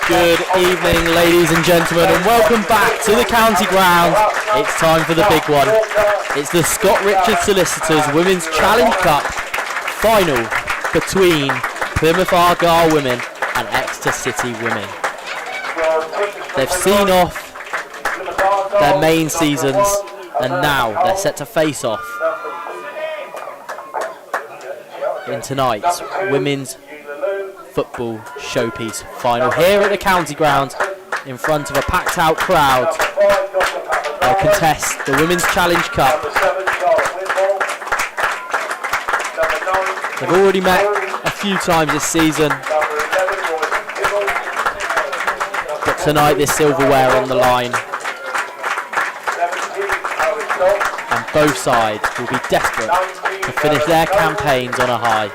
Good evening, ladies and gentlemen, and welcome back to the county ground. It's time for the big one. It's the Scott Richards Solicitors Women's Challenge Cup final between Plymouth Argyle women and Exeter City women. They've seen off their main seasons and now they're set to face off in tonight's women's football showpiece final here at the county ground in front of a packed out crowd. They'll contest the Women's Challenge Cup. They've already met a few times this season, but tonight there's silverware on the line and both sides will be desperate to finish their campaigns on a high.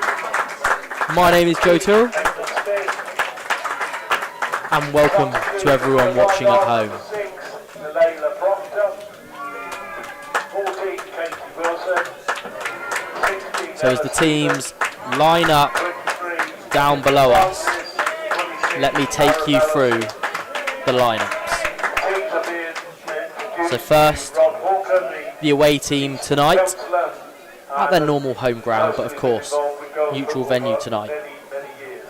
My name is Joe Tyrrell and welcome to everyone watching at home. So as the teams line up down below us, let me take you through the lineups. So first, the away team tonight at their normal home ground, but of course neutral venue tonight.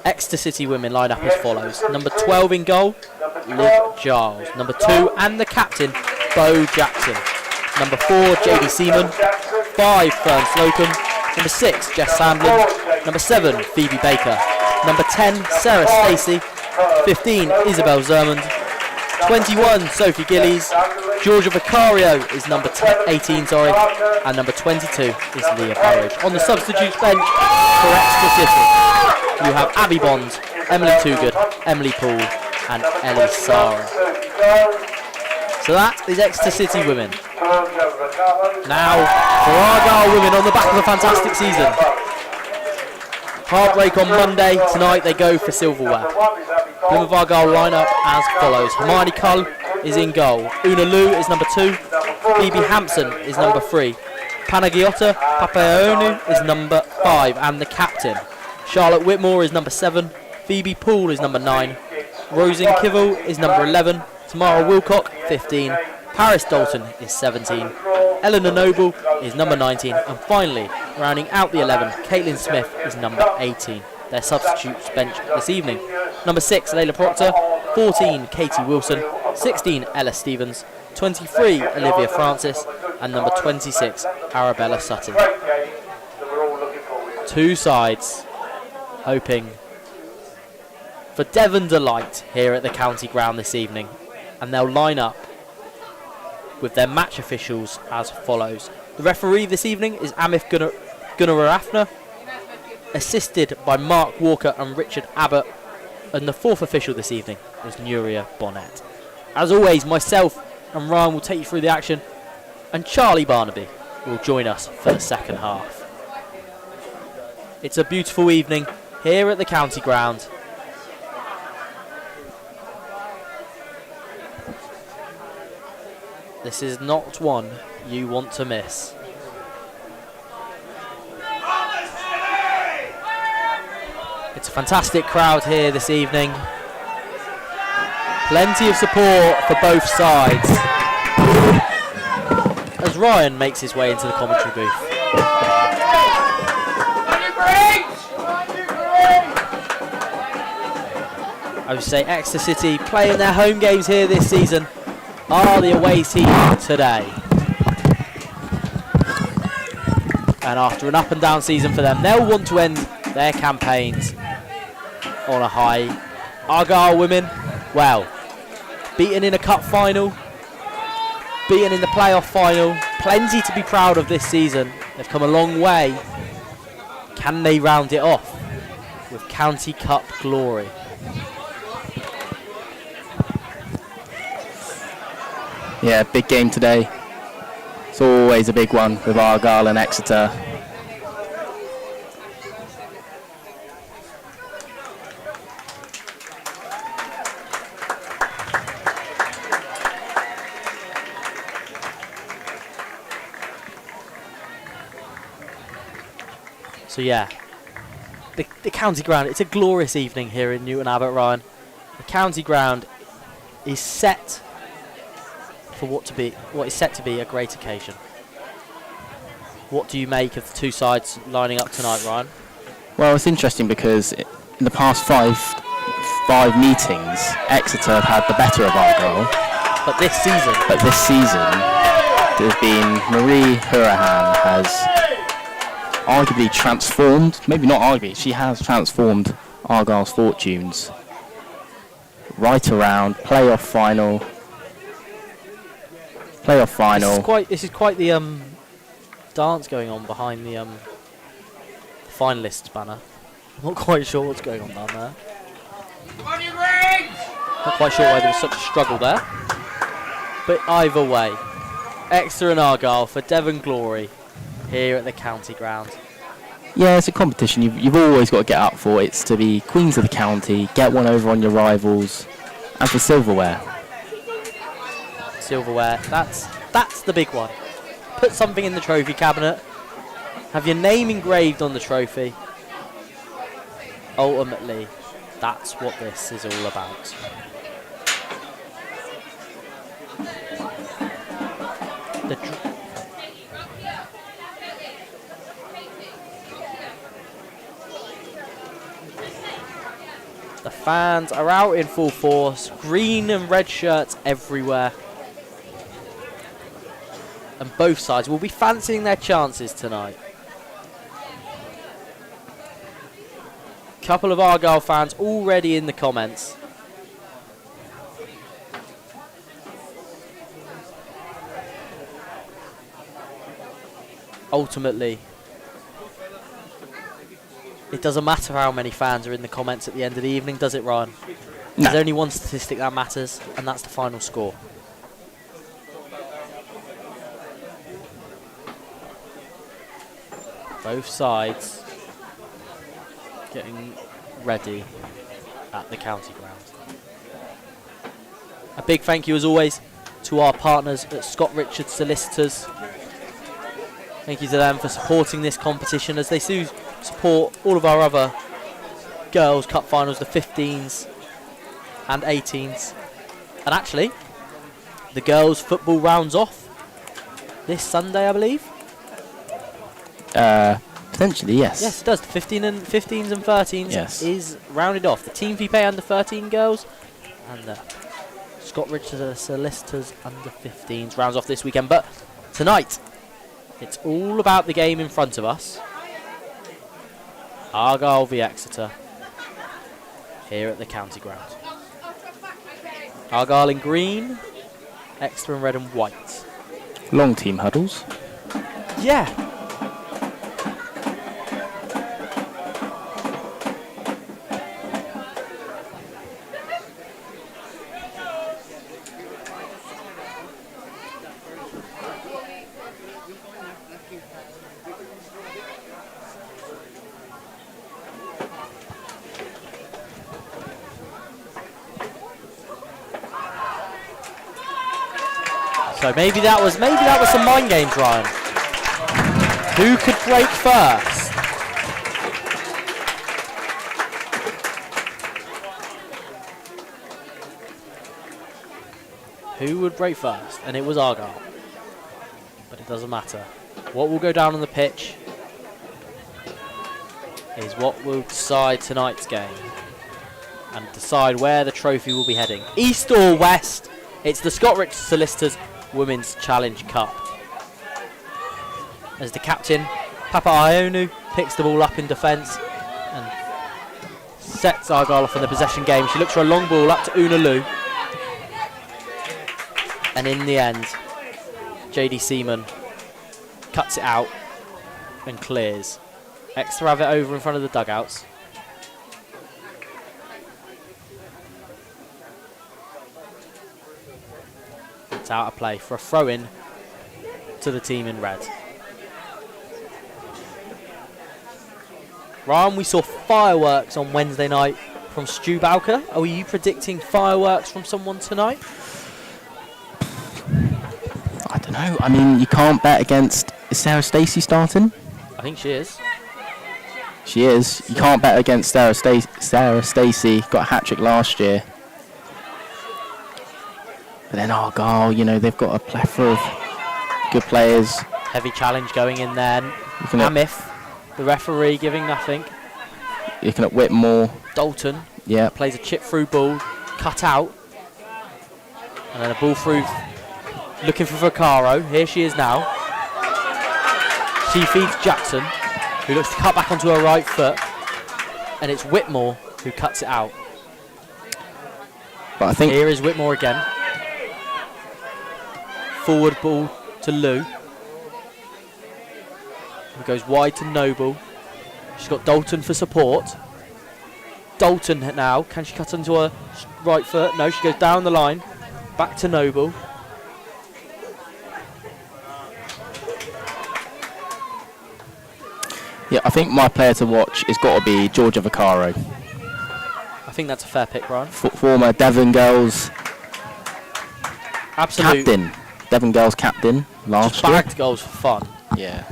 Exeter City women line up as follows. Number 12 in goal, Liv Giles. Number 2 and the captain, Bo Jackson. Number 4, JD Seaman. 5, Fern Slocum. Number 6, Jess Sandlin. Number 7, Phoebe Baker. Number 10, Sarah Stacey. 15, Isabel Zermond. 21, Sophie Gillies. Georgia Vicario is number 18, and number 22 is Leah Burridge. On the substitutes bench for Exeter City, you have Abby Bond, Emily Toogood, Emily Poole, and Ellie Sara. So that is Exeter City women. Now for Argyle women on the back of a fantastic season. Heartbreak on Monday. Tonight they go for silverware. Plymouth Argyle lineup as follows. Hermione Cull is in goal. Una Lu is number 2. Phoebe Hampson is number 3. Panagiota Papaionou is number 5 and the captain. Charlotte Whitmore is number 7. Phoebe Poole is number 9. Rosin Kivel is number 11. Tamara Wilcock 15. Paris Dalton is 17. Eleanor Noble is number 19. And finally, rounding out the 11, Caitlin Smith is number 18. Their substitutes bench this evening. Number 6, Layla Proctor. 14, Katie Wilson. 16, Ella Stevens. 23, Olivia Francis. And number 26, Arabella Sutton. Two sides hoping for Devon delight here at the county ground this evening. And they'll line up with their match officials as follows. The referee this evening is Amif Gunarafna, assisted by Mark Walker and Richard Abbott, and the fourth official this evening is Nuria Bonnet. As always, myself and Ryan will take you through the action, and Charlie Barnaby will join us for the second half. It's a beautiful evening here at the county ground. This is not one you want to miss. It's a fantastic crowd here this evening. Plenty of support for both sides as Ryan makes his way into the commentary booth. I would say Exeter City playing their home games here this season are the away team today. And after an up and down season for them, they'll want to end their campaigns on a high. Argyle women, well, beaten in a cup final, beaten in the playoff final, plenty to be proud of this season. They've come a long way. Can they round it off with County Cup glory? Yeah, big game today. It's always a big one with Argyle and Exeter. So yeah, the county ground. It's a glorious evening here in Newton Abbot, Ryan. The county ground is set for what is set to be a great occasion. What do you make of the two sides lining up tonight, Ryan? Well, it's interesting because in the past five meetings, Exeter have had the better of Argyle. But this season, there's been Marie Hurahan has arguably transformed, maybe not arguably, she has transformed Argyle's fortunes. Right around, playoff final. This is quite the dance going on behind the finalists banner. I'm not quite sure what's going on down there. Not quite sure why there was such a struggle there. But either way, Exeter and Argyle for Devon glory here at the county ground. Yeah, it's a competition you've always got to get up for. It's to be Queens of the County, get one over on your rivals, and for silverware. Silverware, that's the big one. Put something in the trophy cabinet. Have your name engraved on the trophy. Ultimately, that's what this is all about. The fans are out in full force. Green and red shirts everywhere. And both sides will be fancying their chances tonight. Couple of Argyle fans already in the comments. Ultimately, it doesn't matter how many fans are in the comments at the end of the evening, does it, Ryan? No. There's only one statistic that matters, and that's the final score. Both sides getting ready at the county ground. A big thank you, as always, to our partners at Scott Richards Solicitors. Thank you to them for supporting this competition, as they do support all of our other Girls' Cup finals, the 15s and 18s. And actually, the girls' football rounds off this Sunday, I believe. Potentially, yes. Yes, it does. The 15s and 13s is rounded off. The Team VP under 13 girls and the Scott Richards Solicitors under 15s rounds off this weekend. But tonight, it's all about the game in front of us. Argyle v Exeter here at the county ground. Argyle in green, Exeter in red and white. Long team huddles. Yeah. So maybe that was some mind games, Ryan. Who could break first? Who would break first? And it was Argyle. But it doesn't matter. What will go down on the pitch is what will decide tonight's game and decide where the trophy will be heading. East or west? It's the Scott Richards Solicitors Women's Challenge Cup. As the captain, Papa Ionu, picks the ball up in defence and sets Argyle off in the possession game. She looks for a long ball up to Una Lu. And in the end, JD Seaman cuts it out and clears. Exeter have it over in front of the dugouts. It's out of play for a throw-in to the team in red. Ryan, we saw fireworks on Wednesday night from Stu Bowker. Are you predicting fireworks from someone tonight? I don't know. I mean, you can't bet against... Is Sarah Stacey starting? I think she is. She is. You can't bet against Sarah Stacey. Got a hat-trick last year. But then Argyle, you know, they've got a plethora of good players. Heavy challenge going in there. Amith, the referee, giving nothing. Looking at Whitmore. Dalton. Yeah. Plays a chip through ball. Cut out. And then a ball through. Looking for Vaccaro. Here she is now. She feeds Jackson, who looks to cut back onto her right foot. And it's Whitmore who cuts it out. But I think here is Whitmore again. Forward ball to Lou. It goes wide to Noble. She's got Dalton for support. Dalton now. Can she cut onto her right foot? No, she goes down the line. Back to Noble. Yeah, I think my player to watch has got to be Georgia Vaccaro. I think that's a fair pick, Brian. Former Devon Girls captain. Devon Girls captain last year. Bagged goals for fun. Yeah.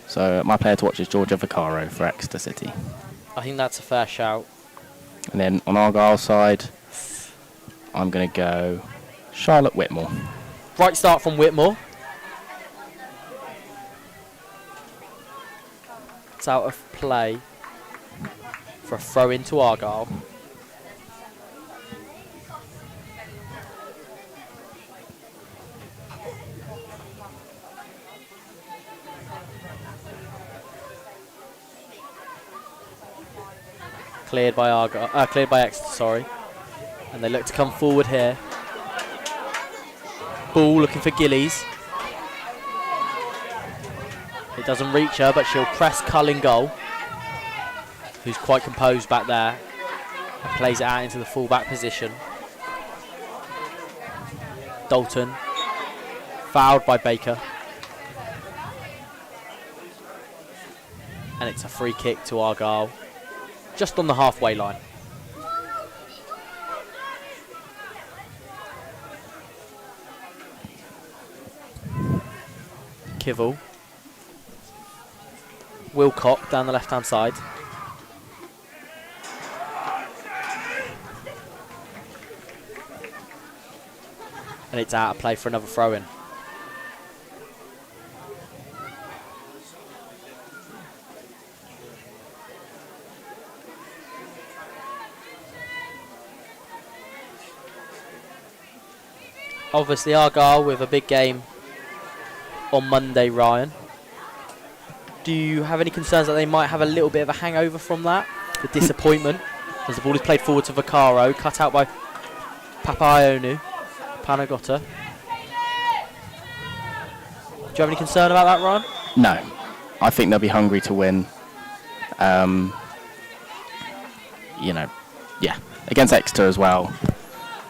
So my player to watch is Georgia Vaccaro for Exeter City. I think that's a fair shout. And then on Argyle side, I'm going to go Charlotte Whitmore. Right start from Whitmore. It's out of play for a throw into Argyle. Cleared by Argyle, cleared by Exeter, sorry. And they look to come forward here. Ball looking for Gillies. It doesn't reach her, but she'll press Cullen goal, who's quite composed back there, and plays it out into the full-back position. Dalton, fouled by Baker. And it's a free kick to Argyle, just on the halfway line. Kivell. Wilcock down the left-hand side. And it's out of play for another throw-in. Obviously Argyle with a big game on Monday, Ryan. Do you have any concerns that they might have a little bit of a hangover from that? The disappointment as the ball is played forward to Vaccaro, cut out by Panagotta. Do you have any concern about that, Ryan? No. I think they'll be hungry to win. You know, yeah. Against Exeter as well.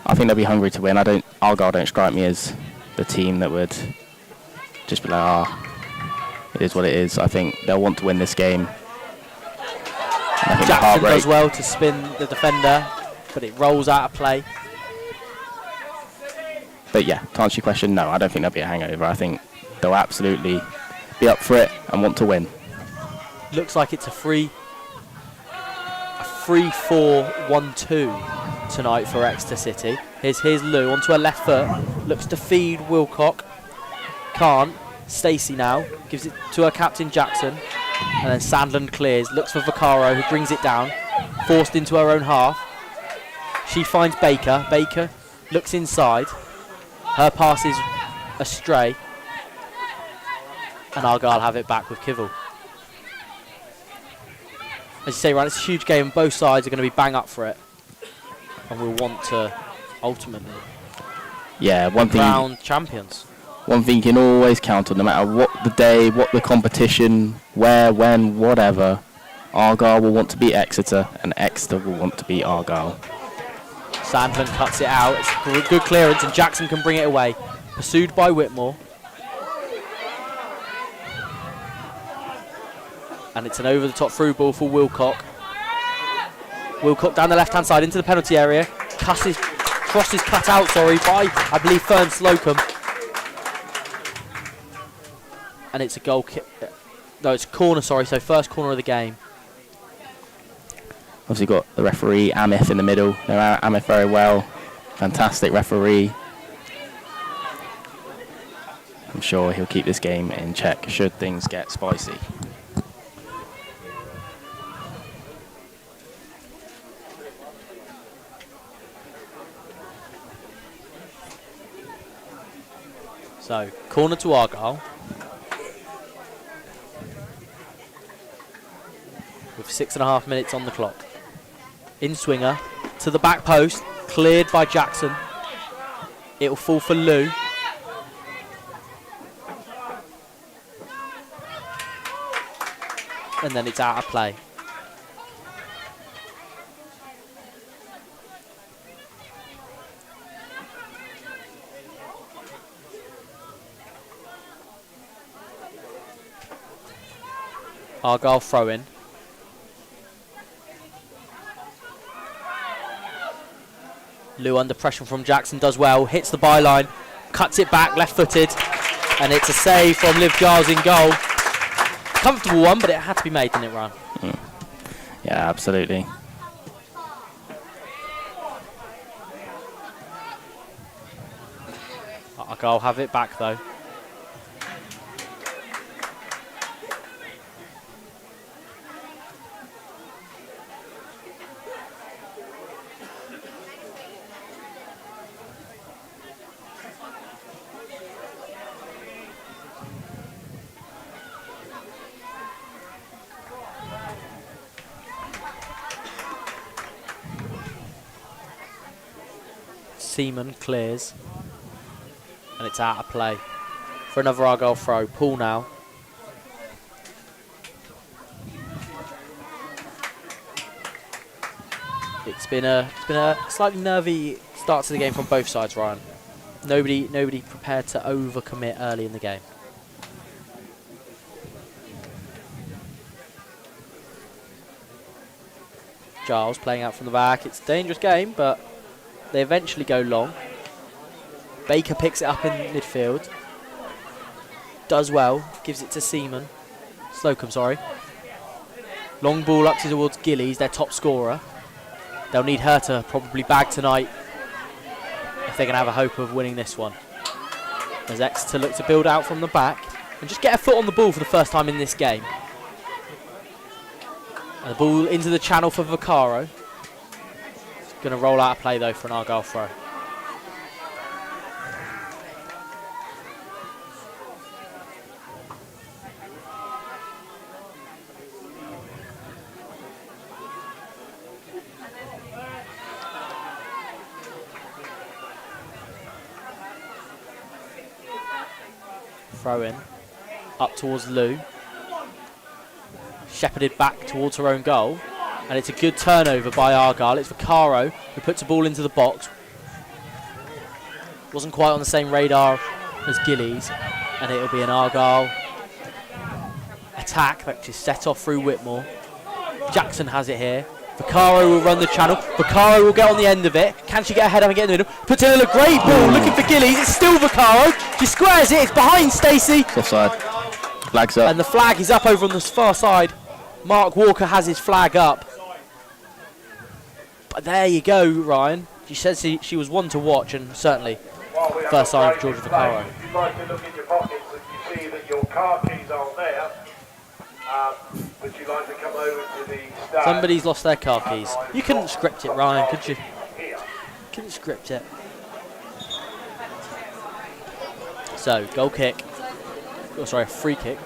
I think they'll be hungry to win. Argyle don't strike me as the team that would just be like, it is what it is. I think they'll want to win this game. Jackson does well to spin the defender, but it rolls out of play. But yeah, to answer your question, no, I don't think there'll be a hangover. I think they'll absolutely be up for it and want to win. Looks like it's a 3-4-1-2 tonight for Exeter City. Here's Lou onto her left foot, looks to feed Wilcock, can't. Stacey now gives it to her captain Jackson, and then Sandland clears, looks for Vaccaro, who brings it down, forced into her own half. She finds Baker. Baker looks inside. Her pass is astray, and Argyle have it back with Kivell. As you say, Ryan, it's a huge game. Both sides are going to be bang up for it, and we'll want to ultimately crown champions. One thing you can always count on, no matter what the day, what the competition, where, when, whatever, Argyle will want to beat Exeter, and Exeter will want to beat Argyle. Sandland cuts it out. It's a good clearance, and Jackson can bring it away. Pursued by Whitmore. And it's an over-the-top through ball for Wilcock. Wilcock down the left-hand side into the penalty area. Cross is cut out, by, I believe, Fern Slocum. And it's a goal kick. No, it's a corner, so first corner of the game. Obviously got the referee, Amif, in the middle. Know Amif very well. Fantastic referee. I'm sure he'll keep this game in check should things get spicy. So, corner to Argyle. With 6.5 minutes on the clock. In swinger, to the back post, cleared by Jackson. It'll fall for Lou. And then it's out of play. Argyle throw in. Lou under pressure from Jackson does well, hits the byline, cuts it back, left-footed, and it's a save from Liv Giles in goal. Comfortable one, but it had to be made, didn't it, Ryan? Yeah, absolutely. Argyle have it back though. Seaman clears, and it's out of play for another Argyle throw. Paul now. It's been a slightly nervy start to the game from both sides, Ryan. Nobody prepared to overcommit early in the game. Giles playing out from the back. It's a dangerous game, but they eventually go long. Baker picks it up in midfield. Does well. Gives it to Seaman. Slocum, sorry. Long ball up towards Gillies, their top scorer. They'll need her to probably bag tonight if they're going to have a hope of winning this one. As Exeter look to build out from the back and just get a foot on the ball for the first time in this game. And the ball into the channel for Vaccaro. Going to roll out a play though for an Argyle throw. Throw in up towards Lou. Shepherded back towards her own goal. And it's a good turnover by Argyle. It's Vaccaro who puts the ball into the box. Wasn't quite on the same radar as Gillies. And it'll be an Argyle attack that just set off through Whitmore. Jackson has it here. Vaccaro will run the channel. Vaccaro will get on the end of it. Can she get a head up and get in the middle? Puts in a great ball looking for Gillies. It's still Vaccaro. She squares it. It's behind Stacey. It's offside. Flag's up. And the flag is up over on the far side. Mark Walker has his flag up. But there you go, Ryan. She says she was one to watch, and certainly first sign of Georgia Vaccaro. If you'd like to look in your pockets and you see that your car keys aren't there, would you like to come over to the stand? Somebody's lost their car keys. You couldn't script it, Ryan, could you? Couldn't script it. So, goal kick. Oh, sorry, free kick.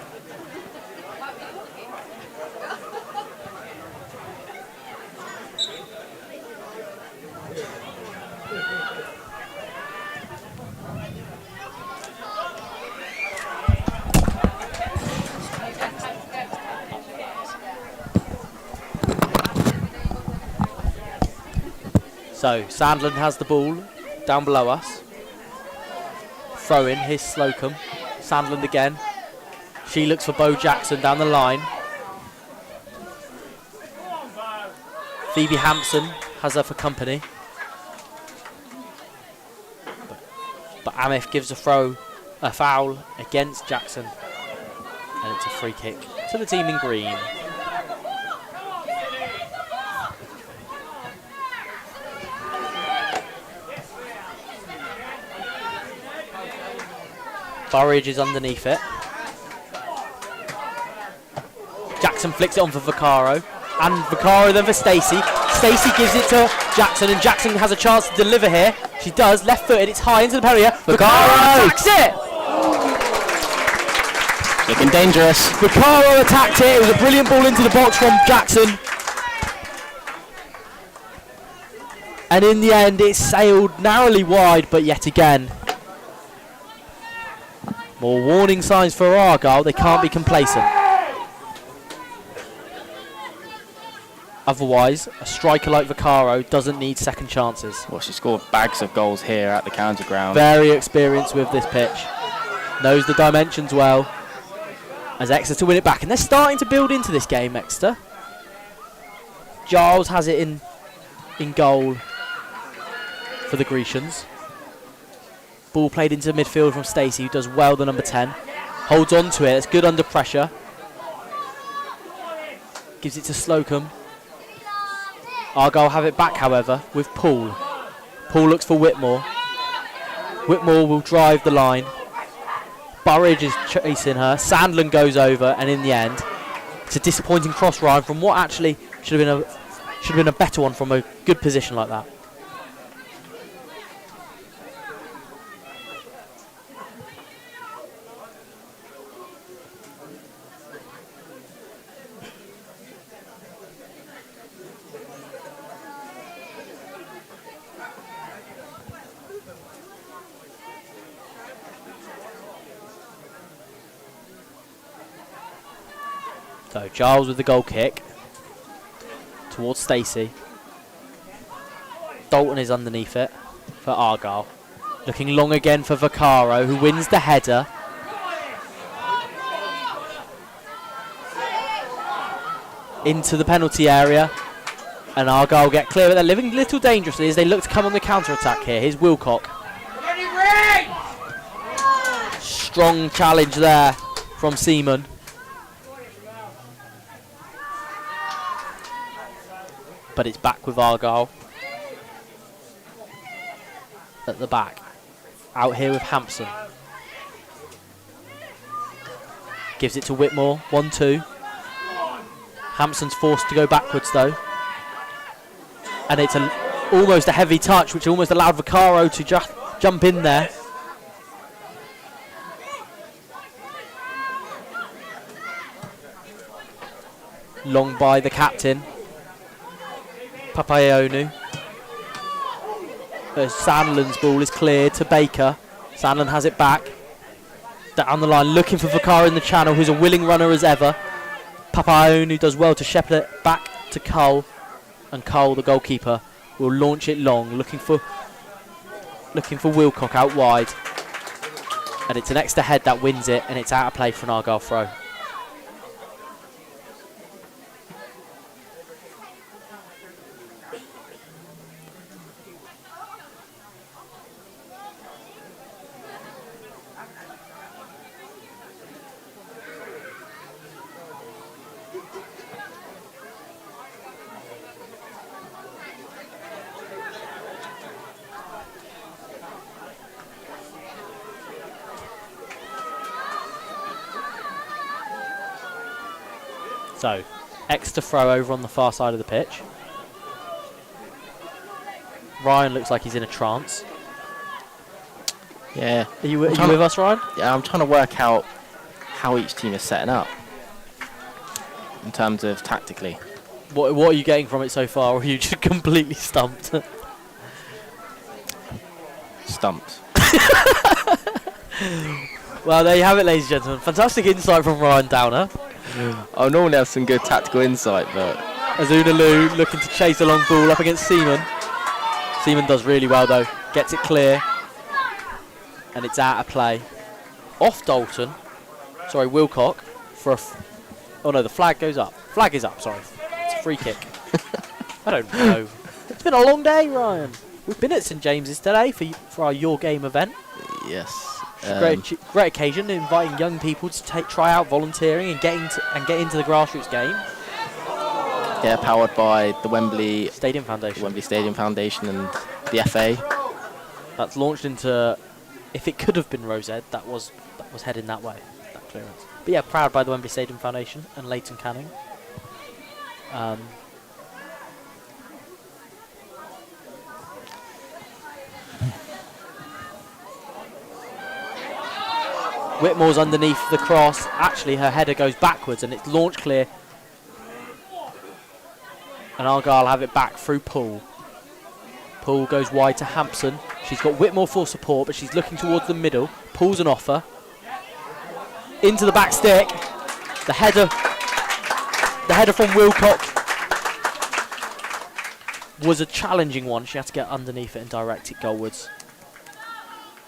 So, Sandland has the ball down below us. Throw in, here's Slocum. Sandland again. She looks for Bo Jackson down the line. Phoebe Hampson has her for company. But Amif gives a foul against Jackson. And it's a free kick to the team in green. Burridge is underneath it. Jackson flicks it on for Vaccaro. And Vaccaro then for Stacey. Stacey gives it to Jackson, and Jackson has a chance to deliver here. She does, left footed, it's high into the penalty area. Vaccaro attacks it! Looking dangerous. Vaccaro attacked it. It was a brilliant ball into the box from Jackson. And in the end, it sailed narrowly wide, but yet again, more warning signs for Argyle. They can't be complacent. Otherwise, a striker like Vaccaro doesn't need second chances. Well, she scored bags of goals here at the county ground. Very experienced with this pitch. Knows the dimensions well. As Exeter win it back. And they're starting to build into this game, Exeter. Giles has it in goal for the Grecians. Ball played into midfield from Stacey, who does well, the number 10. Holds on to it. It's good under pressure. Gives it to Slocum. Argyle have it back, however, with Paul. Paul looks for Whitmore. Whitmore will drive the line. Burridge is chasing her. Sandland goes over, and in the end, it's a disappointing cross, Ryan, from what actually should have been a better one from a good position like that. So Giles with the goal kick towards Stacey. Dalton is underneath it for Argyle. Looking long again for Vaccaro, who wins the header. Into the penalty area. And Argyle get clear, but they're living a little dangerously as they look to come on the counter-attack here. Here's Wilcock. Strong challenge there from Seaman. But it's back with Argyle at the back. Out here with Hampson. Gives it to Whitmore. 1-2. Hampson's forced to go backwards though. And it's almost a heavy touch, which almost allowed Vaccaro to jump in there. Long by the captain. Papaionou. Sandland's ball is cleared to Baker. Sandland has it back. Down the line, looking for Vaccaro in the channel, who's a willing runner as ever. Papaionou does well to shepherd it back to Cole. And Cole, the goalkeeper, will launch it long, looking for Wilcock out wide. And it's an extra head that wins it, and it's out of play for an Argyle throw. So, Exeter throw over on the far side of the pitch. Ryan looks like he's in a trance. Yeah. Are you with us, Ryan? Yeah, I'm trying to work out how each team is setting up in terms of tactically. What are you getting from it so far, or are you just completely stumped? Stumped. Well, there you have it, ladies and gentlemen. Fantastic insight from Ryan Downer. I normally have some good tactical insight, but Azuna Lu looking to chase a long ball up against Seaman. Seaman does really well though. Gets it clear. And it's out of play. Off Dalton. Sorry, Wilcock. For oh no, the flag goes up. Flag is up, sorry. It's a free kick. I don't know. It's been a long day, Ryan. We've been at St James's today for our Your Game event. yes. Great occasion, inviting young people to try out volunteering and get into the grassroots game. Yeah, powered by the Wembley Stadium Foundation. Foundation and the FA. That's launched into, if it could have been Rose Ed, that was was heading that way, that clearance. But yeah, proud by the Wembley Stadium Foundation and Leighton Canning. Whitmore's underneath the cross. Actually, her header goes backwards and it's launch clear. And Argyle have it back through Poole. Poole goes wide to Hampson. She's got Whitmore for support, but she's looking towards the middle. Pulls an offer. Into the back stick. The header from Wilcock was a challenging one. She had to get underneath it and direct it goalwards.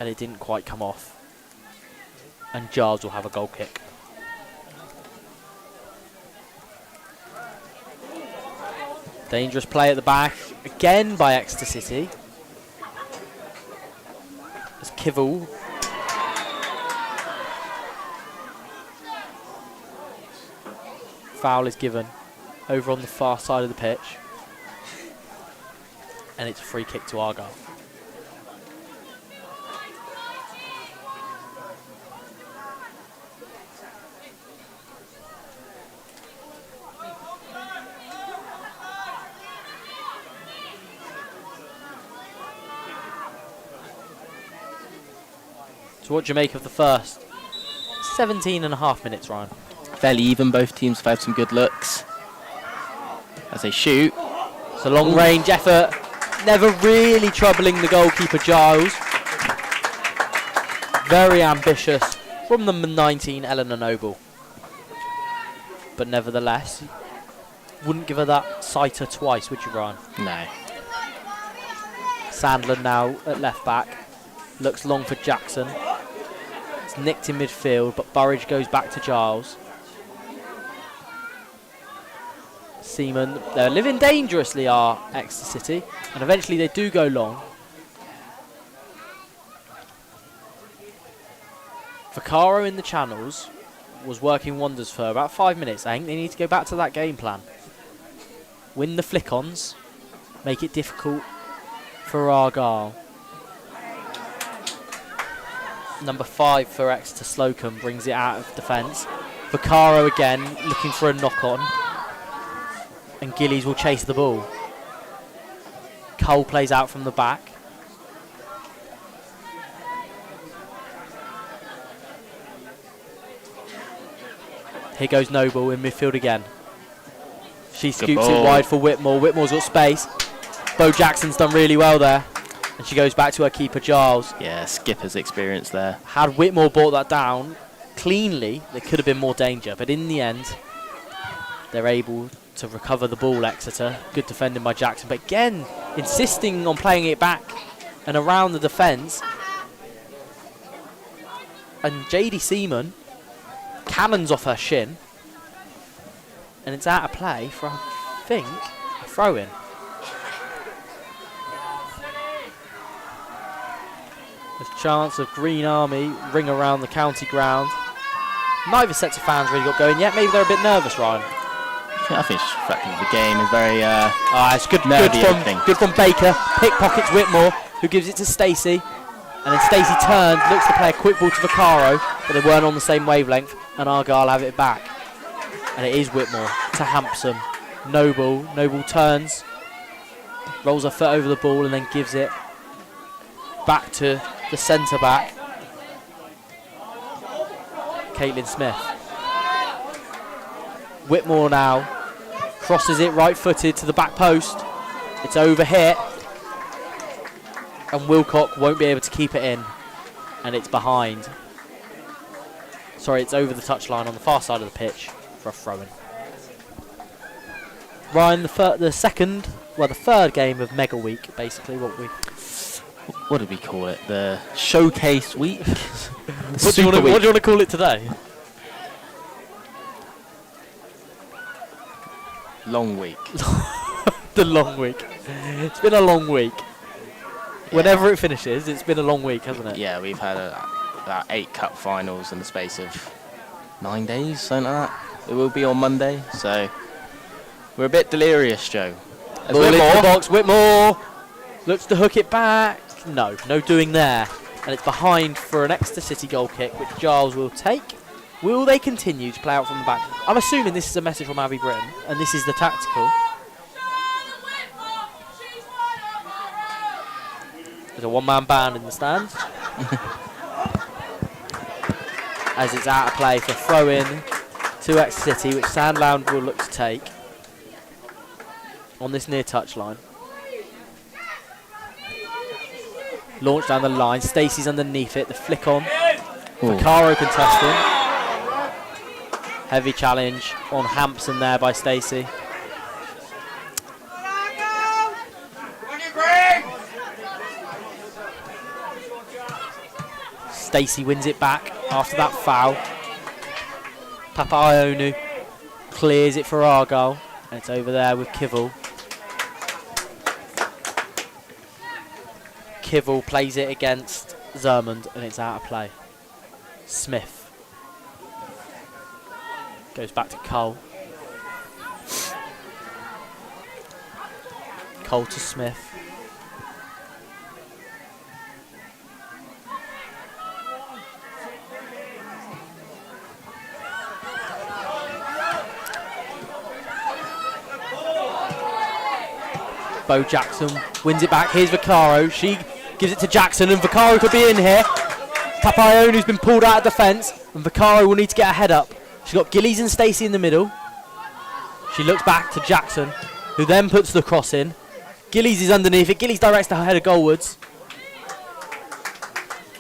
And it didn't quite come off. And Giles will have a goal kick. Dangerous play at the back, again by Exeter City. As Kivel foul is given over on the far side of the pitch. And it's a free kick to Argyle. So what do you make of the first 17.5 minutes, Ryan? Fairly even. Both teams have had some good looks as they shoot. It's a long range effort, never really troubling the goalkeeper Giles. Very ambitious from number 19, Eleanor Noble. But nevertheless, wouldn't give her that sighter twice, would you, Ryan? No. Sandler now at left back. Looks long for Jackson. It's nicked in midfield, but Burridge goes back to Giles. Seaman, they're living dangerously, are Exeter City, and eventually they do go long. Vaccaro in the channels was working wonders for about 5 minutes. I think they need to go back to that game plan. Win the flick-ons, make it difficult for Argyle. Number 5 for Exeter, Slocum, brings it out of defence. Vaccaro again, looking for a knock-on. And Gillies will chase the ball. Cole plays out from the back. Here goes Noble in midfield again. She scoops it wide for Whitmore. Whitmore's got space. Bo Jackson's done really well there. And she goes back to her keeper, Giles. Yeah, skipper's experience there. Had Whitmore brought that down cleanly, there could have been more danger. But in the end, they're able to recover the ball, Exeter. Good defending by Jackson. But again, insisting on playing it back and around the defence. And JD Seaman cannons off her shin. And it's out of play for, I think, a throw-in. There's a chance of Green Army ring around the county ground. Neither sets of fans really got going yet. Maybe they're a bit nervous, Ryan. I think it's reflecting the game is very it's good from Baker. Pickpockets Whitmore, who gives it to Stacey. And then Stacey turns, looks to play a quick ball to Vaccaro, but they weren't on the same wavelength, and Argyle have it back. And it is Whitmore to Hampson. Noble turns, rolls her foot over the ball, and then gives it back to the centre back, Caitlin Smith. Whitmore now crosses it right-footed to the back post. It's over hit, and Wilcock won't be able to keep it in, and it's behind. Sorry, it's over the touchline on the far side of the pitch for a throw-in. Ryan, the third game of Mega Week, basically. What did we call it? The Showcase Week? What do you want to call it today? Long week. The long week. It's been a long week. Yeah. Whenever it finishes, it's been a long week, hasn't it? Yeah, we've had about 8 cup finals in the space of 9 days, something like that. It will be on Monday, so we're a bit delirious, Joe. Ball into the box, Whitmore looks to hook it back. No doing there. And it's behind for an Exeter City goal kick, which Giles will take. Will they continue to play out from the back? I'm assuming this is a message from Abbey Britton, and this is the tactical. There's a one-man band in the stands. As it's out of play for throw-in to Exeter City, which Sandland will look to take on this near touchline. Launch down the line. Stacey's underneath it. The flick on. Vaccaro contesting. Heavy challenge on Hampson there by Stacey. Stacey wins it back after that foul. Papaionou clears it for Argyle. And it's over there with Kivel. Kivel plays it against Zermond and it's out of play. Smith goes back to Cole. Cole to Smith. Bo Jackson wins it back. Here's Vaccaro. She gives it to Jackson, and Vaccaro could be in here. Papaionou's been pulled out of defence, and Vaccaro will need to get a head up. She's got Gillies and Stacey in the middle. She looks back to Jackson, who then puts the cross in. Gillies is underneath it. Gillies directs the header goalwards.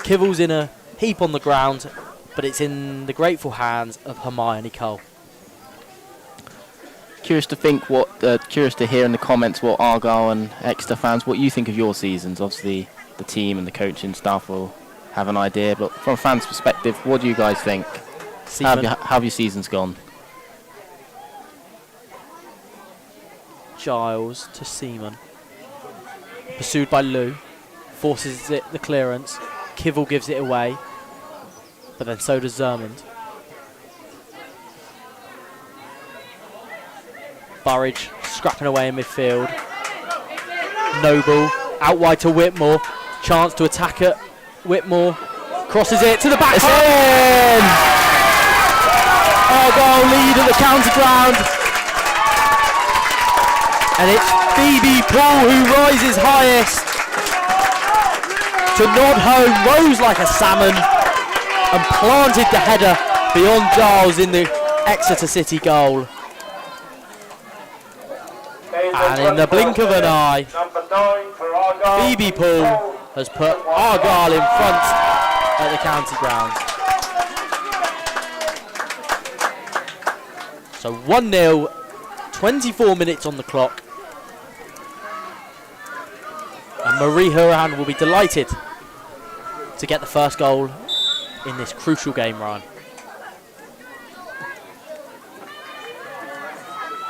Kivel's in a heap on the ground, but it's in the grateful hands of Hermione Cole. Curious to hear in the comments what Argyle and Exeter fans, what you think of your seasons. Obviously, the team and the coaching staff will have an idea, but from a fan's perspective, what do you guys think? How have your seasons gone? Giles to Seaman. Pursued by Lou. Forces it the clearance. Kivel gives it away, but then so does Zermond. Burridge scrapping away in midfield. Noble out wide to Whitmore. Chance to attack it. Whitmore crosses it to the back. It's in! Argyle lead at the counter ground. And it's Phoebe Poole who rises highest to nod home, rose like a salmon, and planted the header beyond Giles in the Exeter City goal. And in the blink of an eye, Phoebe Poole has put Argyle in front at the county ground. So 1-0, 24 minutes on the clock. And Marie Huran will be delighted to get the first goal in this crucial game, Ryan.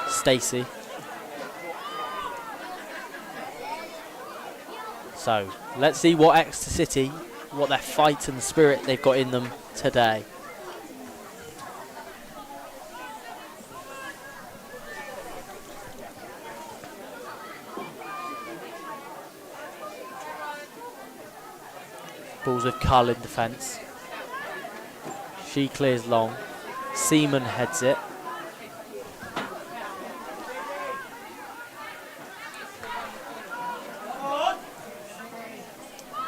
Stacey. So, let's see what Exeter City, what their fight and spirit they've got in them today. Balls with Cull in defence. She clears long. Seaman heads it.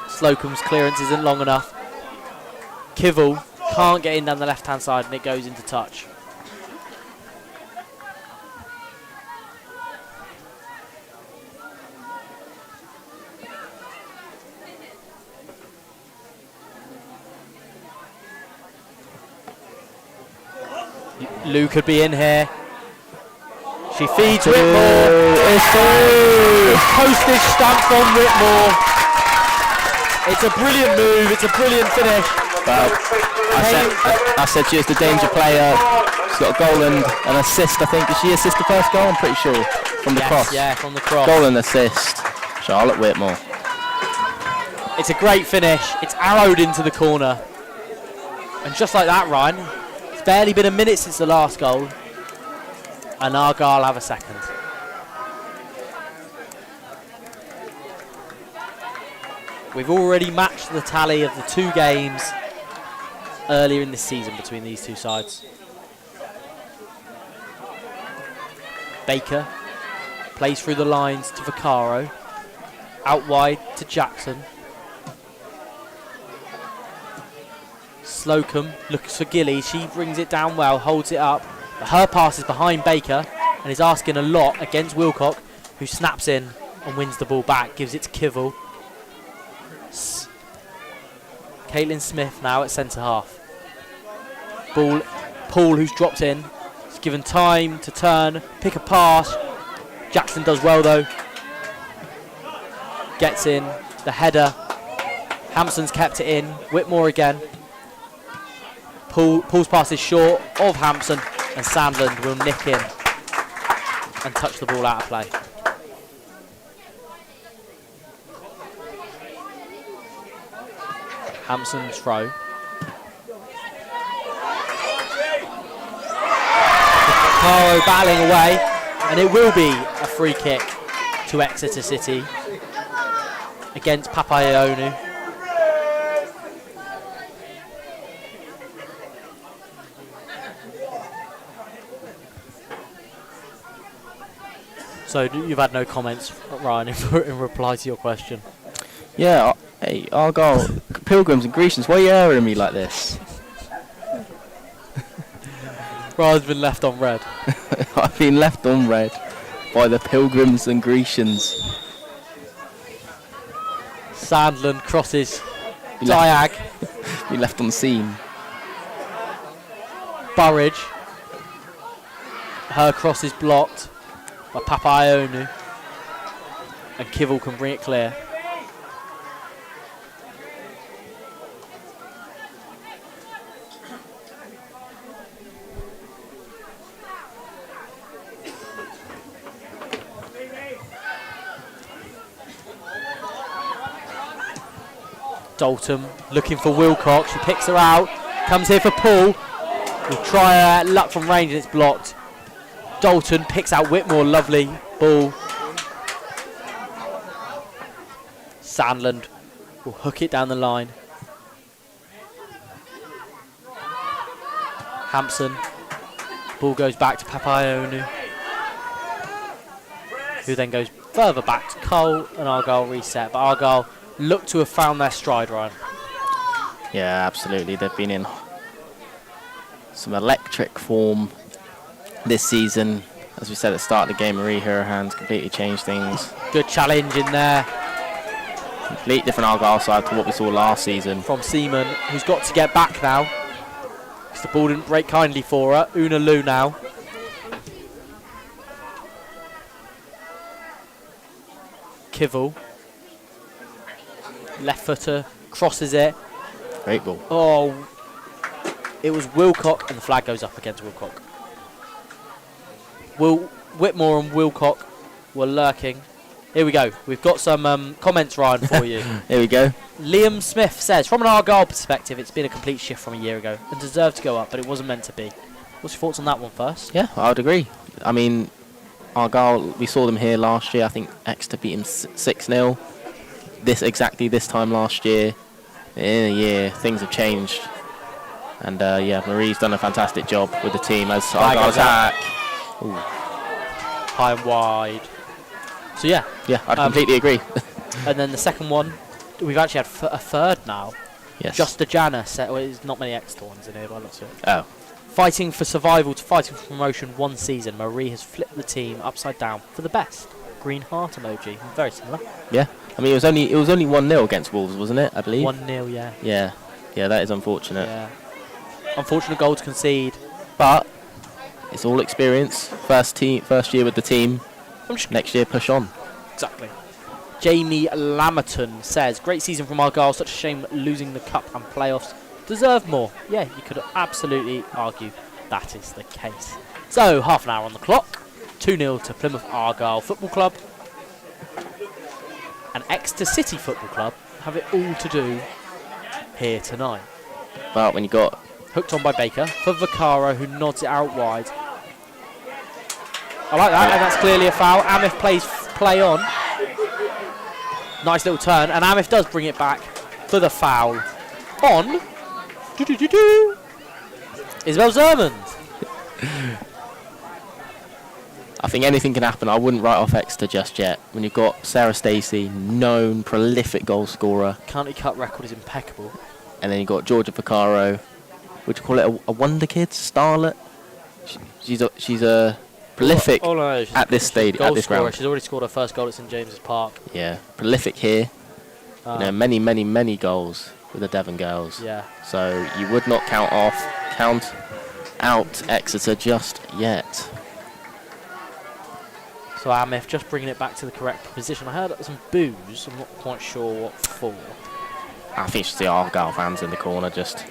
Slocum's clearance isn't long enough. Kivel can't get in down the left-hand side and it goes into touch. Lou could be in here. She feeds Whitmore. It's postage stamp from Whitmore. It's a brilliant move. It's a brilliant finish. Well, I said she was the danger player. She's got a goal and an assist, I think. Did she assist the first goal? I'm pretty sure. From the cross. Yeah, from the cross. Goal and assist. Charlotte Whitmore. It's a great finish. It's arrowed into the corner. And just like that, Ryan, it's barely been a minute since the last goal. And Argyle have a second. We've already matched the tally of the 2 games earlier in this season between these 2 sides. Baker plays through the lines to Vaccaro. Out wide to Jackson. Slocum looks for Gilly. She brings it down well, holds it up. But her pass is behind Baker and is asking a lot against Wilcock, who snaps in and wins the ball back, gives it to Kivel. Caitlin Smith now at centre half. Ball, Paul, who's dropped in, is given time to turn, pick a pass. Jackson does well though. Gets in, the header. Hampson's kept it in. Whitmore again. Paul's pass is short of Hampson, and Sandland will nick in and touch the ball out of play. Hampson's throw. Caro battling away, and it will be a free kick to Exeter City against Papaionou. So you've had no comments, Ryan, in reply to your question? Yeah, hey, Argyle, Pilgrims and Grecians, why are you airing me like this? Ryan's been left on red. I've been left on red by the Pilgrims and Grecians. Sandland crosses Diag. Been left on scene. Burridge. Her cross is blocked by Papaionou. And Kivel can bring it clear. Dalton looking for Wilcock. She picks her out. Comes here for Paul. We'll try her luck from range and it's blocked. Dalton picks out Whitmore. Lovely ball. Sandland will hook it down the line. Hampson. Ball goes back to Papaionou, who then goes further back to Cole, and Argyle reset. But Argyle look to have found their stride, Ryan. Yeah, absolutely. They've been in some electric form this season. As we said at the start of the game, Marie Hurahan's completely changed things. Good challenge in there. Complete different Argyle side to what we saw last season. From Seaman, who's got to get back now, because the ball didn't break kindly for her. Una Lu now. Kivel. Left footer, crosses it. Great ball. Oh, it was Wilcock, and the flag goes up against Wilcock. Whitmore and Wilcock were lurking. Here we go. We've got some comments, Ryan, for you. Here we go. Liam Smith says, from an Argyle perspective, it's been a complete shift from a year ago and deserved to go up, but it wasn't meant to be. What's your thoughts on that one first? Yeah, I would agree. I mean, Argyle, we saw them here last year. I think Exeter beat them 6-0. Exactly this time last year. In a year, things have changed. And yeah, Marie's done a fantastic job with the team as Argyle attack. High and wide. So yeah. Yeah, I'd completely agree. And then the second one, we've actually had a third now. Yes. Just a Jana. Well, there's not many Exeter ones in here, by the looks of it. Oh. Fighting for survival to fighting for promotion one season, Marie has flipped the team upside down for the best. Green heart emoji. Very similar. Yeah. I mean, it was only 1-0 against Wolves, wasn't it? I believe. 1-0, yeah. Yeah. Yeah, that is unfortunate. Yeah. Unfortunate goal to concede, but it's all experience. First year with the team. Next year, push on. Exactly. Jamie Lamerton says, great season from Argyle. Such a shame losing the cup and playoffs. Deserve more. Yeah, you could absolutely argue that is the case. So, half an hour on the clock. 2-0 to Plymouth Argyle Football Club. And Exeter City Football Club have it all to do here tonight. But when you got... Hooked on by Baker for Vaccaro, who nods it out wide. I like that, and that's clearly a foul. Amith plays play on. Nice little turn, and Amif does bring it back for the foul on Isabel Zermond. I think anything can happen. I wouldn't write off Exeter just yet. When you've got Sarah Stacey, known prolific goal scorer, County Cup record is impeccable. and then you've got Georgia Vaccaro. Would you call it a wonder kid, starlet? She's a prolific at this stage, at this ground. She's already scored her first goal at St James's Park. Yeah, prolific here. Many goals with the Devon girls. Yeah. So you would not count out Exeter just yet. So Amif just bringing it back to the correct position. I heard some boos. I'm not quite sure what for. I think it's the Argyle fans in the corner just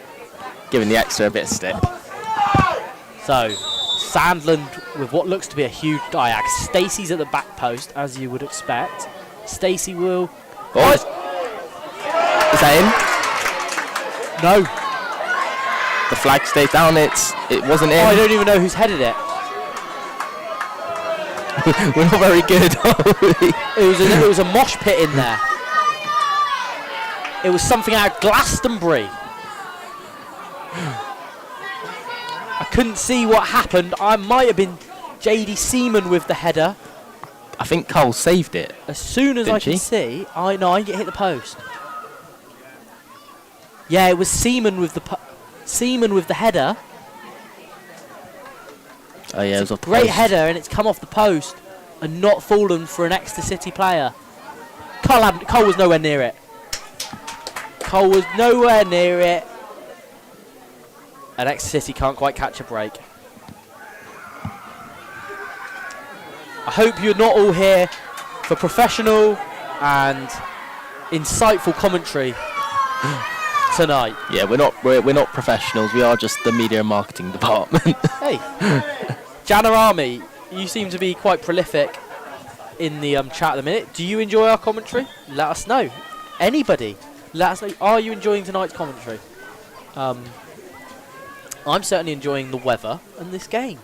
giving the Exeter a bit of stick. So Sandland with what looks to be a huge diag. Stacey's at the back post, as you would expect. Stacey will... Oh. Is that in? No. The flag stays down. It wasn't in. Oh, I don't even know who's headed it. We're not very good, are we? It was a mosh pit in there. It was something out of Glastonbury. I couldn't see what happened. I might have been JD Seaman with the header. I think Cole saved it. As soon as I can see, I get hit the post. Yeah, it was Seaman with the header. Oh yeah, it was a great header, and it's come off the post and not fallen for an Exeter City player. Cole was nowhere near it. Cole was nowhere near it. And Exeter City can't quite catch a break. I hope you're not all here for professional and insightful commentary tonight. Yeah, we're not professionals. We are just the media and marketing department. Hey, Jana Army, you seem to be quite prolific in the chat at the minute. Do you enjoy our commentary? Let us know. Anybody, let us know. Are you enjoying tonight's commentary? I'm certainly enjoying the weather and this game.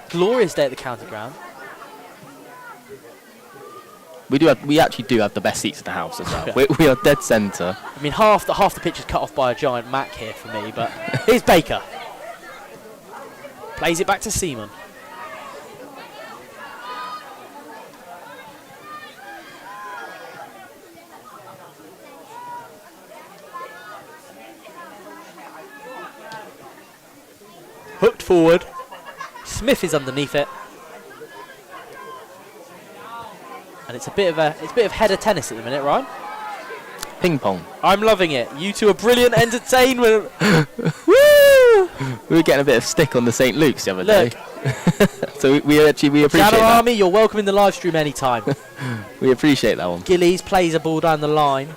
Glorious day at the county ground. We actually do have the best seats in the house as well. we are dead centre. I mean, half the pitch is cut off by a giant Mac here for me, but here's Baker. Plays it back to Seaman. Hooked forward. Smith is underneath it. And it's a bit of header tennis at the minute, right? Ping pong. I'm loving it. You two are brilliant entertainment. Woo! We were getting a bit of stick on the St. Luke's the other day. So we appreciate Jana that. Army, you're welcome in the live stream anytime. We appreciate that one. Gillies plays a ball down the line,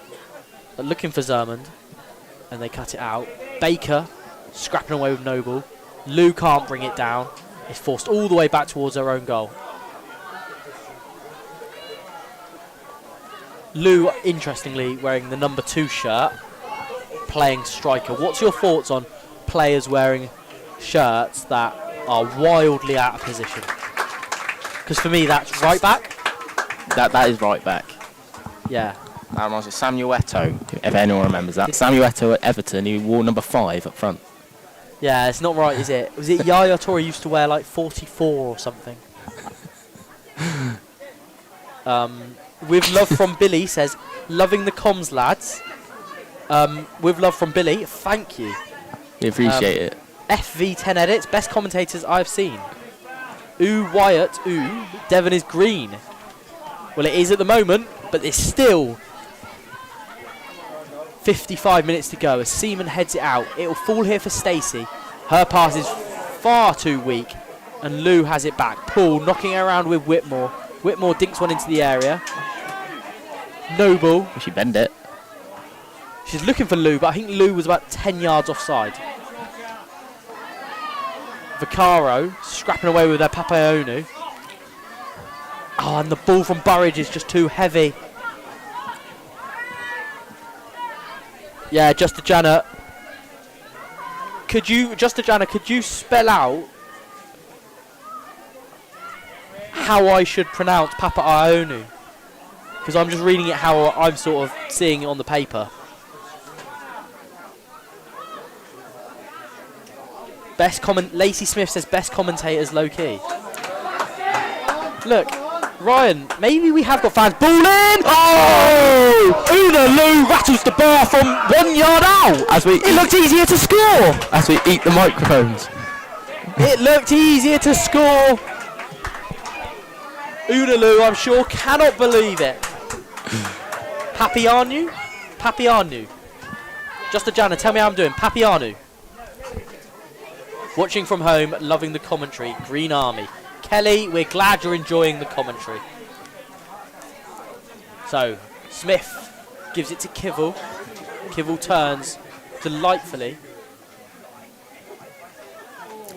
looking for Zermond, and they cut it out. Baker scrapping away with Noble. Lou can't bring it down. It's forced all the way back towards their own goal. Lou, interestingly, wearing the number 2 shirt, playing striker. What's your thoughts on players wearing shirts that are wildly out of position? Because for me, that's right back. That is right back. Yeah. That reminds me of Samuel Eto'o, if anyone remembers that. Samuel Eto'o at Everton, he wore number 5 up front. Yeah, it's not right, is it? Was it Yaya Toure used to wear like 44 or something? With love from Billy says, loving the comms, lads. With love from Billy, thank you. We appreciate it. FV10 edits, best commentators I've seen. Ooh, Wyatt, ooh, Devon is green. Well, it is at the moment, but there's still 55 minutes to go as Seaman heads it out. It'll fall here for Stacey. Her pass is far too weak, and Lou has it back. Paul knocking her around with Whitmore. Whitmore dinks one into the area. Noble. She bend it. She's looking for Lou, but I think Lou was about 10 yards offside. Vaccaro scrapping away with their Papaonu. Oh, and the ball from Burridge is just too heavy. Yeah, Justajana. Could you spell out how I should pronounce Papaonu? because I'm just reading it how I'm sort of seeing it on the paper. Lacey Smith says best commentators low key. Look, Ryan, maybe we have got fans. Ball in! Oh! Una Lou rattles the bar from 1 yard out. It looked easier to score. As we eat the microphones. It looked easier to score. Una Lou, I'm sure, cannot believe it. Papianu? Papianu. Just a Jana, tell me how I'm doing. Papianu. Watching from home, loving the commentary. Green Army. Kelly, we're glad you're enjoying the commentary. So, Smith gives it to Kivell. Kivell turns delightfully.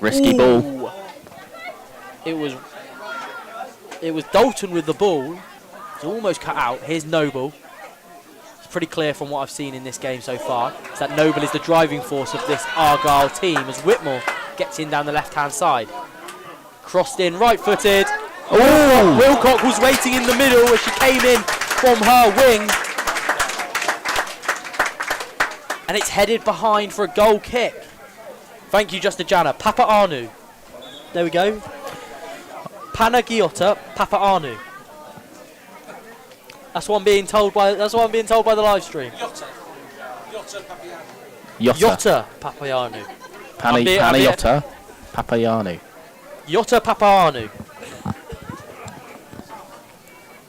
Risky ball. It was Dalton with the ball. It's almost cut out. Here's Noble. It's pretty clear from what I've seen in this game so far is that Noble is the driving force of this Argyle team as Whitmore gets in down the left-hand side. Crossed in, right-footed. Oh! Wilcock was waiting in the middle as she came in from her wing. And it's headed behind for a goal kick. Thank you, Just a Jana. Papa Arnu. There we go. Panagiota Papa Arnu. That's what I'm being told by the live stream. Yotta Papayannu. Panayota Papayannu. Yotta Papayannu.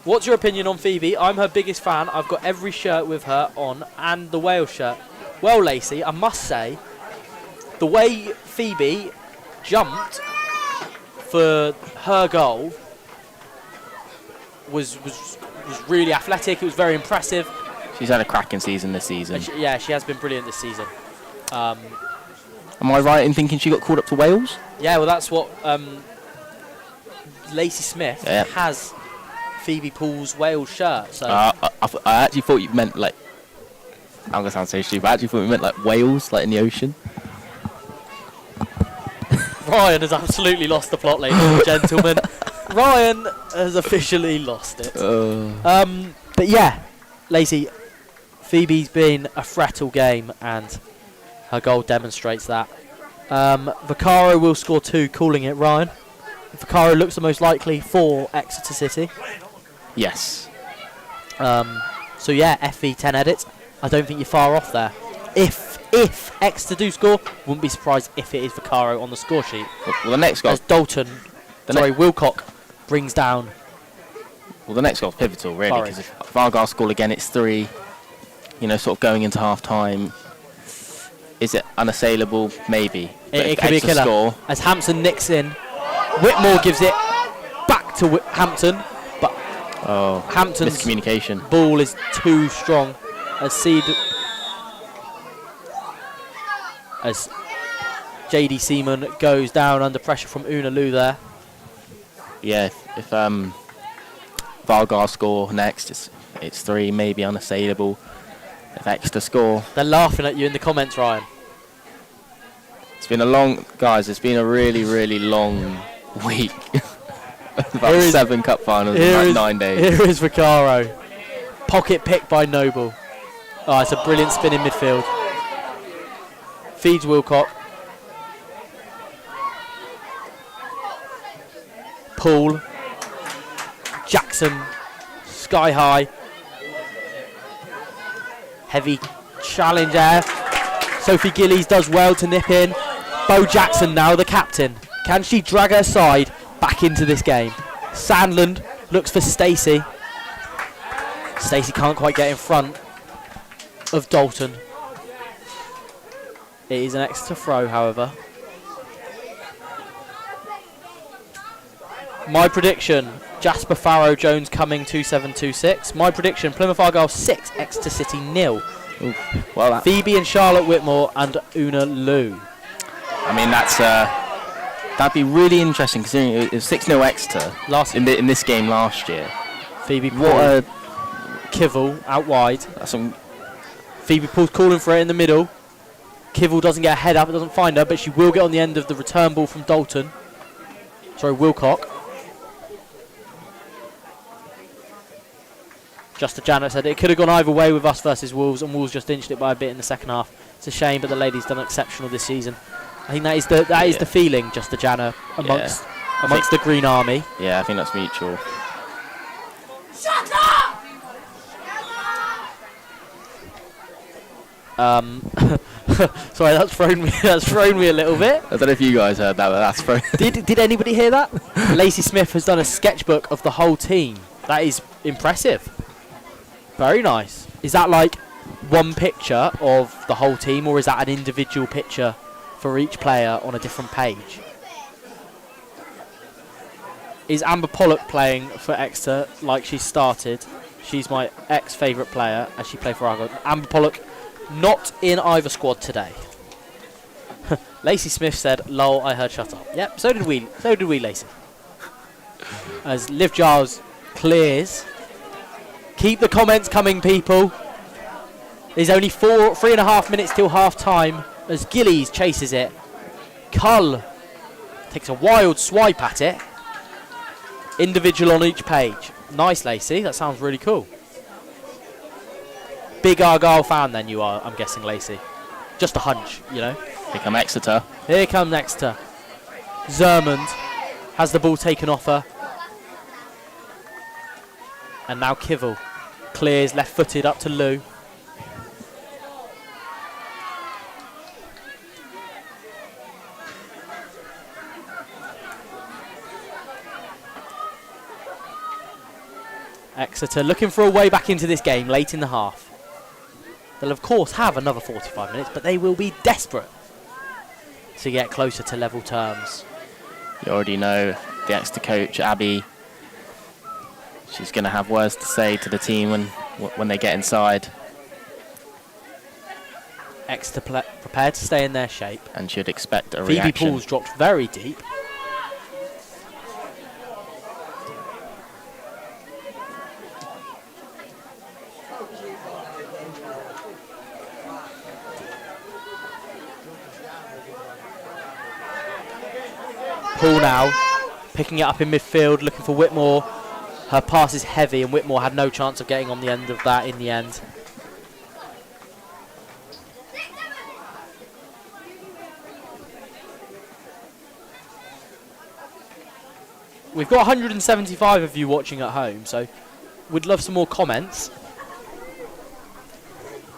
What's your opinion on Phoebe? I'm her biggest fan. I've got every shirt with her on and the Wales shirt. Well, Lacey, I must say, the way Phoebe jumped for her goal was really athletic. It was very impressive. She's had a cracking season this season. She has been brilliant this season. Am I right in thinking she got called up to Wales? Yeah, well, that's what Lacey Smith has Phoebe Paul's Wales shirt. So I actually thought you meant like. I'm gonna sound so stupid. I actually thought you meant like Wales, like in the ocean. Ryan has absolutely lost the plot, ladies and gentlemen. Ryan has officially lost it. But yeah, Lacey, Phoebe's been a threat all game, and her goal demonstrates that. Vaccaro will score 2, calling it, Ryan. Vaccaro looks the most likely for Exeter City. Yes. So yeah, FV 10 edits. I don't think you're far off there. If Exeter do score, wouldn't be surprised if it is Vaccaro on the score sheet. Well, the next goal. As Dalton, Wilcock brings down. Well, the next goal's pivotal, really, because if Argyle score again, it's 3. Sort of going into half time. Is it unassailable? Maybe. It could be a killer. Score, as Hampton nicks in, Whitmore gives it back to Hampton, but Hampton's miscommunication. Ball is too strong. As JD Seaman goes down under pressure from Una Lou there. Yeah, if Argyle score next, it's 3, maybe unassailable. If Exeter score, they're laughing at you in the comments, Ryan. It's been it's been a really, really long week. About 7 cup finals in 9 days. Here is Vaccaro. Pocket pick by Noble. Oh, it's a brilliant spin in midfield. Feeds Wilcock. Paul. Jackson. Sky high. Heavy challenge there. Sophie Gillies does well to nip in. Bo Jackson now, the captain. Can she drag her side back into this game? Sandland looks for Stacey. Stacey can't quite get in front of Dalton. It is an Exeter throw, however. My prediction, Jasper Farrow Jones coming 2-7-2-6. My prediction, Plymouth Argyle 6, Exeter City 0. Well, Phoebe and Charlotte Whitmore and Una Lou. I mean, that'd be really interesting considering it was 6-0 Exeter in this game last year. Phoebe Paul, Kivell out wide. Phoebe Paul's calling for it in the middle. Kivell doesn't get a head up, it doesn't find her, but she will get on the end of the return ball from Dalton. Sorry, Wilcock. Just Janet said it could have gone either way with us versus Wolves, and Wolves just inched it by a bit in the second half. It's a shame, but the ladies done exceptional this season. I think that is the feeling, just Jana amongst the Green Army. Yeah, I think that's mutual. Shut up! Sorry, that's thrown me a little bit. I don't know if you guys heard that, but that's thrown. Did anybody hear that? Lacey Smith has done a sketchbook of the whole team. That is impressive. Very nice. Is that like one picture of the whole team, or is that an individual picture for each player on a different page? Is Amber Pollock playing for Exeter like she started? She's my ex-favourite player as she played for Argyle. Amber Pollock not in either squad today. Lacey Smith said, "Lol, I heard shut up." Yep, so did we. So did we, Lacey. As Liv Giles clears. Keep the comments coming, people. There's only 3.5 minutes till half time as Gillies chases it. Cull takes a wild swipe at it. Individual on each page. Nice, Lacey. That sounds really cool. Big Argyle fan then you are, I'm guessing, Lacey. Just a hunch, you know. Here come Exeter. Here comes Exeter. Zermond has the ball taken off her. And now Kivel clears left-footed up to Lou. Exeter looking for a way back into this game late in the half. They'll of course have another 45 minutes, but they will be desperate to get closer to level terms. You already know the Exeter coach, Abby. She's going to have words to say to the team when they get inside. Exeter prepared to stay in their shape. And should expect a Phoebe reaction. Paul's dropped very deep. Paul now picking it up in midfield, looking for Whitmore. Her pass is heavy and Whitmore had no chance of getting on the end of that in the end. We've got 175 of you watching at home, so we'd love some more comments.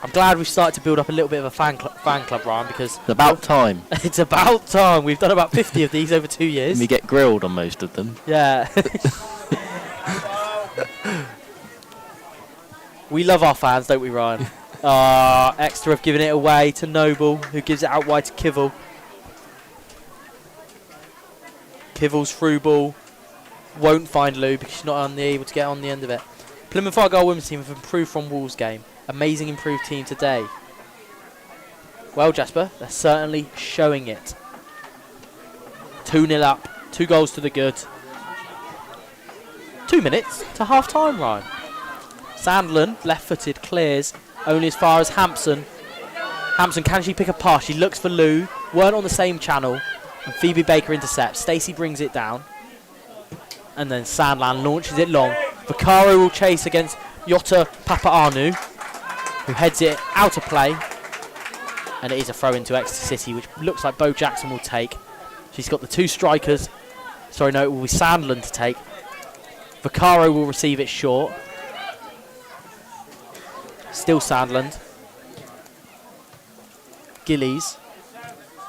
I'm glad we've started to build up a little bit of a fan club, Ryan, because It's about time. it's about time. We've done about 50 of these over 2 years. We get grilled on most of them. Yeah. We love our fans, don't we, Ryan? Exeter have given it away to Noble, who gives it out wide to Kivel. Kivel's through ball. Won't find Lou because she's not able to get on the end of it. Plymouth Argyle women's team have improved from Wolves' game. Amazing improved team today. Well, Jasper, they're certainly showing it. 2-0 up. 2 goals to the good. 2 minutes to half-time, Ryan. Sandland, left-footed, clears only as far as Hampson. Hampson, can she pick a pass? She looks for Lou. Weren't on the same channel. And Phoebe Baker intercepts. Stacey brings it down. And then Sandland launches it long. Vaccaro will chase against Yotta Papaanu, who heads it out of play. And it is a throw into Exeter City, which looks like Bo Jackson will take. She's got the 2 strikers. Sorry, no, it will be Sandland to take. Vaccaro will receive it short. Still Sandland. Gillies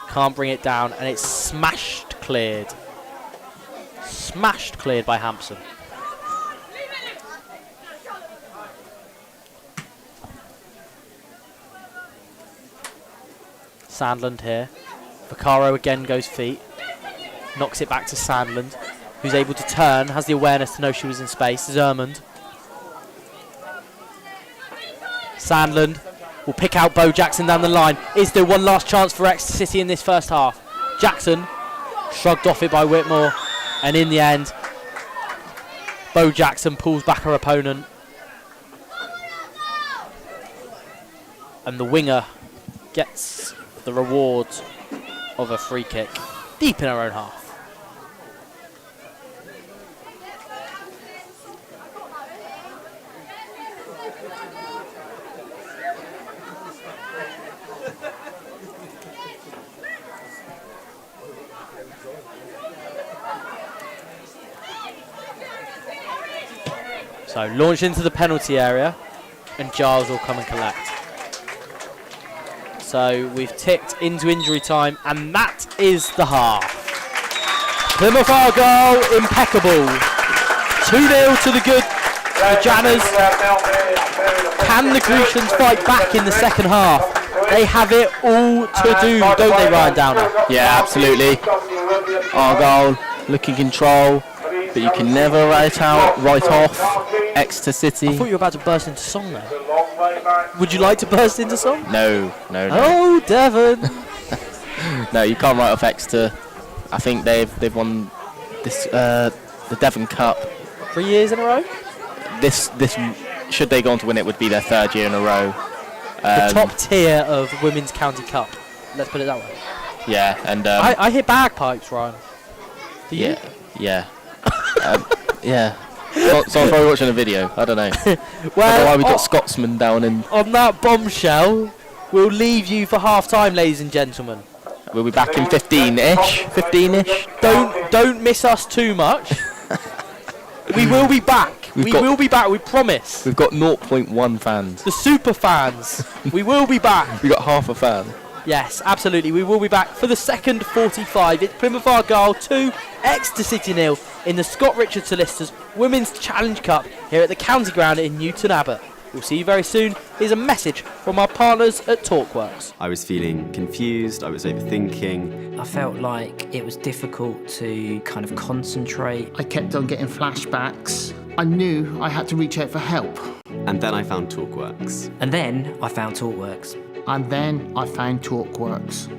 can't bring it down, and it's smashed cleared. Smashed cleared by Hampson. Sandland here. Vaccaro again goes feet. Knocks it back to Sandland, who's able to turn, has the awareness to know she was in space. Zermond. Sandland will pick out Bo Jackson down the line. Is there one last chance for Exeter City in this first half? Jackson shrugged off it by Whitmore, and in the end, Bo Jackson pulls back her opponent. And the winger gets the reward of a free kick deep in her own half. So launch into the penalty area and Giles will come and collect. So we've ticked into injury time and that is the half. Plymouth Argyle impeccable. 2-0 to the good Janners. Can the Grecians fight back in the second half? They have it all to do, don't they, Ryan Downer? Yeah, absolutely. Argyle looking control, but you can never write off Exeter City. I thought you were about to burst into song there. Would you like to burst into song? No. Oh, Devon. No, you can't write off Exeter. I think they've won this the Devon Cup 3 years in a row? This should they go on to win it would be their third year in a row. The top tier of Women's County Cup. Let's put it that way. Yeah, and I hit bagpipes, Ryan. Do you? Yeah. Yeah. So I'm probably watching a video. I don't know. Well, why we got Scotsman down in. On that bombshell, we'll leave you for half time, ladies and gentlemen. We'll be back in 15-ish. 15-ish. Don't miss us too much. We will be back. We will be back, we promise. We've got 0.1 fans. The super fans. We will be back. We got half a fan. Yes, absolutely. We will be back for the second 45. It's Plymouth Argyle 2, Exeter City 0 in the Scott Richard Solicitors Women's Challenge Cup here at the County Ground in Newton Abbot. We'll see you very soon. Here's a message from our partners at Talkworks. I was feeling confused, I was overthinking. I felt like it was difficult to kind of concentrate. I kept on getting flashbacks. I knew I had to reach out for help. And then I found Talkworks. And then I found Talkworks. And then I found Talkworks.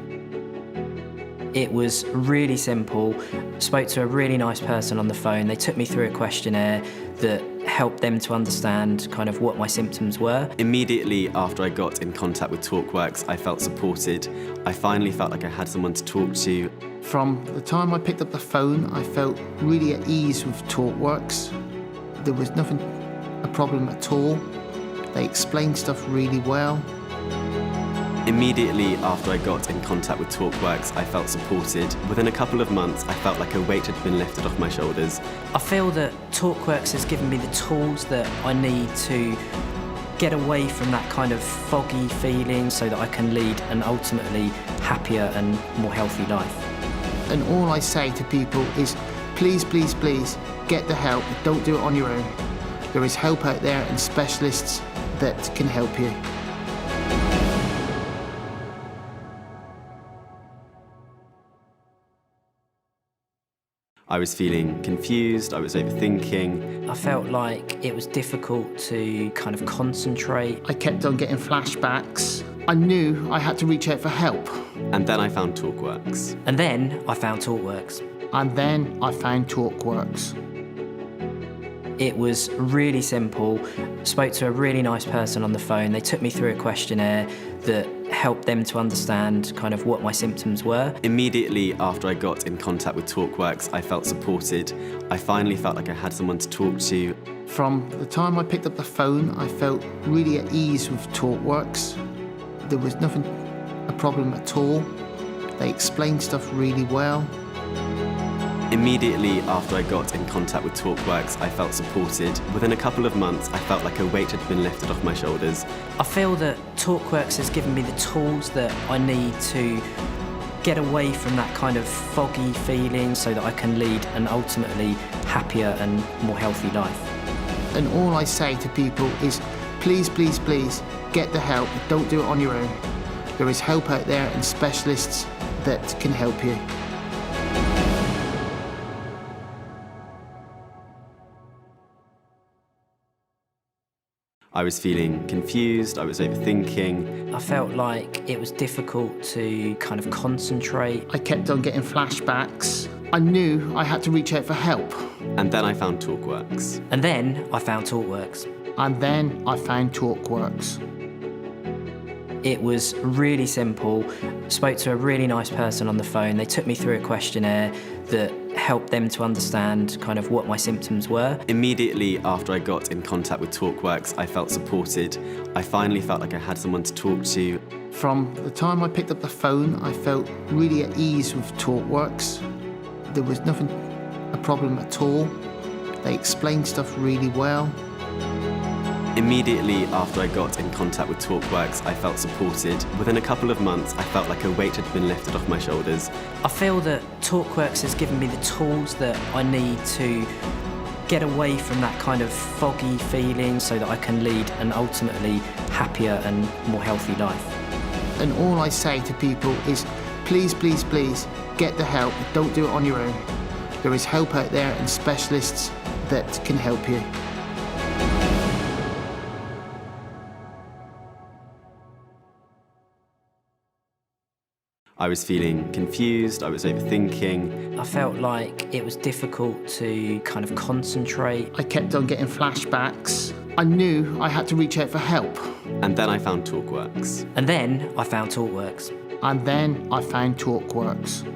It was really simple. Spoke to a really nice person on the phone. They took me through a questionnaire that helped them to understand kind of what my symptoms were. Immediately after I got in contact with Talkworks, I felt supported. I finally felt like I had someone to talk to. From the time I picked up the phone, I felt really at ease with Talkworks. There was nothing a problem at all. They explained stuff really well. Immediately after I got in contact with Talkworks, I felt supported. Within a couple of months, I felt like a weight had been lifted off my shoulders. I feel that Talkworks has given me the tools that I need to get away from that kind of foggy feeling so that I can lead an ultimately happier and more healthy life. And all I say to people is, please, please, please, get the help. Don't do it on your own. There is help out there and specialists that can help you. I was feeling confused, I was overthinking. I felt like it was difficult to kind of concentrate. I kept on getting flashbacks. I knew I had to reach out for help. And then I found Talkworks. And then I found Talkworks. And then I found Talkworks. It was really simple. Spoke to a really nice person on the phone. They took me through a questionnaire that helped them to understand kind of what my symptoms were. Immediately after I got in contact with Talkworks, I felt supported. I finally felt like I had someone to talk to. From the time I picked up the phone, I felt really at ease with Talkworks. There was nothing a problem at all. They explained stuff really well. Immediately after I got in contact with Talkworks, I felt supported. Within a couple of months, I felt like a weight had been lifted off my shoulders. I feel that Talkworks has given me the tools that I need to get away from that kind of foggy feeling so that I can lead an ultimately happier and more healthy life. And all I say to people is, please, please, please, get the help. Don't do it on your own. There is help out there and specialists that can help you. I was feeling confused, I was overthinking. I felt like it was difficult to kind of concentrate. I kept on getting flashbacks. I knew I had to reach out for help. And then I found Talkworks. And then I found Talkworks. And then I found Talkworks. It was really simple. Spoke to a really nice person on the phone. They took me through a questionnaire that helped them to understand kind of what my symptoms were. Immediately after I got in contact with Talkworks, I felt supported. I finally felt like I had someone to talk to. From the time I picked up the phone, I felt really at ease with Talkworks. There was nothing a problem at all. They explained stuff really well. Immediately after I got in contact with TalkWorks, I felt supported. Within a couple of months, I felt like a weight had been lifted off my shoulders. I feel that TalkWorks has given me the tools that I need to get away from that kind of foggy feeling so that I can lead an ultimately happier and more healthy life. And all I say to people is, please, please, please, get the help. Don't do it on your own. There is help out there and specialists that can help you. I was feeling confused, I was overthinking. I felt like it was difficult to kind of concentrate. I kept on getting flashbacks. I knew I had to reach out for help. And then I found TalkWorks. And then I found TalkWorks. And then I found TalkWorks.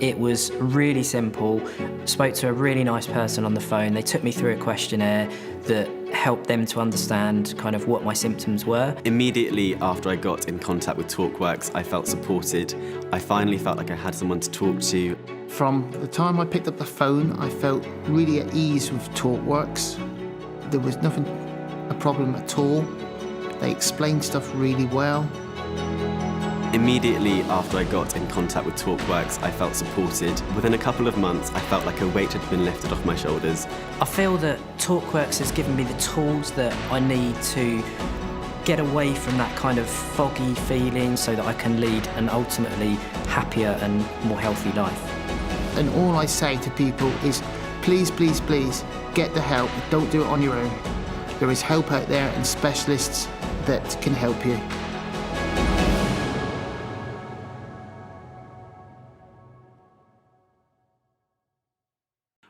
It was really simple. Spoke to a really nice person on the phone. They took me through a questionnaire that helped them to understand kind of what my symptoms were. Immediately after I got in contact with TalkWorks, I felt supported. I finally felt like I had someone to talk to. From the time I picked up the phone, I felt really at ease with TalkWorks. There was nothing a problem at all. They explained stuff really well. Immediately after I got in contact with TalkWorks, I felt supported. Within a couple of months, I felt like a weight had been lifted off my shoulders. I feel that TalkWorks has given me the tools that I need to get away from that kind of foggy feeling so that I can lead an ultimately happier and more healthy life. And all I say to people is, please, please, please, get the help. Don't do it on your own. There is help out there and specialists that can help you.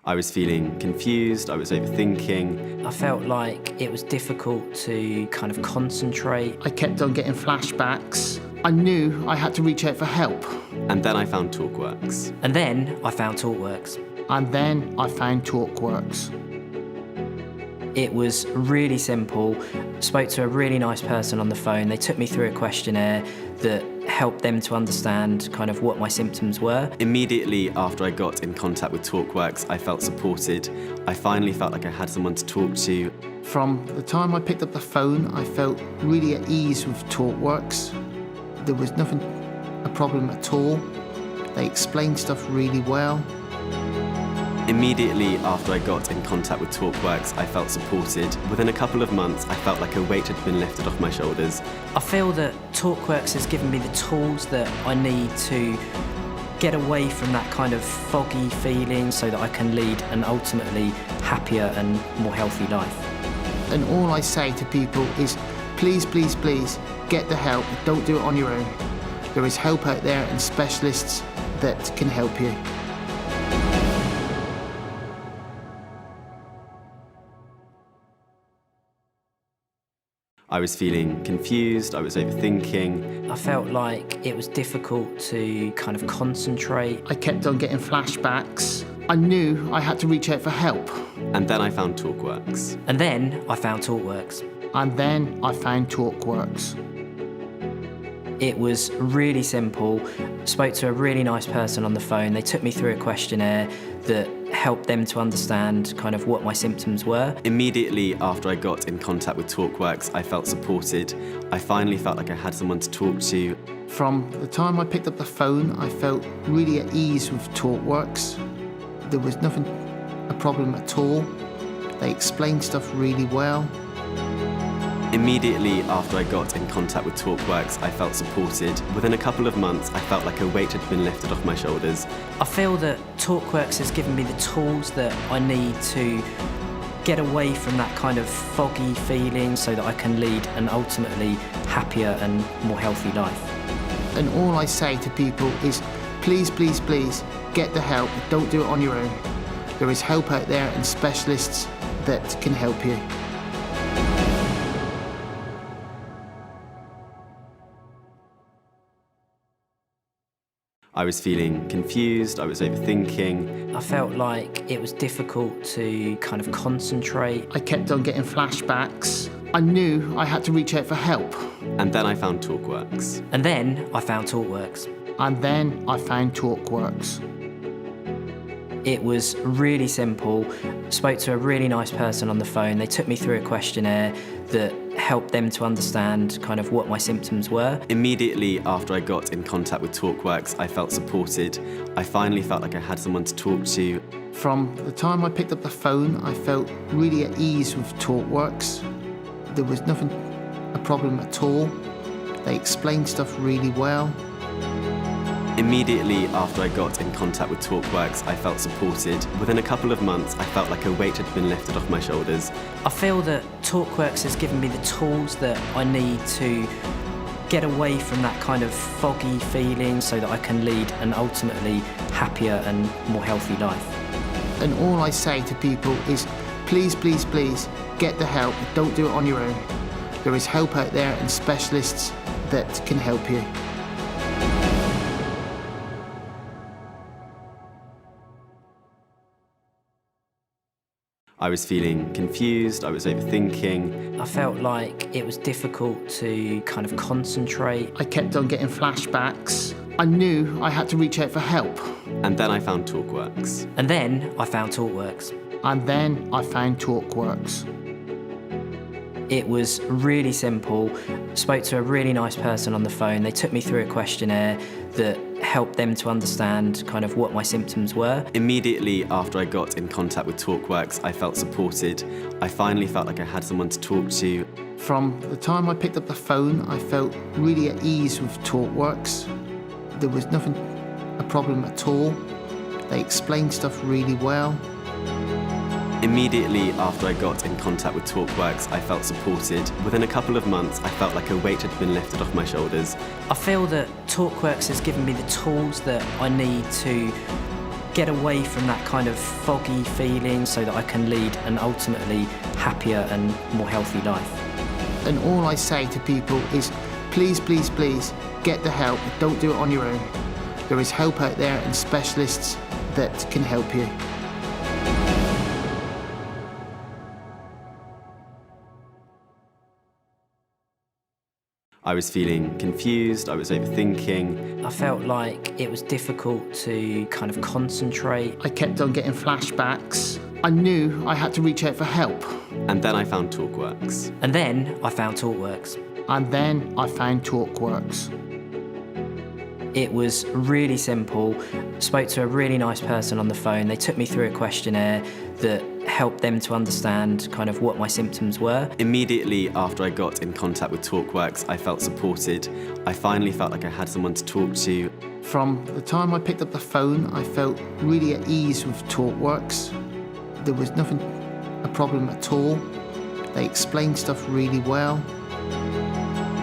I was feeling confused, I was overthinking. I felt like it was difficult to kind of concentrate. I kept on getting flashbacks. I knew I had to reach out for help. And then I found TalkWorks. And then I found TalkWorks. And then I found TalkWorks. It was really simple. Spoke to a really nice person on the phone. They took me through a questionnaire that helped them to understand kind of what my symptoms were. Immediately after I got in contact with TalkWorks, I felt supported. I finally felt like I had someone to talk to. From the time I picked up the phone, I felt really at ease with TalkWorks. There was nothing a problem at all. They explained stuff really well. Immediately after I got in contact with TalkWorks, I felt supported. Within a couple of months, I felt like a weight had been lifted off my shoulders. I feel that TalkWorks has given me the tools that I need to get away from that kind of foggy feeling so that I can lead an ultimately happier and more healthy life. And all I say to people is, please, please, please, get the help. Don't do it on your own. There is help out there and specialists that can help you. I was feeling confused, I was overthinking. I felt like it was difficult to kind of concentrate. I kept on getting flashbacks. I knew I had to reach out for help. And then I found TalkWorks. And then I found TalkWorks. And then I found TalkWorks. It was really simple. Spoke to a really nice person on the phone. They took me through a questionnaire that helped them to understand kind of what my symptoms were. Immediately after I got in contact with TalkWorks, I felt supported. I finally felt like I had someone to talk to. From the time I picked up the phone, I felt really at ease with TalkWorks. There was nothing a problem at all. They explained stuff really well. Immediately after I got in contact with TalkWorks, I felt supported. Within a couple of months, I felt like a weight had been lifted off my shoulders. I feel that TalkWorks has given me the tools that I need to get away from that kind of foggy feeling so that I can lead an ultimately happier and more healthy life. And all I say to people is, please, please, please, get the help. Don't do it on your own. There is help out there and specialists that can help you. I was feeling confused, I was overthinking. I felt like it was difficult to kind of concentrate. I kept on getting flashbacks. I knew I had to reach out for help. And then I found TalkWorks. And then I found TalkWorks. And then I found TalkWorks. It was really simple. Spoke to a really nice person on the phone. They took me through a questionnaire that helped them to understand kind of what my symptoms were. Immediately after I got in contact with TalkWorks, I felt supported. I finally felt like I had someone to talk to. From the time I picked up the phone, I felt really at ease with TalkWorks. There was nothing a problem at all. They explained stuff really well. Immediately after I got in contact with TalkWorks, I felt supported. Within a couple of months, I felt like a weight had been lifted off my shoulders. I feel that TalkWorks has given me the tools that I need to get away from that kind of foggy feeling so that I can lead an ultimately happier and more healthy life. And all I say to people is, please, please, please, get the help. Don't do it on your own. There is help out there and specialists that can help you. I was feeling confused, I was overthinking. I felt like it was difficult to kind of concentrate. I kept on getting flashbacks. I knew I had to reach out for help. And then I found TalkWorks. And then I found TalkWorks. And then I found TalkWorks. It was really simple. Spoke to a really nice person on the phone. They took me through a questionnaire that helped them to understand kind of what my symptoms were. Immediately after I got in contact with TalkWorks, I felt supported. I finally felt like I had someone to talk to. From the time I picked up the phone, I felt really at ease with TalkWorks. There was nothing a problem at all. They explained stuff really well. Immediately after I got in contact with TalkWorks, I felt supported. Within a couple of months, I felt like a weight had been lifted off my shoulders. I feel that TalkWorks has given me the tools that I need to get away from that kind of foggy feeling so that I can lead an ultimately happier and more healthy life. And all I say to people is, please, please, please, get the help. Don't do it on your own. There is help out there and specialists that can help you. I was feeling confused, I was overthinking. I felt like it was difficult to kind of concentrate. I kept on getting flashbacks. I knew I had to reach out for help. And then I found TalkWorks. And then I found TalkWorks. And then I found TalkWorks. It was really simple. Spoke to a really nice person on the phone. They took me through a questionnaire that helped them to understand kind of what my symptoms were. Immediately after I got in contact with TalkWorks, I felt supported. I finally felt like I had someone to talk to. From the time I picked up the phone, I felt really at ease with TalkWorks. There was nothing a problem at all. They explained stuff really well.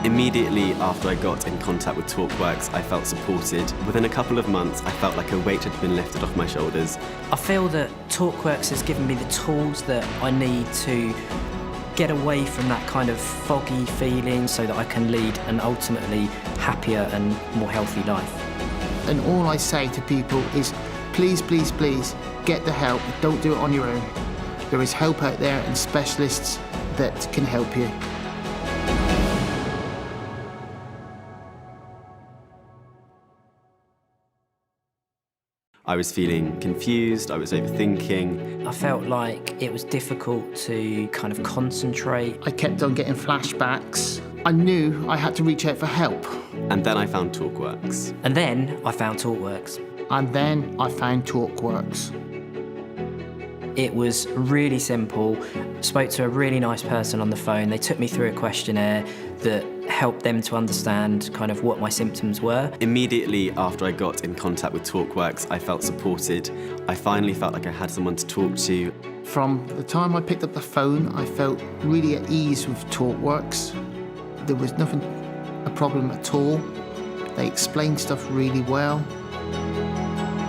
Immediately after I got in contact with TalkWorks, I felt supported. Within a couple of months, I felt like a weight had been lifted off my shoulders. I feel that TalkWorks has given me the tools that I need to get away from that kind of foggy feeling so that I can lead an ultimately happier and more healthy life. And all I say to people is, please, please, please, get the help. Don't do it on your own. There is help out there and specialists that can help you. I was feeling confused, I was overthinking. I felt like it was difficult to kind of concentrate. I kept on getting flashbacks. I knew I had to reach out for help. And then I found TalkWorks. And then I found TalkWorks. And then I found TalkWorks. It was really simple. Spoke to a really nice person on the phone. They took me through a questionnaire that helped them to understand kind of what my symptoms were. Immediately after I got in contact with TalkWorks, I felt supported. I finally felt like I had someone to talk to. From the time I picked up the phone, I felt really at ease with TalkWorks. There was nothing a problem at all. They explained stuff really well.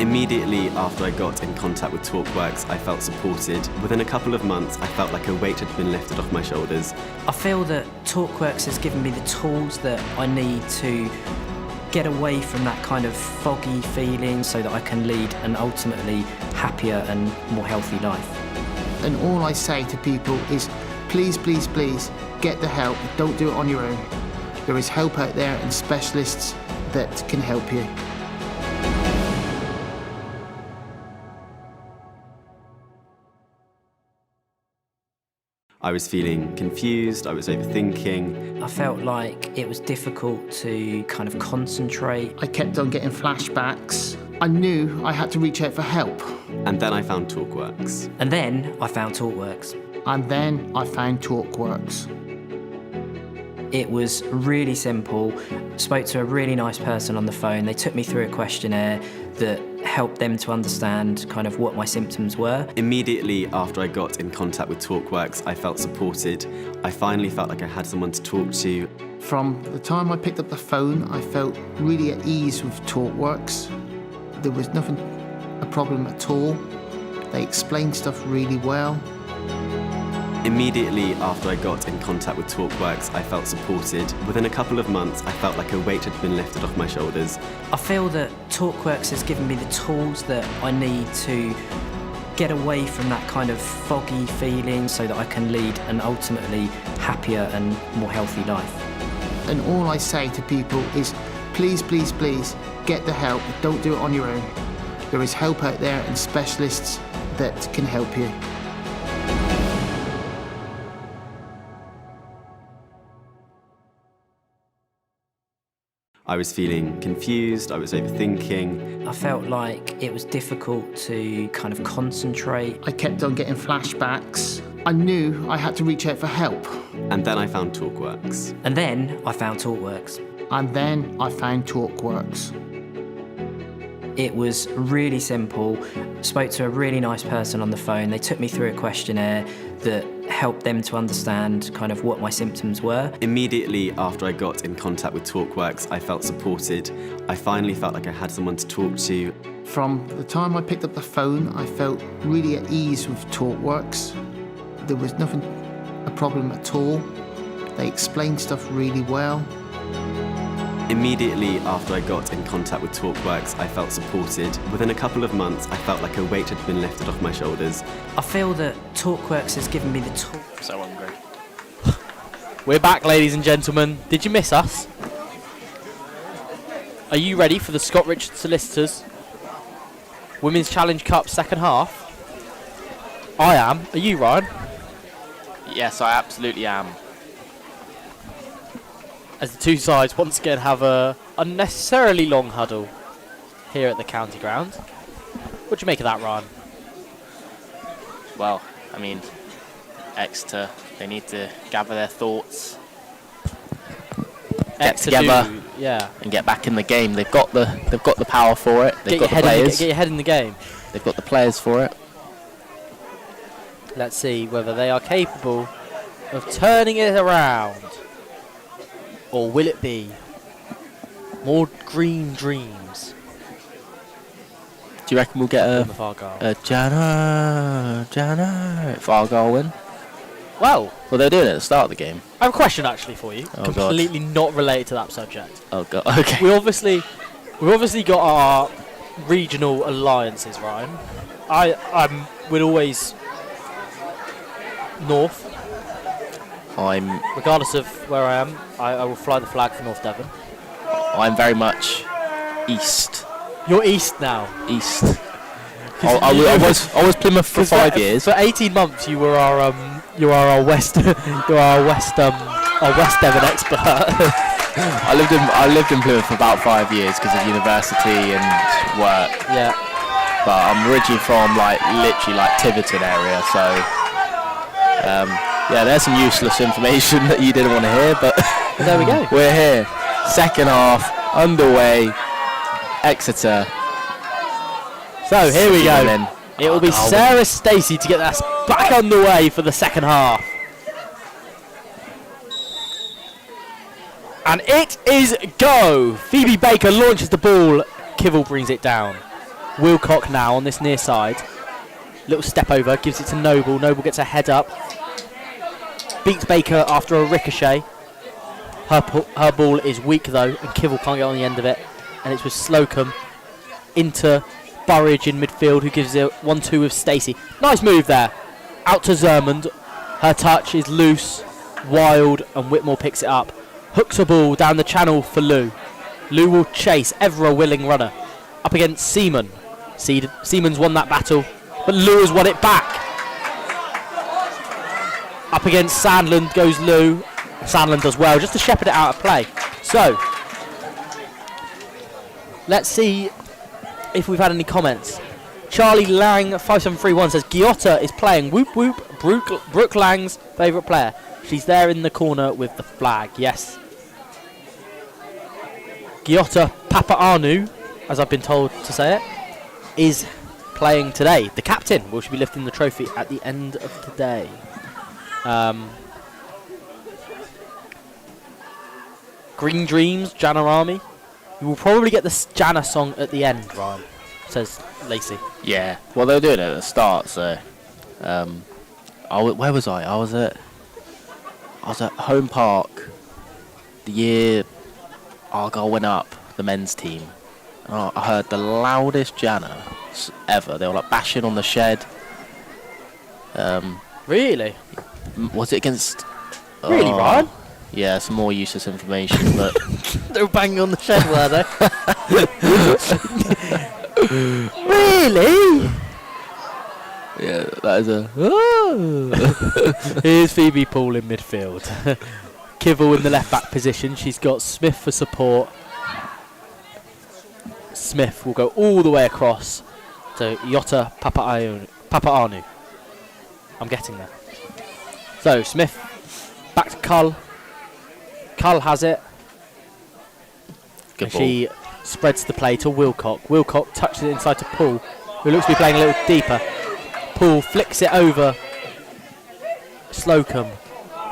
Immediately after I got in contact with TalkWorks, I felt supported. Within a couple of months, I felt like a weight had been lifted off my shoulders. I feel that TalkWorks has given me the tools that I need to get away from that kind of foggy feeling so that I can lead an ultimately happier and more healthy life. And all I say to people is, please, please, please, get the help. Don't do it on your own. There is help out there and specialists that can help you. I was feeling confused, I was overthinking. I felt like it was difficult to kind of concentrate. I kept on getting flashbacks. I knew I had to reach out for help. And then I found TalkWorks. And then I found TalkWorks. And then I found TalkWorks. It was really simple. Spoke to a really nice person on the phone. They took me through a questionnaire that helped them to understand kind of what my symptoms were. Immediately after I got in contact with TalkWorks, I felt supported. I finally felt like I had someone to talk to. From the time I picked up the phone, I felt really at ease with TalkWorks. There was nothing a problem at all. They explained stuff really well. Immediately after I got in contact with TalkWorks, I felt supported. Within a couple of months, I felt like a weight had been lifted off my shoulders. I feel that TalkWorks has given me the tools that I need to get away from that kind of foggy feeling so that I can lead an ultimately happier and more healthy life. And all I say to people is, please, please, please, get the help. Don't do it on your own. There is help out there and specialists that can help you. I was feeling confused, I was overthinking. I felt like it was difficult to kind of concentrate. I kept on getting flashbacks. I knew I had to reach out for help. And then I found TalkWorks. And then I found TalkWorks. And then I found TalkWorks. It was really simple. Spoke to a really nice person on the phone. They took me through a questionnaire that helped them to understand kind of what my symptoms were. Immediately after I got in contact with TalkWorks, I felt supported. I finally felt like I had someone to talk to. From the time I picked up the phone, I felt really at ease with TalkWorks. There was nothing a problem at all. They explained stuff really well. Immediately after I got in contact with TalkWorks, I felt supported. Within a couple of months, I felt like a weight had been lifted off my shoulders. I feel that TalkWorks has given me the tools. So hungry. We're back, ladies and gentlemen. Did you miss us? Are you ready for the Scott Richard Solicitors Women's Challenge Cup second half? I am. Are you, Ryan? Yes, I absolutely am. As the two sides once again have a unnecessarily long huddle here at the county ground. What do you make of that, Ryan? Well, I mean, Exeter, they need to gather their thoughts, get together, and get back in the game. They've got the power for it. They've got the players. Get your head in the game. They've got the players for it. Let's see whether they are capable of turning it around. Or will it be more green dreams? Do you reckon we'll get a Jana if Argyle win? Well, they're doing it at the start of the game. I have a question actually for you, Oh, completely not related to that subject. Oh god, okay. We've obviously got our regional alliances, Ryan. I'm with always North. Regardless of where I am, I will fly the flag for North Devon. I'm very much East. You're East now. East. I was Plymouth for 5 years. For 18 months, you were our West our West Devon expert. I lived in Plymouth for about 5 years because of university and work. Yeah. But I'm originally from literally Tiverton area, so. Yeah, there's some useless information that you didn't want to hear, but there we go. We're here. Second half, underway, Exeter. So here we go. Women. It will be Sarah Stacey to get us back underway for the second half. And it is go. Phoebe Baker launches the ball. Kivell brings it down. Wilcock now on this near side. Little step over, gives it to Noble. Noble gets a head up. Beats Baker after a ricochet. Her ball is weak though, and Kivell can't get on the end of it. And it's with Slocum into Burridge in midfield, who gives it 1-2 with Stacey. Nice move there. Out to Zermond. Her touch is loose, wild, and Whitmore picks it up. Hooks a ball down the channel for Lou. Lou will chase, ever a willing runner. Up against Seaman. Seaman's won that battle, but Lou has won it back. A Up against Sandland goes Lou. Sandland does well just to shepherd it out of play. So, let's see if we've had any comments. Charlie Lang 5731 says Giotta is playing. Whoop whoop. Brooke Lang's favourite player. She's there in the corner with the flag. Yes. Giotta Papaanu, as I've been told to say it, is playing today. The captain will be lifting the trophy at the end of today. Green Dreams, Jana Army. You will probably get the Jana song at the end, Ryan, says Lacey. Yeah, well, they were doing it at the start, so. Where was I? I was at Home Park the year Argyle went up, the men's team. I heard the loudest Jana ever. They were like bashing on the shed. Really? Was it against? Really, Ryan? Yeah, some more useless information, but they were banging on the shed, were they? Really? Yeah, that is a. Here's Phoebe Poole in midfield. Kivell in the left back position. She's got Smith for support. Smith will go all the way across to Giotta Papaanu. I'm getting there. So Smith back to Cull. Cull has it. Good ball. She spreads the play to Wilcock. Wilcock touches it inside to Poole, who looks to be playing a little deeper. Poole flicks it over Slocum.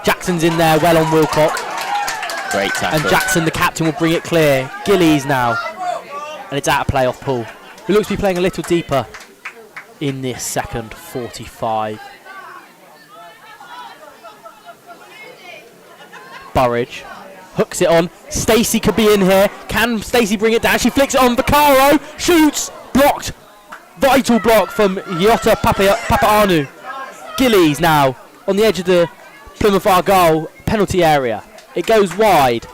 Jackson's in there, well on Wilcock. Great tackle. And Jackson, the captain, will bring it clear. Gillies now. And it's out of play off Poole, who looks to be playing a little deeper in this second 45. Burridge hooks it on. Stacey could be in here. Can Stacey bring it down? She flicks it on. Vaccaro shoots. Blocked. Vital block from Giotta Papaanu. Gillies now on the edge of the Plymouth Argyle penalty area. It goes wide.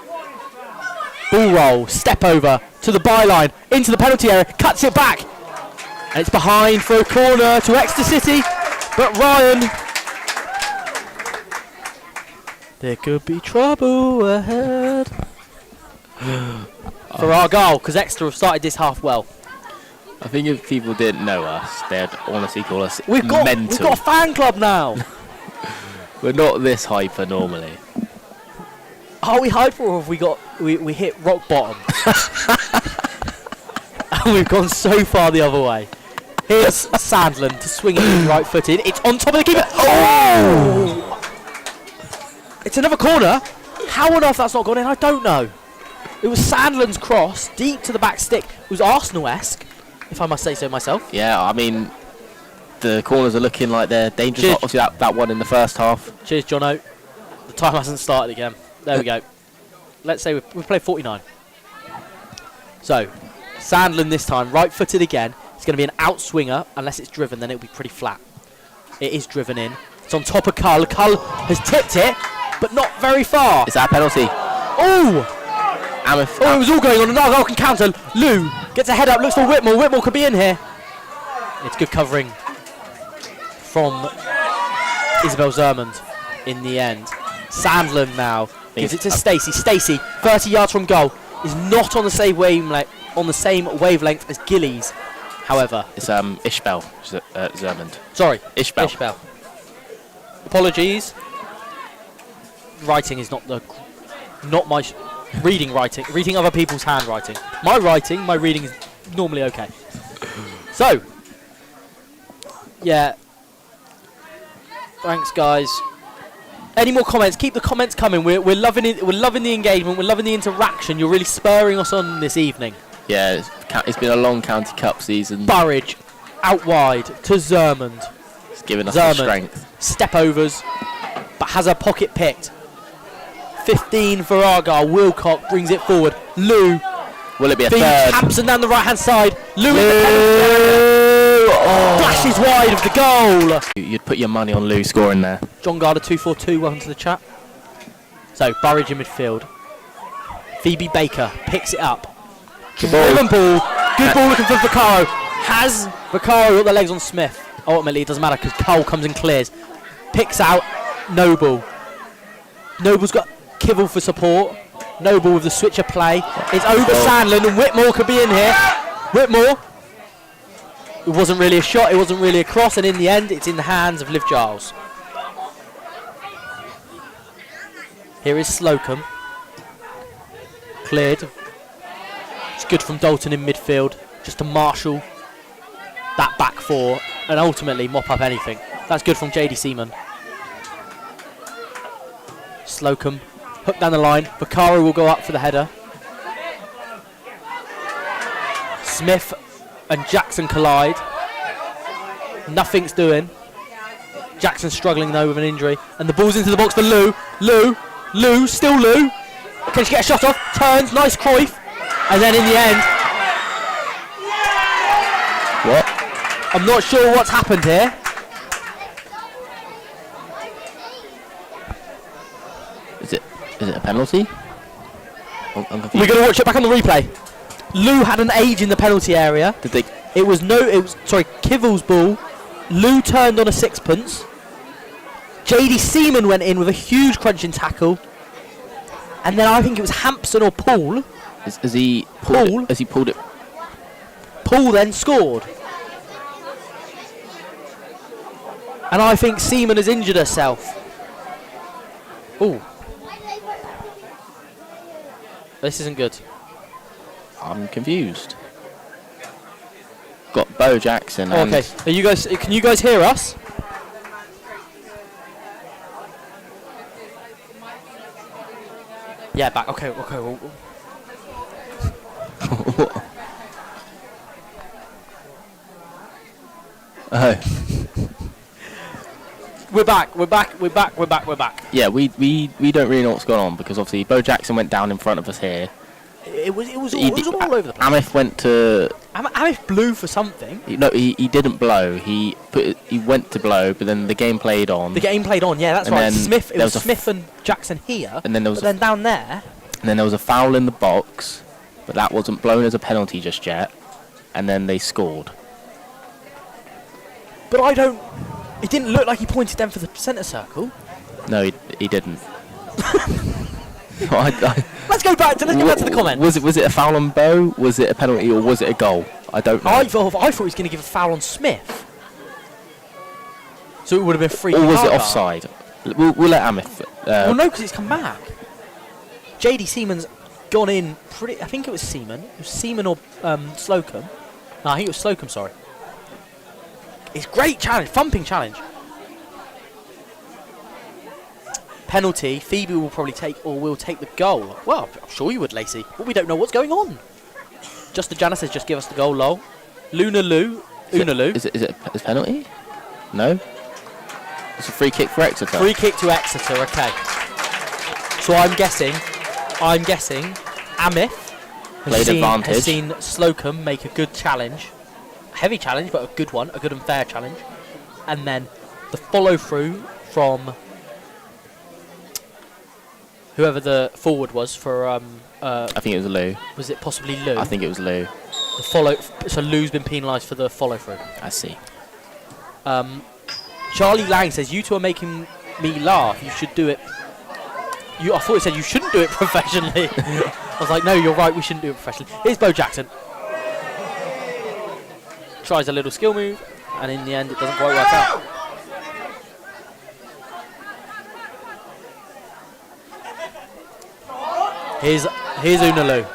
Ball roll. Step over to the byline. Into the penalty area. Cuts it back. And it's behind for a corner to Exeter City. But Ryan... There could be trouble ahead for Argyle, because Exeter have started this half well. I think if people didn't know us, they'd honestly call us mental. We've got a fan club now. We're not this hyper normally. Are we hyper, or have we hit rock bottom? And we've gone so far the other way. Here's Sandland to swing it in right-footed. It's on top of the keeper. Oh! It's another corner. How on earth that's not gone in, I don't know. It was Sandland's cross, deep to the back stick. It was Arsenal-esque, if I must say so myself. Yeah, I mean, the corners are looking like they're dangerous. Cheers. Obviously, that one in the first half. Cheers, Jono. The time hasn't started again. There we go. Let's say we've played 49. So, Sandland this time, right-footed again. It's going to be an outswinger. Unless it's driven, then it'll be pretty flat. It is driven in. It's on top of Cull. Cull has tipped it, but not very far. Is that a penalty? Oh! It was all going on. Another can counter. Lou gets a head up, looks for Whitmore. Whitmore could be in here. It's good covering from Isabel Zermond in the end. Sandland now gives it to Stacey. Stacey, 30 yards from goal, is not on the same wavelength as Gillies. However, it's Ishbel Zermond. Sorry, Ishbel. Apologies. Writing is not my reading other people's handwriting. My reading is normally okay. So, yeah. Thanks, guys. Any more comments? Keep the comments coming. We're loving it. We're loving the engagement. We're loving the interaction. You're really spurring us on this evening. Yeah, it's been a long county cup season. Burridge out wide to Zermond. It's given us the strength. Step overs, but has a pocket picked. 15 for Argyle. Wilcock brings it forward. Lou. Will it be a third? Hampson down the right hand side. Lou in the penalty. Flashes wide of the goal. You'd put your money on Lou scoring there. John Garder 242. Welcome to the chat. So Burridge in midfield. Phoebe Baker picks it up. Good ball. Good ball looking for Vaccaro. Has Vaccaro got the legs on Smith? Ultimately, it doesn't matter because Cole comes and clears. Picks out Noble. Noble's got Kibble for support. Noble with the switch of play. It's over Sandland, and Whitmore could be in here. Whitmore. It wasn't really a shot, it wasn't really a cross, and in the end, it's in the hands of Liv Giles. Here is Slocum. Cleared. It's good from Dalton in midfield, just to marshal that back four and ultimately mop up anything. That's good from JD Seaman. Slocum, hook down the line. Vaccaro will go up for the header. Smith and Jackson collide. Nothing's doing. Jackson's struggling though with an injury. And the ball's into the box for Lou. Lou, still Lou. Can she get a shot off? Turns, nice Cruyff. And then in the end... What? I'm not sure what's happened here. Is it a penalty? I'm confused. We're going to watch it back on the replay. Lou had an age in the penalty area. Did they? Kivell's ball. Lou turned on a sixpence. JD Seaman went in with a huge crunching tackle. And then I think it was Hampson or Paul. Has he pulled it? Paul then scored. And I think Seaman has injured herself. Ooh. This isn't good. I'm confused. Got Bo Jackson. Oh, okay. Are you guys? Can you guys hear us? Yeah, back. Okay. Well. Oh. We're back. Yeah, we don't really know what's going on because obviously Bo Jackson went down in front of us here. It was all over the place. Amif went to. Amif blew for something. He didn't blow. He went to blow, but then the game played on. Yeah, that's and right. Then It was Smith and Jackson here. And then there was. Then down there. And then there was a foul in the box, but that wasn't blown as a penalty just yet. And then they scored. But it didn't look like he pointed them for the centre circle. No, he didn't. Let's go back to the comments. Was it a foul on Bo? Was it a penalty or was it a goal? I don't know. I thought he was going to give a foul on Smith. So it would have been free. Or was it offside? We'll let Amif. Well, no, because it's come back. JD Seaman's gone in pretty. I think it was Seaman. It was Seaman or Slocum. No, I think it was Slocum. Sorry. It's great challenge, thumping challenge. Penalty. Phoebe will probably take the goal. Well, I'm sure you would, Lacey. But we don't know what's going on. Just the Janice says, just give us the goal, lol. Una Lou. Is it a penalty? No. It's a free kick for Exeter. Free kick to Exeter. Okay. So I'm guessing Amif has seen Slocum make a good challenge. A heavy challenge, but a good one. A good and fair challenge. And then the follow through from whoever the forward was for I think it was Lou. Was it possibly Lou? I think it was Lou. So Lou's been penalised for the follow through. I see. Charlie Lang says, you two are making me laugh. You should do it. I thought it said you shouldn't do it professionally. I was like, no, you're right, we shouldn't do it professionally. Here's Bo Jackson. Tries a little skill move, and in the end it doesn't quite work out. Here's Unalu.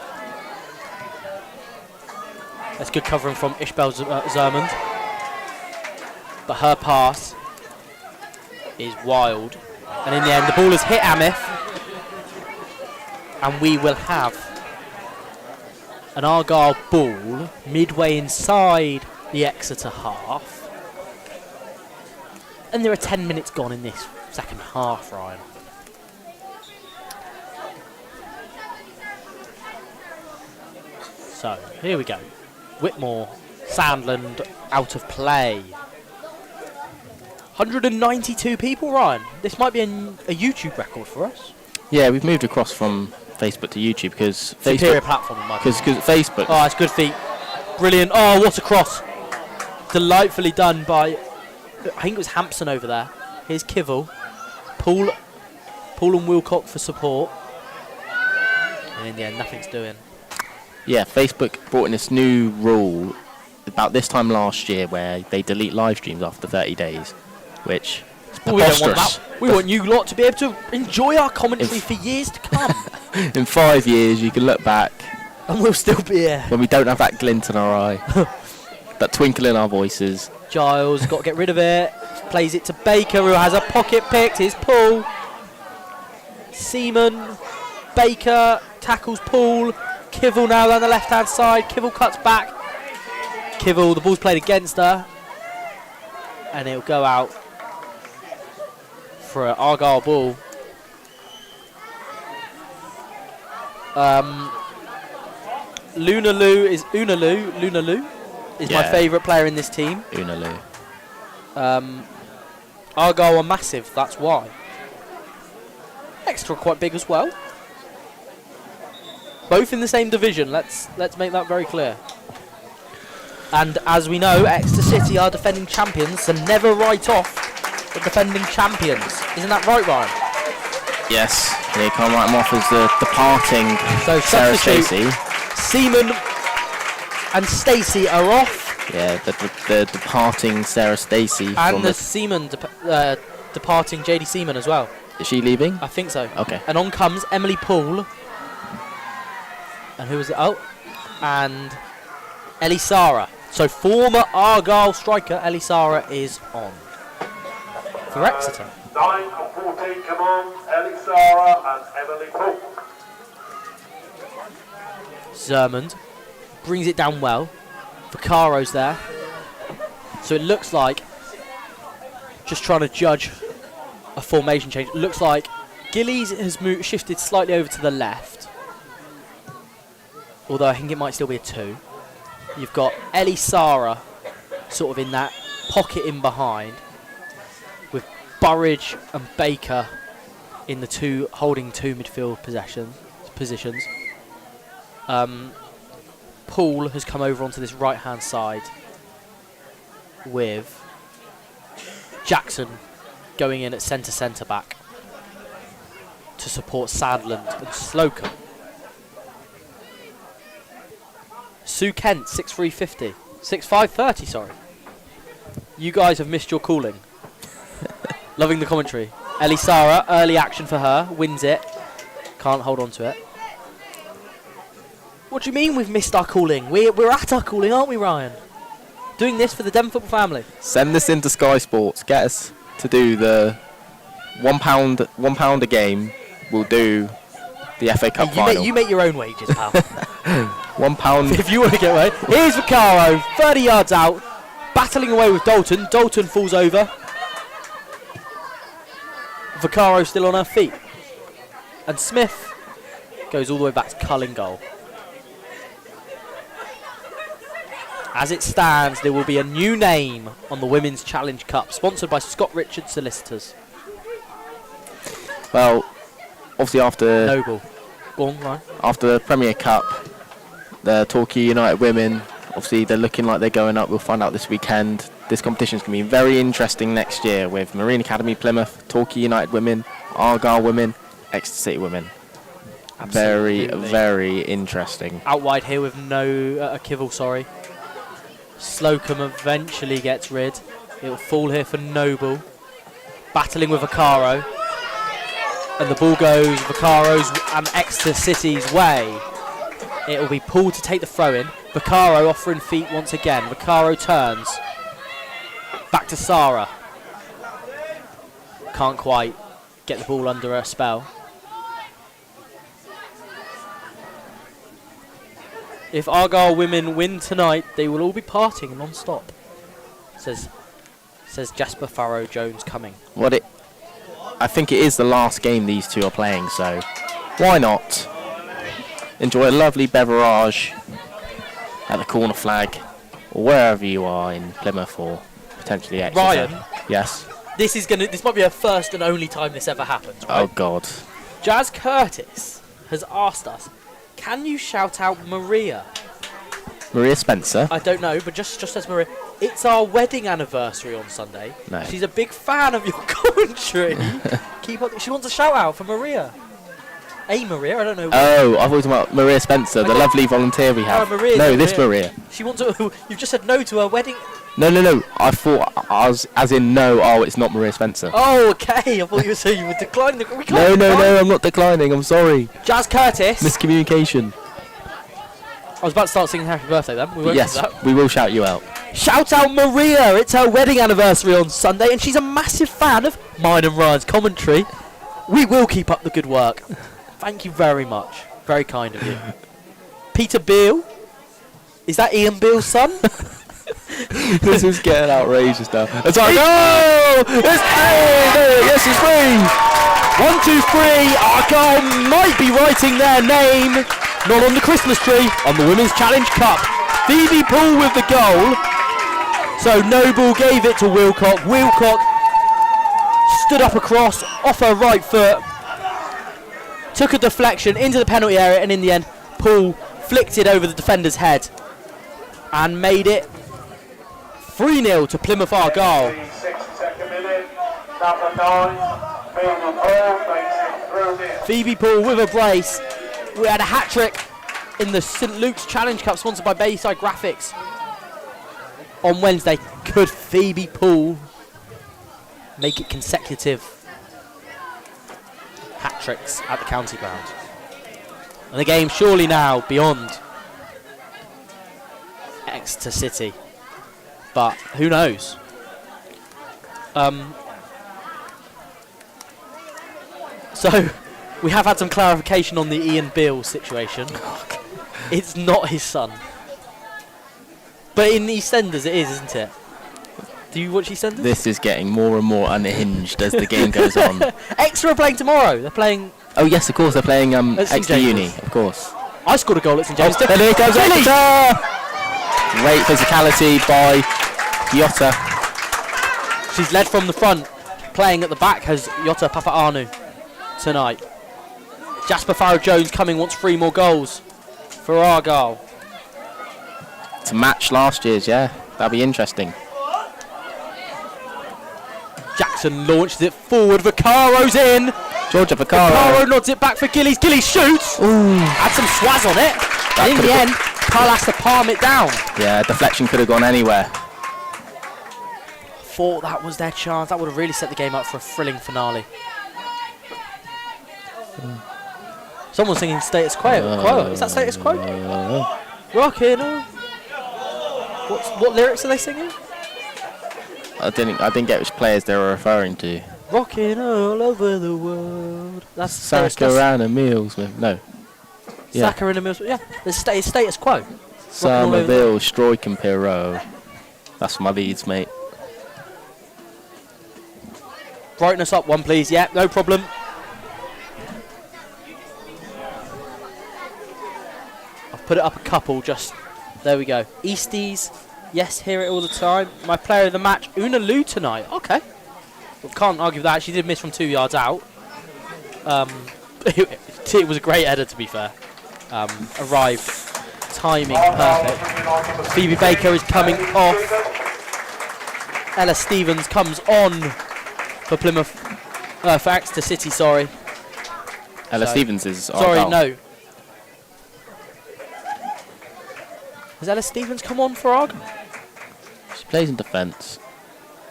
That's good covering from Ishbel Zermond. But her pass is wild. And in the end, the ball has hit Amif. And we will have an Argyle ball midway inside the Exeter half. And there are 10 minutes gone in this second half, Ryan. So, here we go. Whitmore, Sandland out of play. 192 people, Ryan. This might be a YouTube record for us. Yeah, we've moved across from Facebook to YouTube because Superior platform, in my opinion. Because Facebook. Oh, it's good feet. Brilliant. Oh, what a cross. Delightfully done by, I think it was Hampson over there. Here's Kivell. Paul and Wilcock for support. And in the end, nothing's doing. Yeah, Facebook brought in this new rule about this time last year where they delete live streams after 30 days, which is Well, we don't want preposterous. that. We want you lot to be able to enjoy our commentary for years to come. In 5 years, you can look back And we'll still be here. when we don't have that glint in our eye, that twinkle in our voices. Giles got to get rid of it. Plays it to Baker, who has a pocket picked. Here's Paul. Seaman. Baker tackles Paul. Kivell now down the left-hand side. Kivell cuts back. Kivell, the ball's played against her. And it'll go out for an Argyle ball. Lunalu is my favourite player in this team. Unalu. Argyle are massive, that's why. Exeter are quite big as well. Both in the same division, let's make that very clear. And as we know, Exeter City are defending champions, so never write off the defending champions. Isn't that right, Ryan? Yes, they can't write them off as the departing So Sarah substitute. Stacey. Seaman and Stacey are off. Yeah, the departing Sarah Stacey. And the Seaman departing JD Seaman as well. Is she leaving? I think so. Okay. And on comes Emily Poole. And who was it? Oh, and Ellie Sara. So former Argyle striker Ellie Sara is on for Exeter. 9 and 14 come on, Ellie Sara and Emily Poole. Zermond brings it down well. Vaccaro's there. So it looks like, just trying to judge a formation change, it looks like Gillies has shifted slightly over to the left. Although I think it might still be a 2. You've got Ellie Sara sort of in that pocket in behind, with Burridge and Baker in the holding two midfield positions. Poole has come over onto this right hand side with Jackson going in at centre back to support Sadland and Slocum. Sue Kent, 6'3", 6'5", sorry. You guys have missed your calling. Loving the commentary. Ellie Sara, early action for her, wins it. Can't hold on to it. What do you mean we've missed our calling? We're at our calling, aren't we, Ryan? Doing this for the Devon football family. Send this into Sky Sports. Get us to do the £1 a game. We'll do the FA Cup final. You make your own wages, pal. £1. If you want to get away. Here's Vaccaro, 30 yards out, battling away with Dalton. Dalton falls over. Vaccaro still on her feet. And Smith goes all the way back to Cullen goal. As it stands, there will be a new name on the Women's Challenge Cup, sponsored by Scott Richards Solicitors. Well, obviously after Noble. Go on, Ryan. after the Premier Cup, the Torquay United women, obviously they're looking like they're going up. We'll find out this weekend. This competition's going to be very interesting next year with Marine Academy Plymouth, Torquay United women, Argyle women, Exeter City women. Absolutely. Very, very interesting. Out wide here with Kivell, sorry. Slocum eventually gets rid. It'll fall here for Noble. Battling with Vaccaro. And the ball goes Vaccaro's and Exeter City's way. It'll be Paul to take the throw in. Vaccaro offering feet once again. Vaccaro turns. Back to Sara. Can't quite get the ball under her spell. If Argyle women win tonight, they will all be partying non-stop. Says Jasper Farrow Jones coming. I think it is the last game these two are playing, so why not enjoy a lovely beverage at the corner flag or wherever you are in Plymouth or potentially Exeter. Ryan, yes. This might be a first and only time this ever happens, right? Oh God. Jazz Curtis has asked us, can you shout out Maria? Maria Spencer. I don't know, but just as Maria. It's our wedding anniversary on Sunday. No. She's a big fan of your commentary. Keep up. She wants a shout out for Maria. Hey Maria, I don't know. Oh, I thought you were talking about Maria Spencer, the lovely volunteer we have. Maria's No, not this Maria. She wants to. You've just said no to her wedding. No. I thought as in no. Oh, it's not Maria Spencer. Oh, okay. I thought you were saying you were declining the. We No, can't decline. I'm not declining. I'm sorry. Jazz Curtis. Miscommunication. I was about to start singing Happy Birthday then. We won't Yes, do that. we will shout you out. Shout out Maria. It's her wedding anniversary on Sunday, and she's a massive fan of mine and Ryan's commentary. We will keep up the good work. Thank you very much. Very kind of you. Peter Beale. Is that Ian Beale's son? This is getting outrageous now. It's like, oh! It's three! Yes, it's three! 1, 2, 3. Argyle might be writing their name. Not on the Christmas tree. On the Women's Challenge Cup. Phoebe Poole with the goal. So Noble gave it to Wilcock. Wilcock stood up across off her right foot. Took a deflection into the penalty area, and in the end, Poole flicked it over the defender's head and made it 3-0 to Plymouth Argyle. 62nd minute, number 9, Phoebe Poole makes it through this. Phoebe Poole with a brace. We had a hat-trick in the St Luke's Challenge Cup, sponsored by Bayside Graphics. On Wednesday, could Phoebe Poole make it consecutive hat-tricks at the county ground? And the game surely now beyond Exeter City, but who knows? So we have had some clarification on the Ian Beale situation. It's not his son, but in EastEnders it is, isn't it? Do you watch EastEnders? This is getting more and more unhinged as the game goes on. Exeter are playing tomorrow. They're playing. Oh yes, of course they're playing St Exeter James's. Uni, of course. I scored a goal at St James. And here comes Billy! Exeter! Great physicality by Yotta. She's led from the front. Playing at the back has Yotta Papaanu tonight. Jasper Farrow-Jones coming, wants 3 more goals for Argyle. To match last year's, yeah. That'll be interesting. Jackson launches it forward. Vaccaro's in. Georgia Vaccaro Vaccaro. nods it back for Gillies. Gillies shoots. Ooh. Had some swaz on it. That And in the end, Carl has to palm it down. Yeah, deflection could have gone anywhere. Thought that was their chance. That would have really set the game up for a thrilling finale. Someone's singing Status Quo. Is that Status Quo? Rockin' on. What lyrics are they singing? I didn't get which players they were referring to. Rockin' all over the world. That's Saka around and Meals with no. Yeah. Saka in the middle. Yeah, the Status Quo. Somerville, Stroik and Pirot. That's my Leeds, mate. Brighten us up one, please. Yeah, no problem. I've put it up a couple, just... There we go. Easties. Yes, hear it all the time. My player of the match, Una Lu tonight. Okay. Well, can't argue with that. She did miss from 2 yards out. It was a great header, to be fair. Arrived. Timing perfect. Phoebe Baker is coming off. Ella Stevens comes on for Plymouth. For Exeter City, sorry. Ella Stevens is Sorry, no. Has Ella Stevens come on for Argyle? She plays in defence,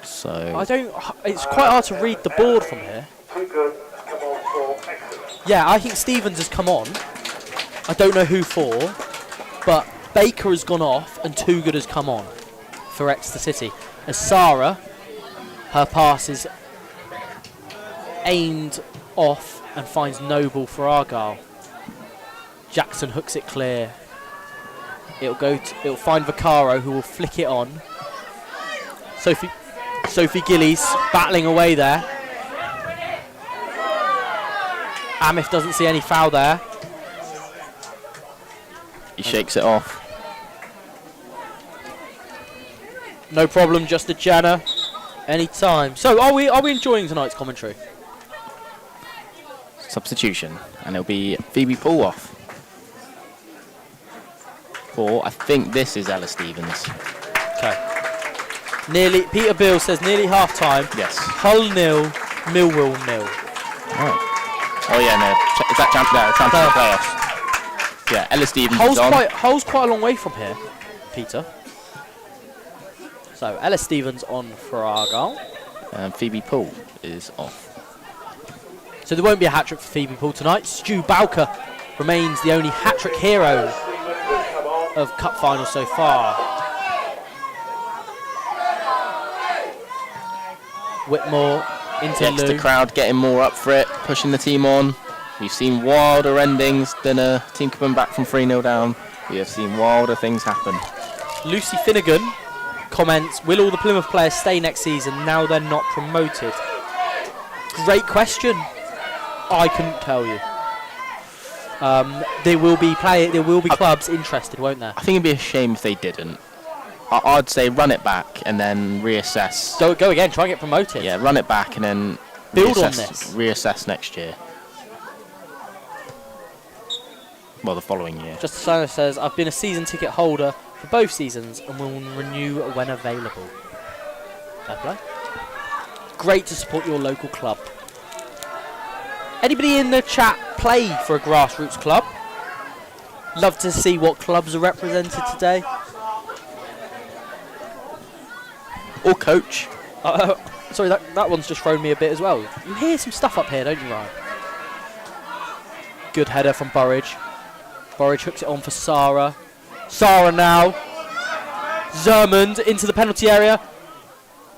so... I don't... It's quite hard to read the board from here. Too good. Come on for Exeter. Yeah, I think Stevens has come on. I don't know who for, but Baker has gone off and Too Good has come on for Exeter City. As Sarah, her pass is aimed off and finds Noble for Argyle. Jackson hooks it clear. It'll find Vaccaro, who will flick it on. Sophie Gillies battling away there. Amith doesn't see any foul there. He shakes it off. No problem, just a Janner. Anytime. So are we enjoying tonight's commentary? Substitution, and it'll be Phoebe Poole off. For I think this is Ella Stevens. Okay. Nearly. Peter Bill says nearly half time. Yes. Hull 0, Millwall 0. Oh yeah, no. Is that championship playoffs? Yeah, Ella Stevens is on. Hull's quite a long way from here, Peter. So Ella Stevens on for Argyle. And Phoebe Poole is off. So there won't be a hat-trick for Phoebe Poole tonight. Stu Bowker remains the only hat-trick hero of Cup final so far. Whitmore into The Exeter Lou. crowd getting more up for it, pushing the team on. We've seen wilder endings than a team coming back from 3-0 down. We have seen wilder things happen. Lucy Finnegan comments, will all the Plymouth players stay next season now they're not promoted? Great question. I couldn't tell you. There will be clubs interested, won't there? I think it'd be a shame if they didn't. I'd say run it back and then reassess. Go again, try and get promoted. Yeah, run it back and then Build on this. Reassess next year. Well, the following year. Just Simon says, I've been a season ticket holder for both seasons and will renew when available. Fair play. Great to support your local club. Anybody in the chat play for a grassroots club? Love to see what clubs are represented today. Or coach. Sorry, that one's just thrown me a bit as well. You hear some stuff up here, don't you, Ryan? Good header from Burridge. Burridge hooks it on for Sarah. Sarah now. Zermond into the penalty area.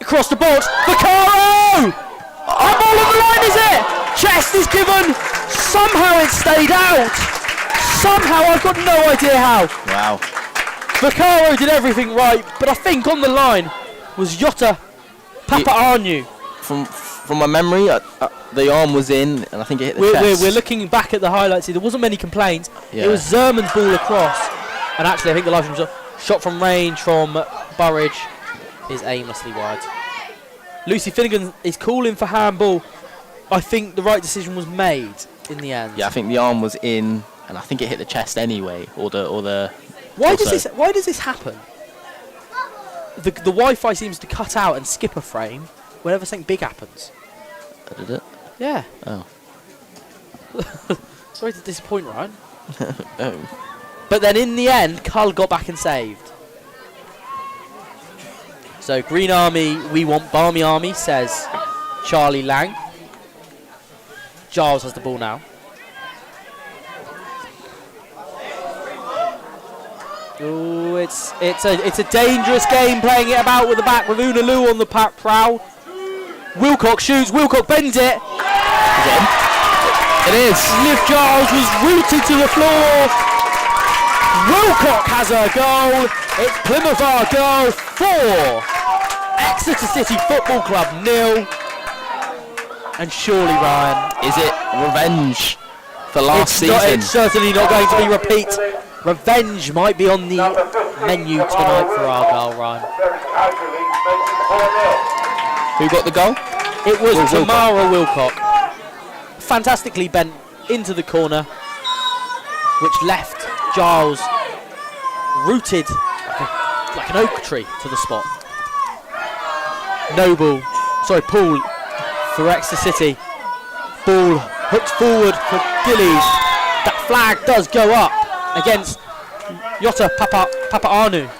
Across the box. Vaccaro! Ball on the line, is it? Chest is given. Somehow it stayed out. Somehow, I've got no idea how. Wow. Vaccaro did everything right, but I think on the line was Jota Papaanu. From my memory, the arm was in, and I think it hit the chest. We're looking back at the highlights here. There wasn't many complaints. Yeah. It was Zerman's ball across, and actually I think the live stream shot from range from Burridge is aimlessly wide. Lucy Finnegan is calling for handball. I think the right decision was made in the end. Yeah, I think the arm was in, and I think it hit the chest anyway, or the. Why does this happen? The Wi-Fi seems to cut out and skip a frame whenever something big happens. Did it? Yeah. Oh. Sorry to disappoint, Ryan. Oh. But then in the end, Cull got back and saved. So Green Army, we want Barmy Army, says Charlie Lang. Giles has the ball now. Ooh, it's a dangerous game, playing it about with the back with Una Lou on the prowl. Wilcock shoots, Wilcock bends it. Is it in? It is. Liv Giles was rooted to the floor. Wilcock has a goal. It's Plymouth Argyle 4. Exeter City Football Club 0. And surely, Ryan, Is it revenge for last season? It's certainly not going to be repeat. Revenge might be on the menu tonight for Argyle, Ryan. Very casually makes it 4-0. Who got the goal? It was Wilcock. Tamara Wilcock. Fantastically bent into the corner, which left Giles rooted like an oak tree to the spot. Poole for Exeter City. Ball hooked forward for Gillies. That flag does go up against Jota Papaanu.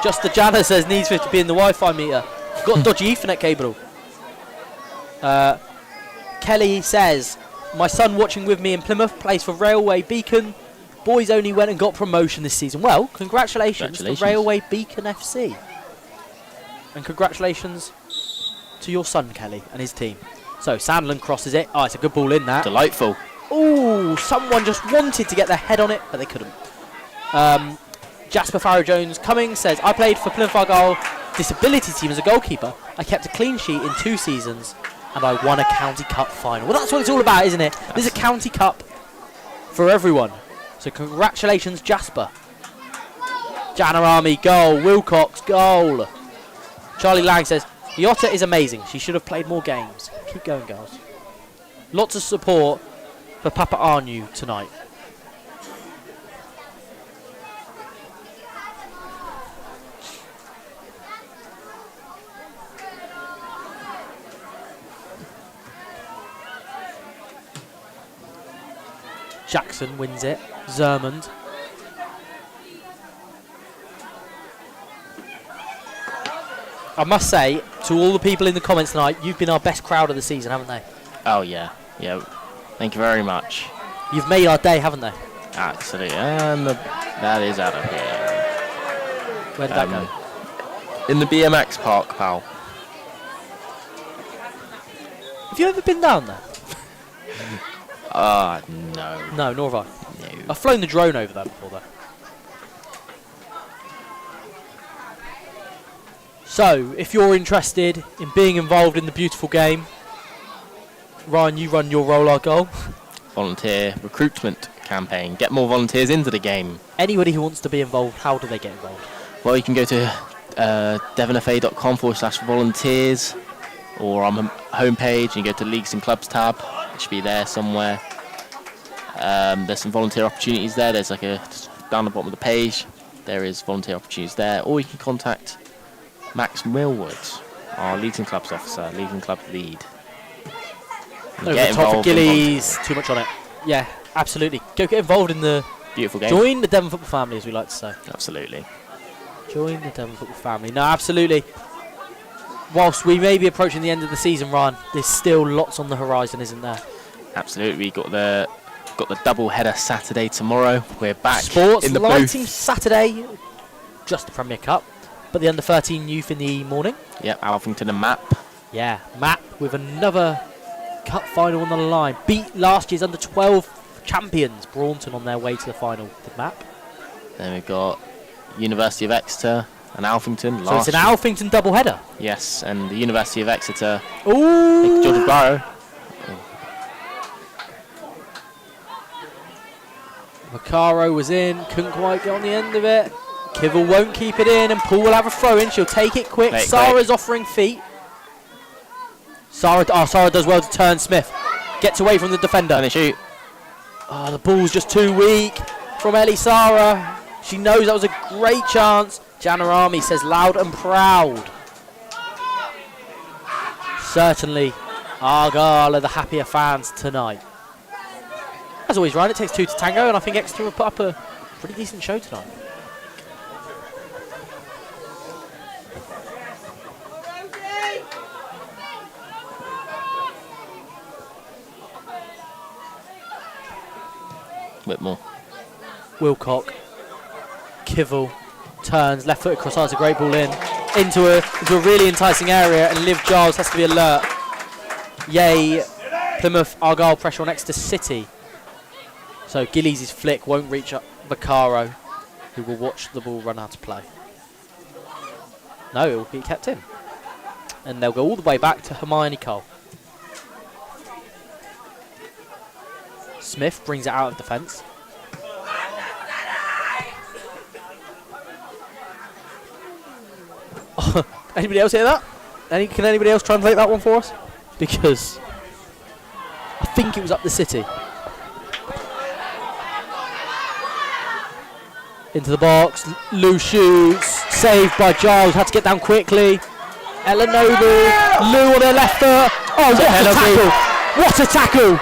Just the Jana says needs for it to be in the Wi-Fi meter. Got dodgy Ethernet cable. Kelly says, my son watching with me in Plymouth plays for Railway Beacon. Boys only went and got promotion this season. Well, congratulations to Railway Beacon FC. And congratulations to your son, Kelly, and his team. So, Sandland crosses it. Oh, it's a good ball in that. Delightful. Ooh, someone just wanted to get their head on it, but they couldn't. Jasper Farrow-Jones Cummings says, I played for Plymouth Argyle disability team as a goalkeeper. I kept a clean sheet in 2 seasons, and I won a county cup final. Well, that's what it's all about, isn't it? There's a county cup for everyone. So congratulations, Jasper. Jana Army, goal. Wilcox, goal. Charlie Lang says, Jota is amazing. She should have played more games. Keep going, girls. Lots of support for Papa Arnu tonight. Jackson wins it. Zermond. I must say, to all the people in the comments tonight, you've been our best crowd of the season, haven't they? Oh, yeah. Yeah. Thank you very much. You've made our day, haven't they? Absolutely. And that is out of here. Where did that go? In the BMX park, pal. Have you ever been down there? No. No, nor have I. No. I've flown the drone over there before, though. So, if you're interested in being involved in the beautiful game, Ryan, you run your role, Argyle. Volunteer recruitment campaign. Get more volunteers into the game. Anybody who wants to be involved, how do they get involved? Well, you can go to devonfa.com/volunteers, or on the homepage, and go to Leagues and Clubs tab. It should be there somewhere. There's some volunteer opportunities there. There's like just down the bottom of the page. There is volunteer opportunities there. Or you can contact Max Millwood, our Leagues and Clubs officer, League and Club lead. Over the top for Gillies, too much on it. Yeah, absolutely. Go get involved in the beautiful game. Join the Devon football family, as we like to say. Absolutely. Join the Devon football family. No, absolutely. Whilst we may be approaching the end of the season, Ryan, there's still lots on the horizon, isn't there? Absolutely. We got the double header Saturday tomorrow. We're back Sports in the lighting booth. Saturday, just the Premier Cup, but the under-13 youth in the morning. Yep, Alphington and Map. Yeah, Map with another cup final on the line. Beat last year's under-12 champions, Braunton, on their way to the final with Map. Then we've got University of Exeter and Alphington. So it's an Alphington double-header. Yes, and the University of Exeter. Ooh! George of Barrow. Vaccaro was in, couldn't quite get on the end of it. Kivell won't keep it in, and Paul will have a throw in. She'll take it quick. Sarah's offering feet. Sarah does well to turn Smith. Gets away from the defender. And they shoot. Oh, the ball's just too weak from Ellie Sarah. She knows that was a great chance. Jana Army says loud and proud. Certainly, Argyle are the happier fans tonight. As always, Ryan, it takes two to tango, and I think Exeter will put up a pretty decent show tonight. Whitmore. Wilcock. Kivell turns, left foot across, that's a great ball into a really enticing area, and Liv Giles has to be alert. Yay, Plymouth, Argyle pressure on Exeter City. So Gillies' flick won't reach up Vaccaro, who will watch the ball run out of play. No, it will be kept in. And they'll go all the way back to Hermione Cole. Smith brings it out of defence. Anybody else hear that? Can anybody else translate that one for us? Because I think it was up the city. Into the box, Lou shoots, saved by Giles, had to get down quickly. Ella Noble, Lou on her left foot. Oh, what a tackle!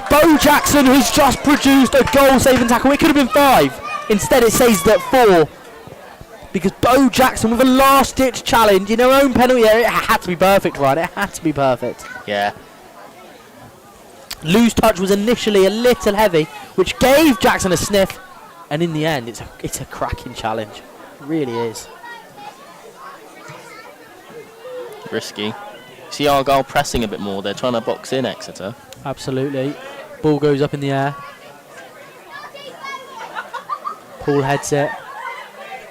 Bo Jackson has just produced a goal-saving tackle. It could have been 5. Instead, it says that 4. Because Bo Jackson, with a last-ditch challenge in her own penalty area, it had to be perfect, right? It had to be perfect. Yeah. Lou's touch was initially a little heavy, which gave Jackson a sniff, and in the end, it's a cracking challenge. It really is. Risky. See Argyle pressing a bit more. They're trying to box in Exeter. Absolutely. Ball goes up in the air. Paul heads it.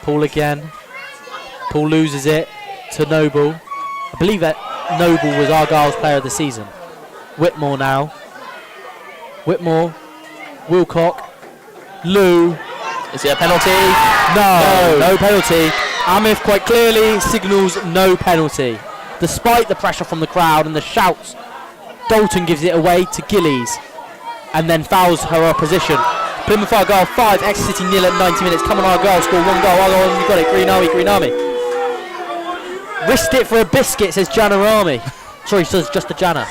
Paul again. Paul loses it to Noble. I believe that Noble was Argyle's player of the season. Whitmore now. Whitmore. Wilcock. Lou. Is it a penalty? No penalty. Amif quite clearly signals no penalty. Despite the pressure from the crowd and the shouts Dalton gives it away to Gillies and then fouls her opposition. Plymouth Argyle 5, Exeter City 0 at 90 minutes. Come on Argyle, score 1 goal. Argyle, you've got it. Green Army, Green Army. Risked it for a biscuit, says Jana Army. Sorry, says just a Jana.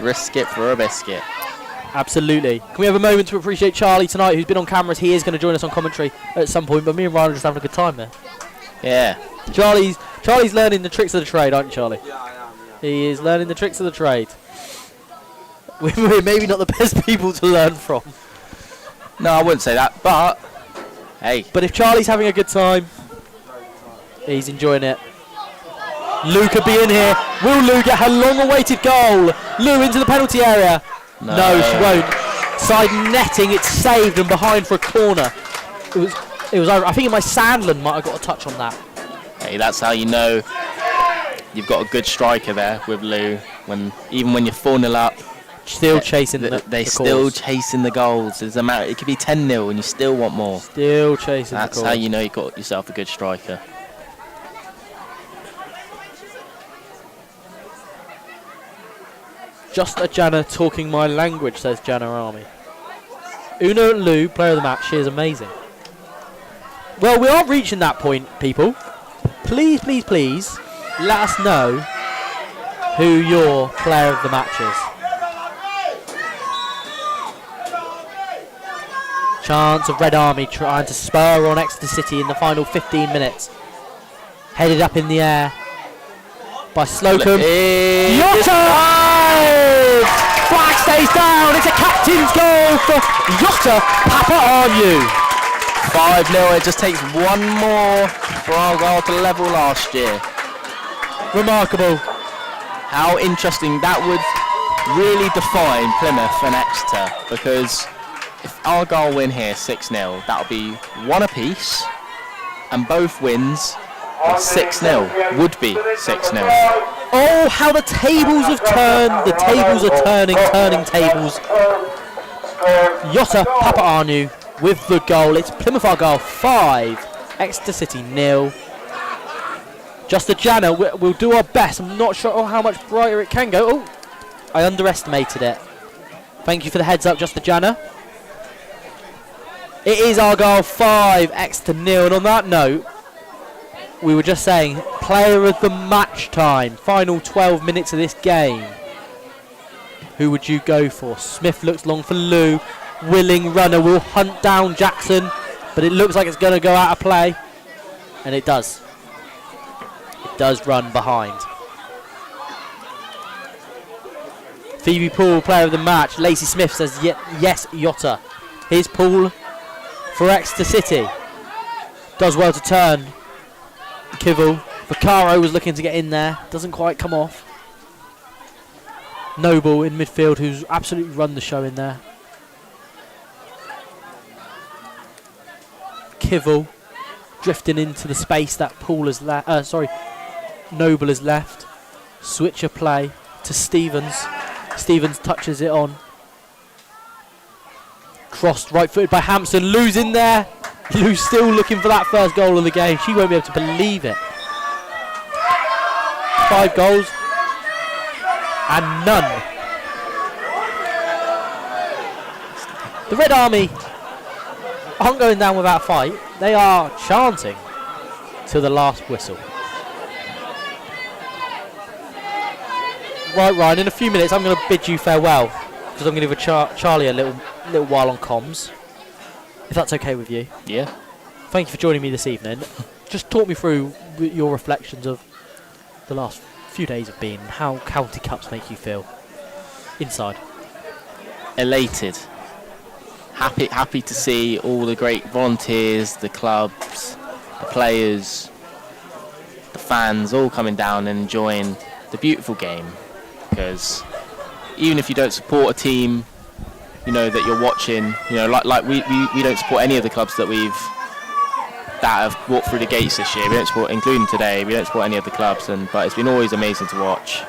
Risk it for a biscuit. Absolutely. Can we have a moment to appreciate Charlie tonight, who's been on cameras? He is going to join us on commentary at some point, but me and Ryan are just having a good time there. Yeah. Charlie's learning the tricks of the trade, aren't you, Charlie? Yeah, I am. Yeah. He is learning the tricks of the trade. We're maybe not the best people to learn from. No, I wouldn't say that, but hey. But if Charlie's having a good time, he's enjoying it. Lou could be in here. Will Lou get her long-awaited goal? Lou into the penalty area. No, she won't. Side netting, it's saved and behind for a corner. It was over. I think Sandland might have got a touch on that. Hey, that's how you know you've got a good striker there with Lou. Even when you're 4-0 up, still chasing still chasing the goals. It could be 10-0 and you still want more. Still chasing the goals. That's how you know you've got yourself a good striker. Just a Jana talking my language, says Jana Army. Una Lou, player of the match. She is amazing. Well, we are reaching that point, people. Please, please, please, let us know who your player of the match is. Chance of Red Army trying to spur on Exeter City in the final 15 minutes. Headed up in the air by Slocum. Yotta! Flag stays down. It's a captain's goal for Yotta Papaanu. 5-0. It just takes one more for Argyle to level last year. Remarkable. How interesting. That would really define Plymouth and Exeter, because if Argyle win here 6-0, that'll be one apiece, and both wins 6-0 would be 6-0. Oh, how the tables have turned. The tables are turning tables. Yotta Papaanu with the goal. It's Plymouth Argyle 5, Exeter City 0. Just a Jana, we'll do our best. I'm not sure how much brighter it can go. Oh, I underestimated it. Thank you for the heads up, Just a Jana. It is Argyle 5, Exeter 0. And on that note, we were just saying, player of the match time. Final 12 minutes of this game. Who would you go for? Smith looks long for Lou. Willing runner will hunt down Jackson, but it looks like it's going to go out of play. And it does. It does run behind. Phoebe Poole, player of the match. Lacey Smith says, yes, Yotta. Here's Poole for Exeter City. Does well to turn. Kivel. Vaccaro was looking to get in there. Doesn't quite come off. Noble in midfield, who's absolutely run the show in there. Kivel drifting into the space that Poole has Noble has left. Switch of play to Stevens. Stevens touches it on. Crossed, right-footed by Hampson. Lou's in there. Lou's still looking for that first goal of the game. She won't be able to believe it. 5 goals and none. The Red Army aren't going down without a fight. They are chanting to the last whistle. Right, Ryan, in a few minutes I'm going to bid you farewell, because I'm going to give Charlie a little while on comms, if that's okay with you. Yeah. Thank you for joining me this evening. Just talk me through your reflections of the last few days of being, how county cups make you feel inside. Elated. Happy to see all the great volunteers, the clubs, the players, the fans all coming down and enjoying the beautiful game. Because even if you don't support a team, you know that you're watching. You know, like we don't support any of the clubs that have walked through the gates this year. We don't support, including today. We don't support any of the clubs, but it's been always amazing to watch.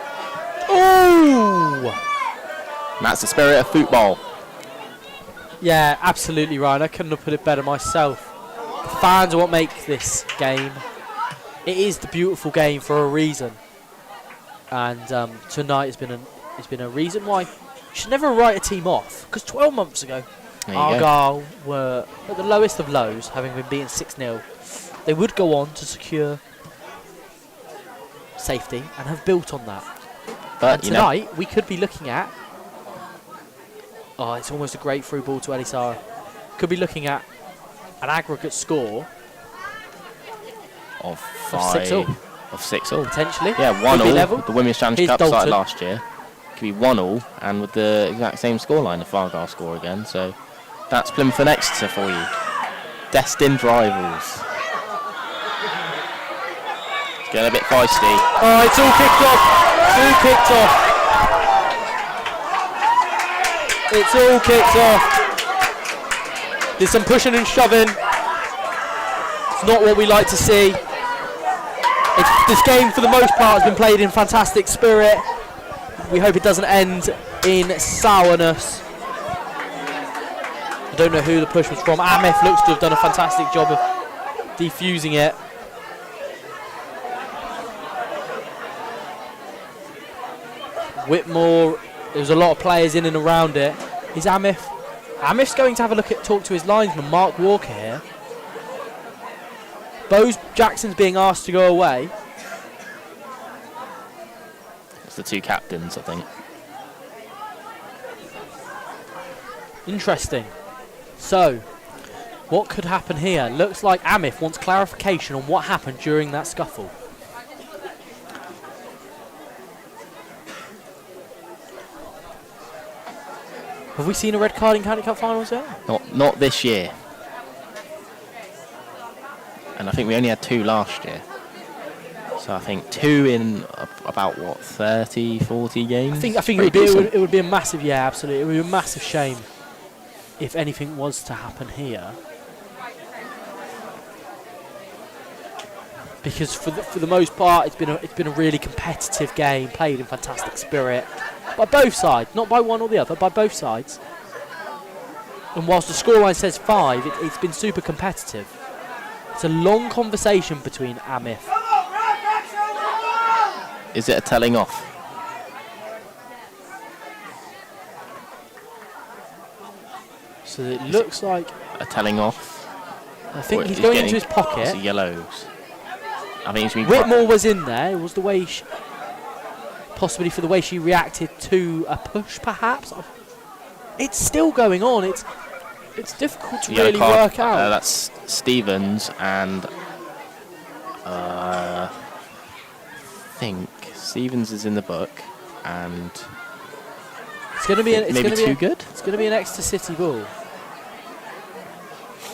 Ooh! And that's the spirit of football. Yeah, absolutely, Ryan. I couldn't have put it better myself. The fans are what make this game. It is the beautiful game for a reason. And tonight has been has been a reason why you should never write a team off. Because 12 months ago, Argyle were at the lowest of lows, having been beaten 6-0. They would go on to secure safety and have built on that. But and tonight, we could be looking at... Oh, it's almost a great through ball to Elisara. Could be looking at an aggregate score of 6-all. Of 6-all. Potentially. Yeah, 1-all. The Women's Challenge Here's Cup Dalton. started last year. Could be 1-all, and with the exact same scoreline, if Argyle score again. So that's Plymouth and Exeter for you. Destined rivals. It's getting a bit feisty. Oh, it's all kicked off. It's all kicked off. It's all kicked off. There's some pushing and shoving. It's not what we like to see. This game, for the most part, has been played in fantastic spirit. We hope it doesn't end in sourness. I don't know who the push was from. Amif looks to have done a fantastic job of defusing it. Whitmore, there's a lot of players in and around it. Is Amif? Amif's going to have a talk to his linesman, Mark Walker here. Bose Jackson's being asked to go away. It's the two captains, I think. Interesting. So, what could happen here? Looks like Amif wants clarification on what happened during that scuffle. Have we seen a red card in County Cup finals yet? Not this year. And I think we only had 2 last year. So I think 2 in about, what, 30, 40 games? I think it would be a massive, yeah, absolutely. It would be a massive shame if anything was to happen here. Because for the most part, it's been a really competitive game, played in fantastic spirit. By both sides, not by one or the other, by both sides. And whilst the scoreline says 5, it's been super competitive. It's a long conversation between Amif. Is it a telling off? So it looks like a telling off. I think he's going into his pocket. It's yellows. I think it's Whitmore was in there. It was the way possibly for the way she reacted to a push, perhaps. It's still going on. It's difficult to really work out. That's Stevens, and I think Stevens is in the book, and it's going to be maybe too good. It's going to be an Exeter City ball. Well,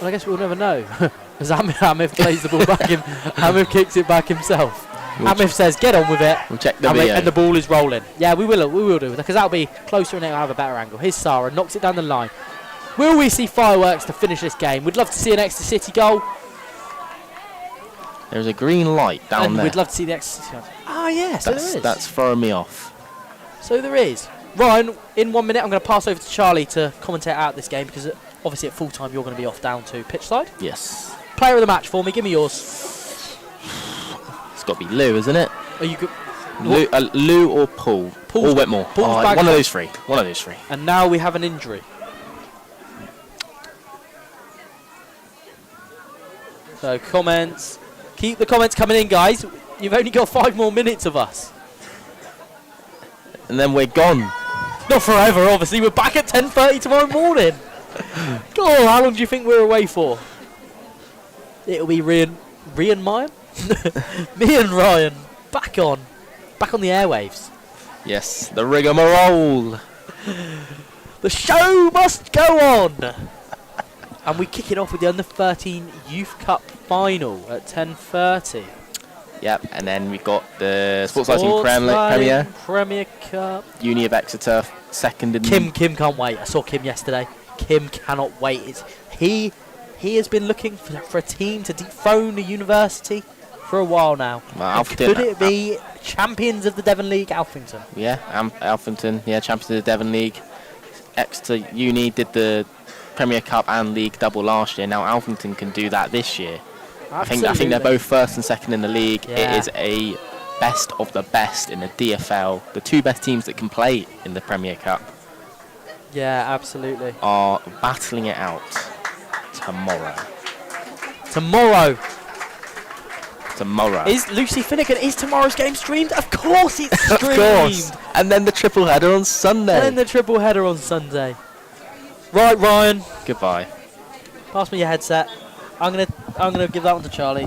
I guess we'll never know. As Amif plays the ball back, Amif kicks it back himself. Amif says, "Get on with it." We'll check the video. And the ball is rolling. Yeah, we will do, because that'll be closer and it'll have a better angle. Here's Sarah, knocks it down the line. Will we see fireworks to finish this game? We'd love to see an Exeter City goal. There's a green light down there. We'd love to see the Exeter City goal. Ah, yes, there is. That's throwing me off. So there is. Ryan, in 1 minute, I'm going to pass over to Charlie to commentate out this game, because obviously at full time you're going to be off down to pitch side. Yes. Player of the match for me. Give me yours. It's got to be Lou, isn't it? Are you good? Lou or Paul? Paul Whitmore. One of those three. One of those three. And now we have an injury. So comments. Keep the comments coming in, guys. You've only got 5 more minutes of us. And then we're gone. Not forever, obviously. We're back at 10:30 tomorrow morning. God, how long do you think we're away for? It'll be Ryan Mayan? Me and Ryan back on the airwaves. Yes, the rigmarole. The show must go on. And we kick it off with the Under-13 Youth Cup final at 10:30. Yep, and then we've got the Sports Lighting Premier Cup. Uni of Exeter, second in... Kim can't wait. I saw Kim yesterday. Kim cannot wait. He has been looking for a team to dethrone the university for a while now. Well, could it be champions of the Devon League, Alphington? Yeah, Alphington, champions of the Devon League. Exeter Uni did the Premier Cup and League double last year. Now Alphington can do that this year. I think they're both first and second in the league. Yeah. It is a best of the best in the DFL, the 2 best teams that can play in the Premier Cup, Yeah, absolutely. are battling it out tomorrow. Tomorrow. Is Lucy Finnegan, is tomorrow's game streamed? Of course it's streamed. Of course. And then the triple header on Sunday. And then the triple header on Sunday. Right, Ryan. Goodbye. Pass me your headset. I'm gonna give that one to Charlie.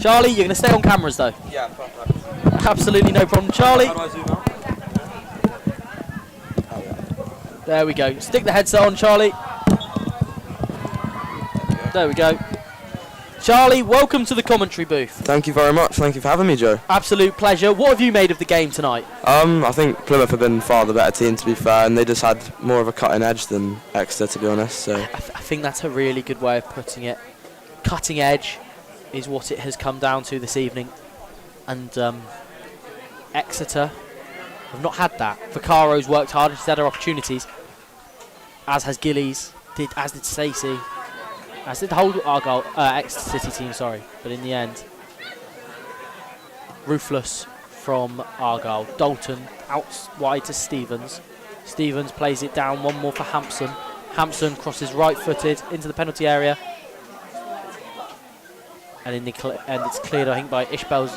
Charlie, you're gonna stay on cameras though. Yeah, perfect. Absolutely no problem, Charlie. How do I zoom out? There we go. Stick the headset on, Charlie. There we go. Charlie, welcome to the commentary booth. Thank you very much. Thank you for having me, Joe. Absolute pleasure. What have you made of the game tonight? I think Plymouth have been far the better team, to be fair, and they just had more of a cutting edge than Exeter, to be honest. So I think that's a really good way of putting it. Cutting edge is what it has come down to this evening. And Exeter have not had that. Vaccaro's worked hard, she's had her opportunities, as has Gillies, as did Stacey, as did the whole Argyle, Exeter City team, sorry. But in the end, ruthless from Argyle. Dalton out wide to Stevens. Stevens plays it down, one more for Hampson. Hampson crosses right-footed into the penalty area. And it's cleared, I think, by Ishbel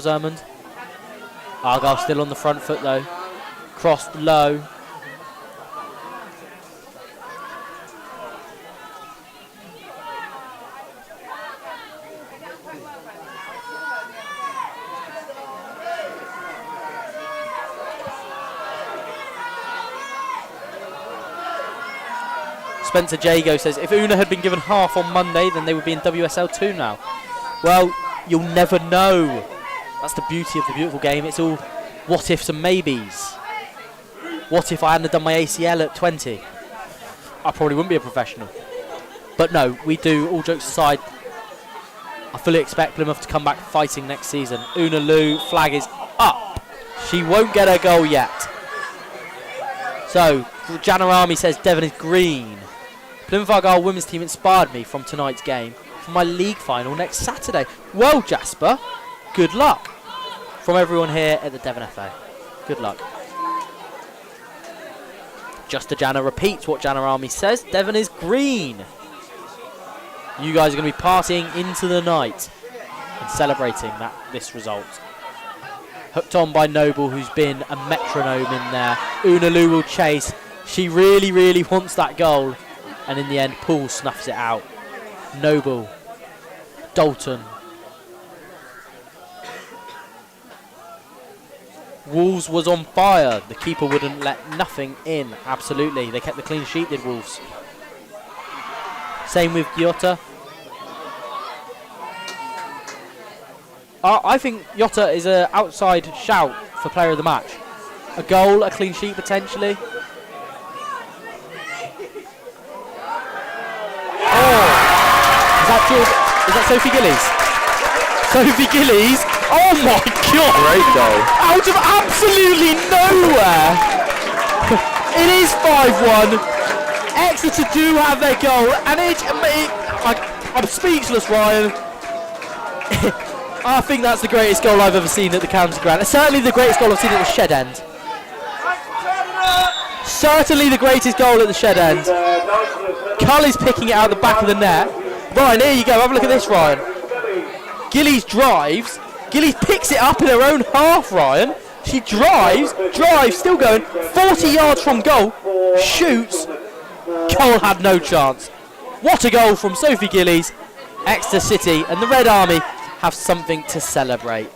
Zermond. Argyle still on the front foot though. Crossed low. Spencer Jago says, if Una had been given half on Monday, then they would be in WSL2 now. Well, you'll never know. That's the beauty of the beautiful game. It's all what ifs and maybes. What if I hadn't done my ACL at 20? I probably wouldn't be a professional. But no, we do, all jokes aside, I fully expect Plymouth to come back fighting next season. Una Lu, flag is up. She won't get her goal yet. So, Janarami says Devon is green. Plymouth Argyle women's team inspired me from tonight's game for my league final next Saturday. Well, Jasper, good luck from everyone here at the Devon FA. Good luck. Justa Jana repeats what Janarami says. Devon is green. You guys are going to be partying into the night and celebrating this result. Hooked on by Noble, who's been a metronome in there. Una Lu will chase. She really, really wants that goal. And in the end, Poole snuffs it out. Noble. Dalton. Wolves was on fire. The keeper wouldn't let nothing in. Absolutely. They kept the clean sheet, did Wolves. Same with Giotta. I think Giotta is an outside shout for player of the match. A goal, a clean sheet potentially. Is that Sophie Gillies? Sophie Gillies? Oh my god! great goal. Out of absolutely nowhere! It is 5-1. Exeter do have their goal, and I'm speechless, Ryan. I think that's the greatest goal I've ever seen at the county ground. It's certainly the greatest goal I've seen at the shed end. Certainly the greatest goal at the shed end. Cully's picking it out the back of the net. Ryan, here you go. Have a look at this, Ryan. Gillies drives. Gillies picks it up in her own half, Ryan. She drives, still going. 40 yards from goal. Shoots. Cole had no chance. What a goal from Sophie Gillies. Exeter City and the Red Army have something to celebrate.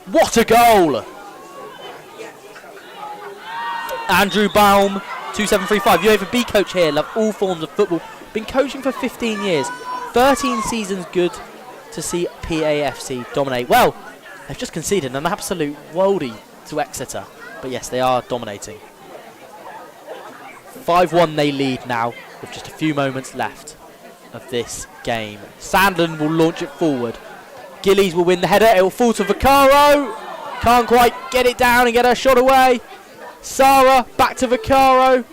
What a goal! Andrew Baum, 2735. UEFA B coach here. Love all forms of football. Been coaching for 15 years. 13 seasons. Good to see PAFC dominate. Well, they've just conceded an absolute worldie to Exeter. But yes, they are dominating. 5-1 they lead now with just a few moments left of this game. Sandland will launch it forward. Gillies will win the header. It will fall to Vaccaro. Can't quite get it down and get her shot away. Sarah back to Vaccaro.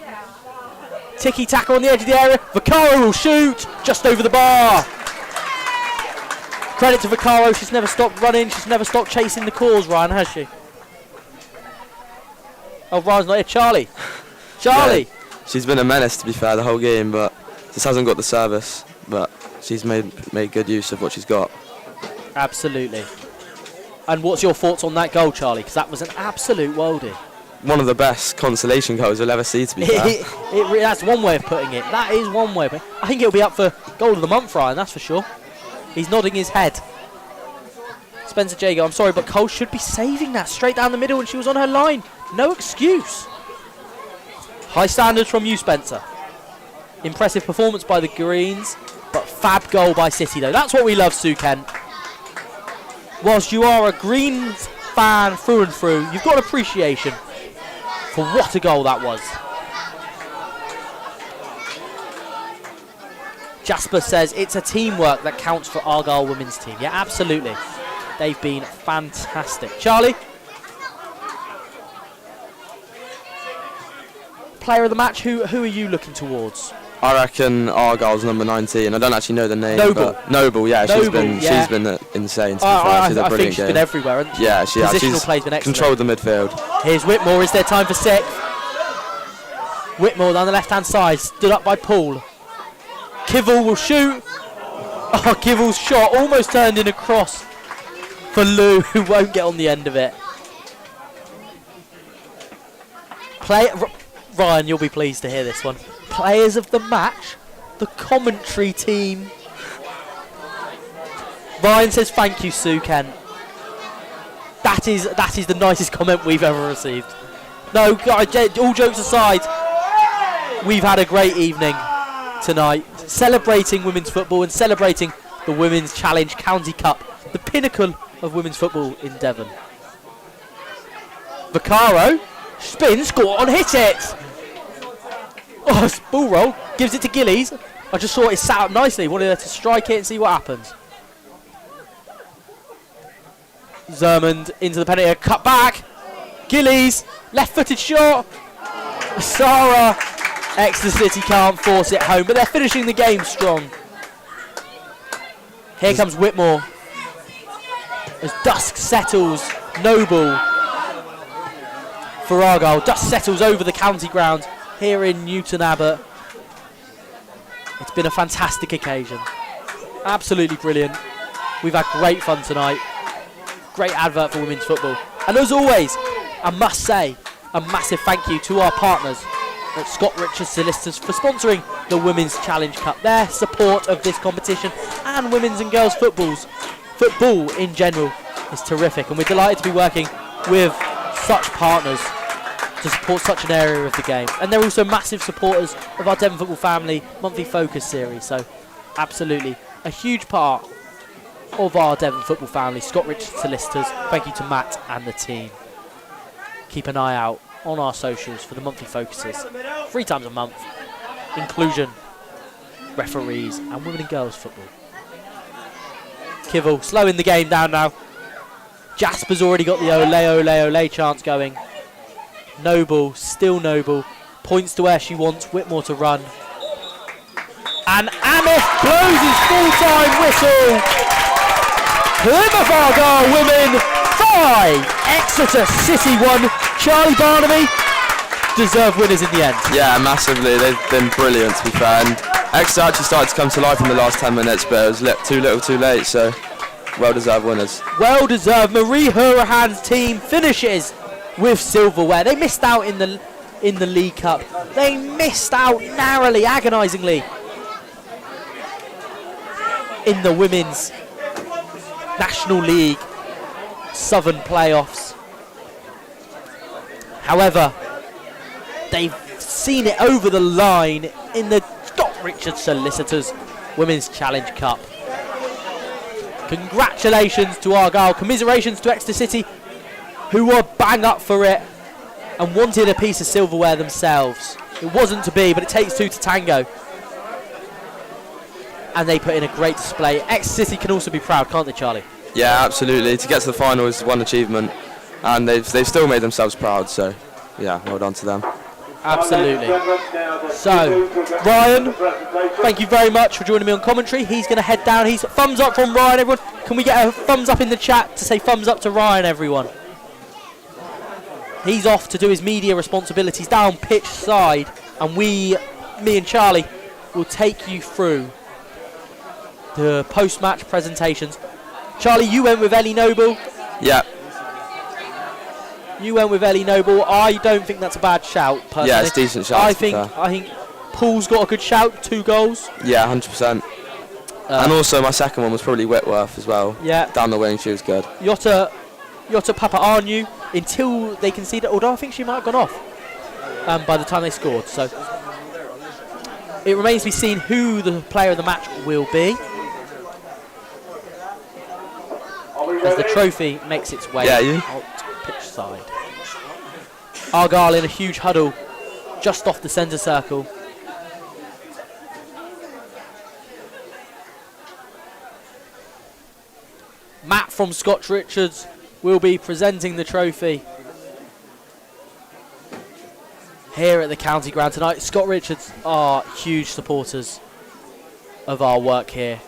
Ticky-tacker on the edge of the area. Vaccaro will shoot just over the bar. Credit to Vaccaro, she's never stopped running, she's never stopped chasing the cause, Ryan, has she? Oh, Ryan's not here. Charlie. Charlie. Yeah, she's been a menace, to be fair, the whole game, but just hasn't got the service. But she's made good use of what she's got. Absolutely. And what's your thoughts on that goal, Charlie? Because that was an absolute worldie. One of the best consolation goals we'll ever see, to be fair. That's one way of putting it. That is one way of putting it. I think it'll be up for goal of the month, Ryan, that's for sure. He's nodding his head. Spencer Jago, I'm sorry, but Cole should be saving that straight down the middle when she was on her line. No excuse. High standards from you, Spencer. Impressive performance by the Greens, but fab goal by City, though. That's what we love, Sue Kent. Whilst you are a Greens fan through and through, you've got appreciation for what a goal that was. Jasper says it's a teamwork that counts for Argyle women's team. Yeah, absolutely. They've been fantastic. Charlie? Player of the match, who are you looking towards? I reckon Argyle's number 19. I don't actually know the name. Noble. Noble, yeah, Noble, she's been insane, to be fair. She's a I think brilliant she's game. been everywhere, hasn't she? Yeah, she has. Positional She's play's been excellent. controlled the midfield. Here's Whitmore. Is there time for sixth? Whitmore down the left-hand side, stood up by Paul. Kivell will shoot. Oh, Kivell's shot almost turned in a cross for Lou, who won't get on the end of it. Ryan, you'll be pleased to hear this one. Players of the match, the commentary team. Ryan says thank you, Sue Kent. That is the nicest comment we've ever received. No, all jokes aside, we've had a great evening tonight, celebrating women's football and celebrating the Women's Challenge County Cup, the pinnacle of women's football in Devon. Vaccaro spins, score on, hit it. Oh, ball roll, gives it to Gillies. I just saw it sat up nicely, wanted her to strike it and see what happens. Zermond into the penalty, cut back. Gillies, left-footed shot. Sarah, Exeter City can't force it home, but they're finishing the game strong. Here comes Whitmore. As dusk settles, Noble for Argyle. Dust settles over the county ground here in Newton Abbot. It's been a fantastic occasion. Absolutely brilliant. We've had great fun tonight. Great advert for women's football. And as always, I must say a massive thank you to our partners at Scott Richards Solicitors for sponsoring the Women's Challenge Cup. Their support of this competition and women's and girls football in general is terrific, and we're delighted to be working with such partners to support such an area of the game. And they're also massive supporters of our Devon Football Family monthly focus series, so absolutely a huge part of our Devon Football Family, Scott Richards Solicitors. Thank you to Matt and the team. Keep an eye out on our socials for the monthly focuses, 3 times a month. Inclusion, referees and women and girls football. Kivell slowing the game down now. Jasper's already got the ole chance going. Noble, still Noble, points to where she wants Whitmore to run. And Amith blows his full-time whistle. Plymouth Argyle women 5, Exeter City 1. Charlie Barnaby, deserved winners in the end. Yeah, massively. They've been brilliant, to be fair. And Exeter actually started to come to life in the last 10 minutes, but it was too little too late, so well-deserved winners. Well-deserved. Marie Hurahan's team finishes with silverware. They missed out in the League Cup. They missed out narrowly, agonisingly, in the Women's National League Southern Playoffs. However, they've seen it over the line in the Scott Richards Solicitors Women's Challenge Cup. Congratulations to Argyle, commiserations to Exeter City, who were bang up for it and wanted a piece of silverware themselves. It wasn't to be, but it takes 2 to tango. And they put in a great display. Exeter City can also be proud, can't they, Charlie? Yeah, absolutely. To get to the final is one achievement, and they've still made themselves proud, so yeah, well done to them. Absolutely. So, Ryan, thank you very much for joining me on commentary. He's going to head down. He's thumbs up from Ryan, everyone. Can we get a thumbs up in the chat to say thumbs up to Ryan, everyone? He's off to do his media responsibilities down pitch side, and me and Charlie will take you through the post-match presentations. Charlie, you went with Ellie Noble. Yeah. You went with Ellie Noble. I don't think that's a bad shout, personally. Yeah, it's a decent shout. I think Paul's got a good shout, 2 goals. Yeah, 100%. And also my second one was probably Whitworth as well. Yeah. Down the wing, she was good. Yotta Papa Arnu, until they conceded, although I think she might have gone off by the time they scored. So it remains to be seen who the player of the match will be, as the trophy makes its way out pitch side. Argyle in a huge huddle just off the centre circle. Matt from Scott Richards will be presenting the trophy here at the county ground tonight. Scott Richards are huge supporters of our work here,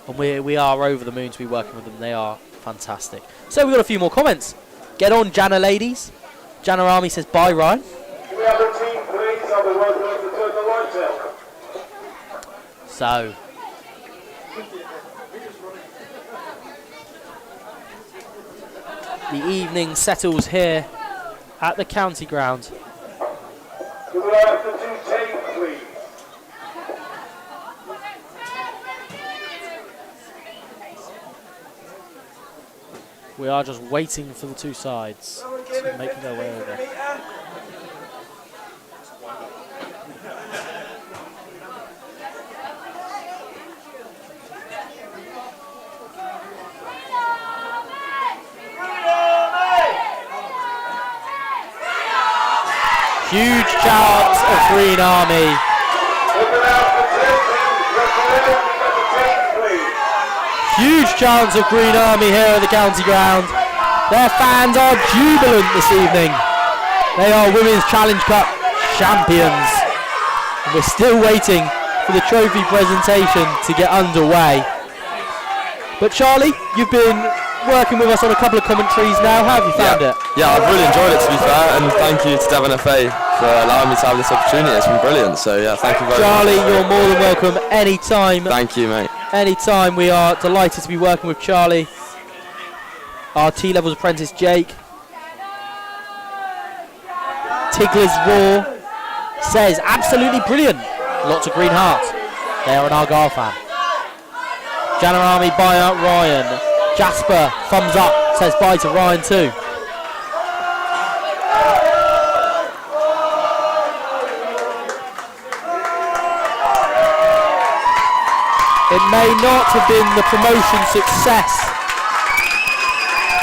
and we are over the moon to be working with them. They are fantastic. So we've got a few more comments. Get on, Jana ladies. Jana Army says, bye, Ryan. Can we have the team, please? Otherwise we'll have to turn the lights out. So, the evening settles here at the county ground. Can we have the 2 teams, please? We are just waiting for the 2 sides to make their way over. Huge chants of Green Army. Huge chants of Green Army here at the county ground. Their fans are jubilant this evening. They are Women's Challenge Cup champions. And we're still waiting for the trophy presentation to get underway. But Charlie, you've been working with us on a couple of commentaries now. How have you found it? Yeah, I've really enjoyed it, to be fair, and thank you to Devon FA for allowing me to have this opportunity. It's been brilliant, so yeah, thank you very much. Charlie, you're more than welcome anytime. Thank you, mate. Anytime. We are delighted to be working with Charlie. Our T-Levels apprentice Jake. Tigler's Raw says, absolutely brilliant. Lots of green hearts. They are an Argyle fan. Jana Army, bye out Ryan. Jasper, thumbs up, says bye to Ryan too. It may not have been the promotion success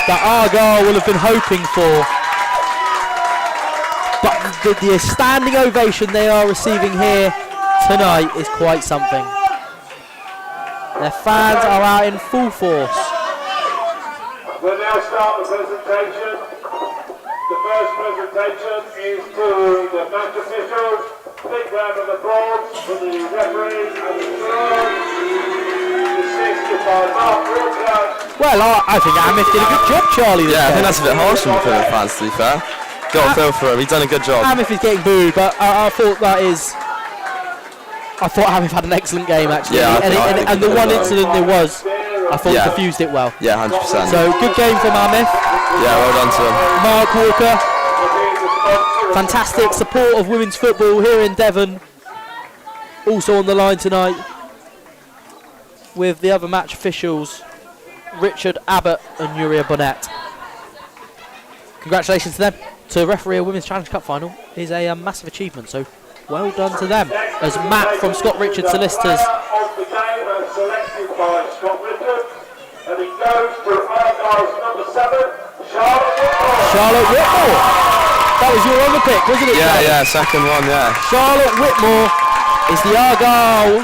that Argyle will have been hoping for, but the standing ovation they are receiving here tonight is quite something. Their fans are out in full force. We'll now start the presentation. The first presentation is to the match officials. Big round of applause for the referee and the stewards. Assisted by Mark Walker. Well, I think Amith did a good job, Charlie. Yeah, I think that's a bit harsh from the Plymouth fans, to be fair. Got a feel for him, he's done a good job. Amith is getting booed, but I thought Amith had an excellent game, actually. Yeah, and the one incident there was, I thought he diffused it well. Yeah, 100%. So, good game from Amith. Yeah, well done to him. Mark Walker, fantastic support of women's football here in Devon. Also on the line tonight with the other match officials, Richard Abbott and Nuria Bonnet. Congratulations to them. To referee a Women's Challenge Cup final is a massive achievement, so well done to them. As Matt from Scott Richards Solicitors. Of the game and selected by Scott Richards, and it goes to Argyle's number 7, Charlotte Whitmore. Charlotte Whitmore. That was your other pick, wasn't it? Yeah, Charlie? yeah, second one, yeah. Charlotte Whitmore is the Argyle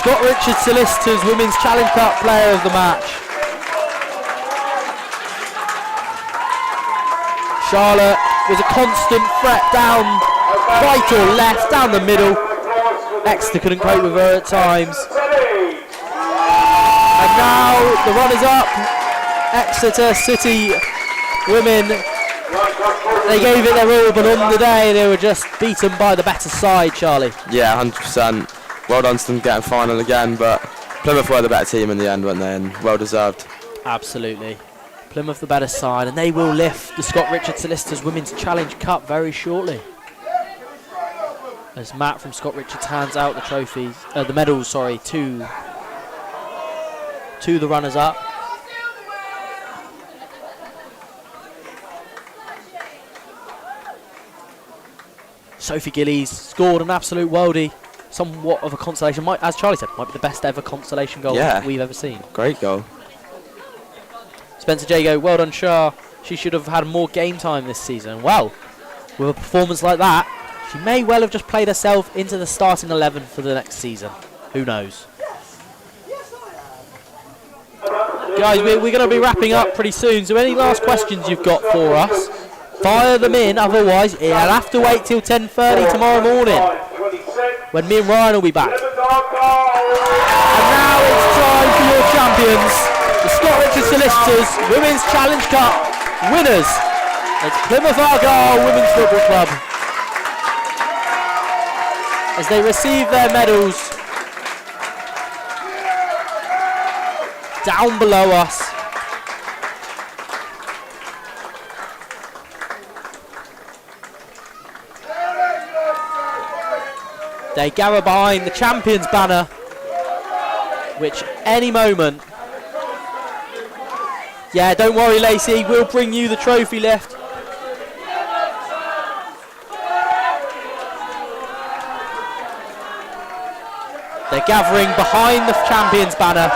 Scott Richards Solicitors Women's Challenge Cup player of the match. Charlotte was a constant threat down right or left, down the middle. Exeter couldn't cope with her at times. And now the runners up, Exeter City women. They gave it their all, but on the day they were just beaten by the better side, Charlie. Yeah, 100%. Well done to them getting final again, but Plymouth were the better team in the end, weren't they? And well deserved. Absolutely. Plymouth the better side, and they will lift the Scott Richard Solicitors Women's Challenge Cup very shortly. As Matt from Scott Richards hands out the trophies, the medals, sorry, to the runners-up. Sophie Gillies scored an absolute worldie. Somewhat of a consolation. As Charlie said, might be the best ever consolation goal we've ever seen. Great goal. Spencer Jago, well done, Shah. She should have had more game time this season. Well, with a performance like that, she may well have just played herself into the starting 11 for the next season. Who knows? Guys, we're going to be wrapping up pretty soon, so any last questions you've got for us, fire them in. Otherwise, you'll have to wait till 10:30 tomorrow morning, when me and Ryan will be back. And now it's time for your champions, the Scott Richard Solicitors Women's Challenge Cup winners. It's Plymouth Argyle Women's Football Club. As they receive their medals down below us. They gather behind the champions banner, which any moment. Yeah, don't worry, Lacey, we'll bring you the trophy lift. They're gathering behind the champions banner.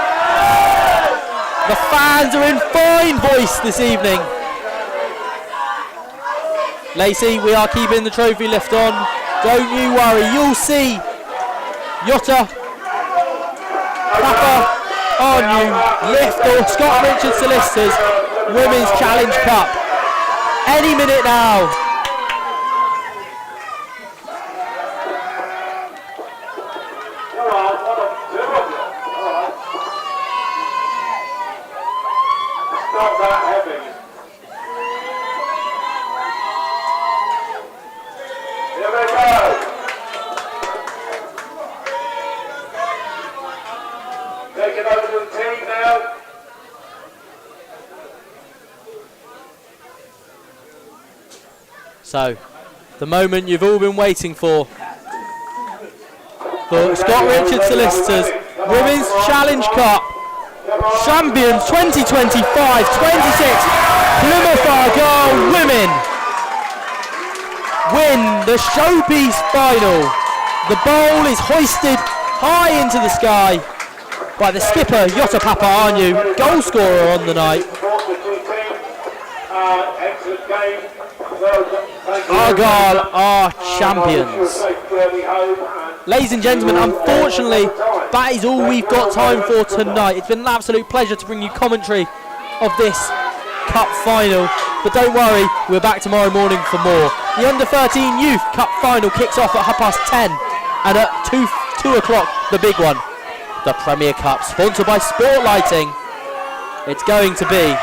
The fans are in fine voice this evening. Lacey, we are keeping the trophy lift on. Don't you worry, you'll see Yotta, Papa, on you, lift the Scott Richard Solicitors Women's Challenge Cup any minute now. Not that heavy. Here we go. Taking over to the team now. So, the moment you've all been waiting for Scott Richard Solicitors Women's Challenge Cup Champions 2025-26 Plymouth Argyle women win the showpiece final. The bowl is hoisted high into the sky by the skipper Yotta Papa Arnu, goal scorer on the night. Argyle are champions. Ladies and gentlemen, unfortunately, that is all we've got time for tonight. It's been an absolute pleasure to bring you commentary of this Cup final. But don't worry, we're back tomorrow morning for more. The Under-13 Youth Cup final kicks off at 10:30. And at 2 o'clock, the big one, the Premier Cup, sponsored by Sport Lighting. It's going to be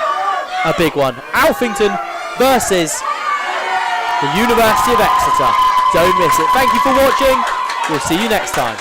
a big one. Alphington versus the University of Exeter. Don't miss it. Thank you for watching. We'll see you next time.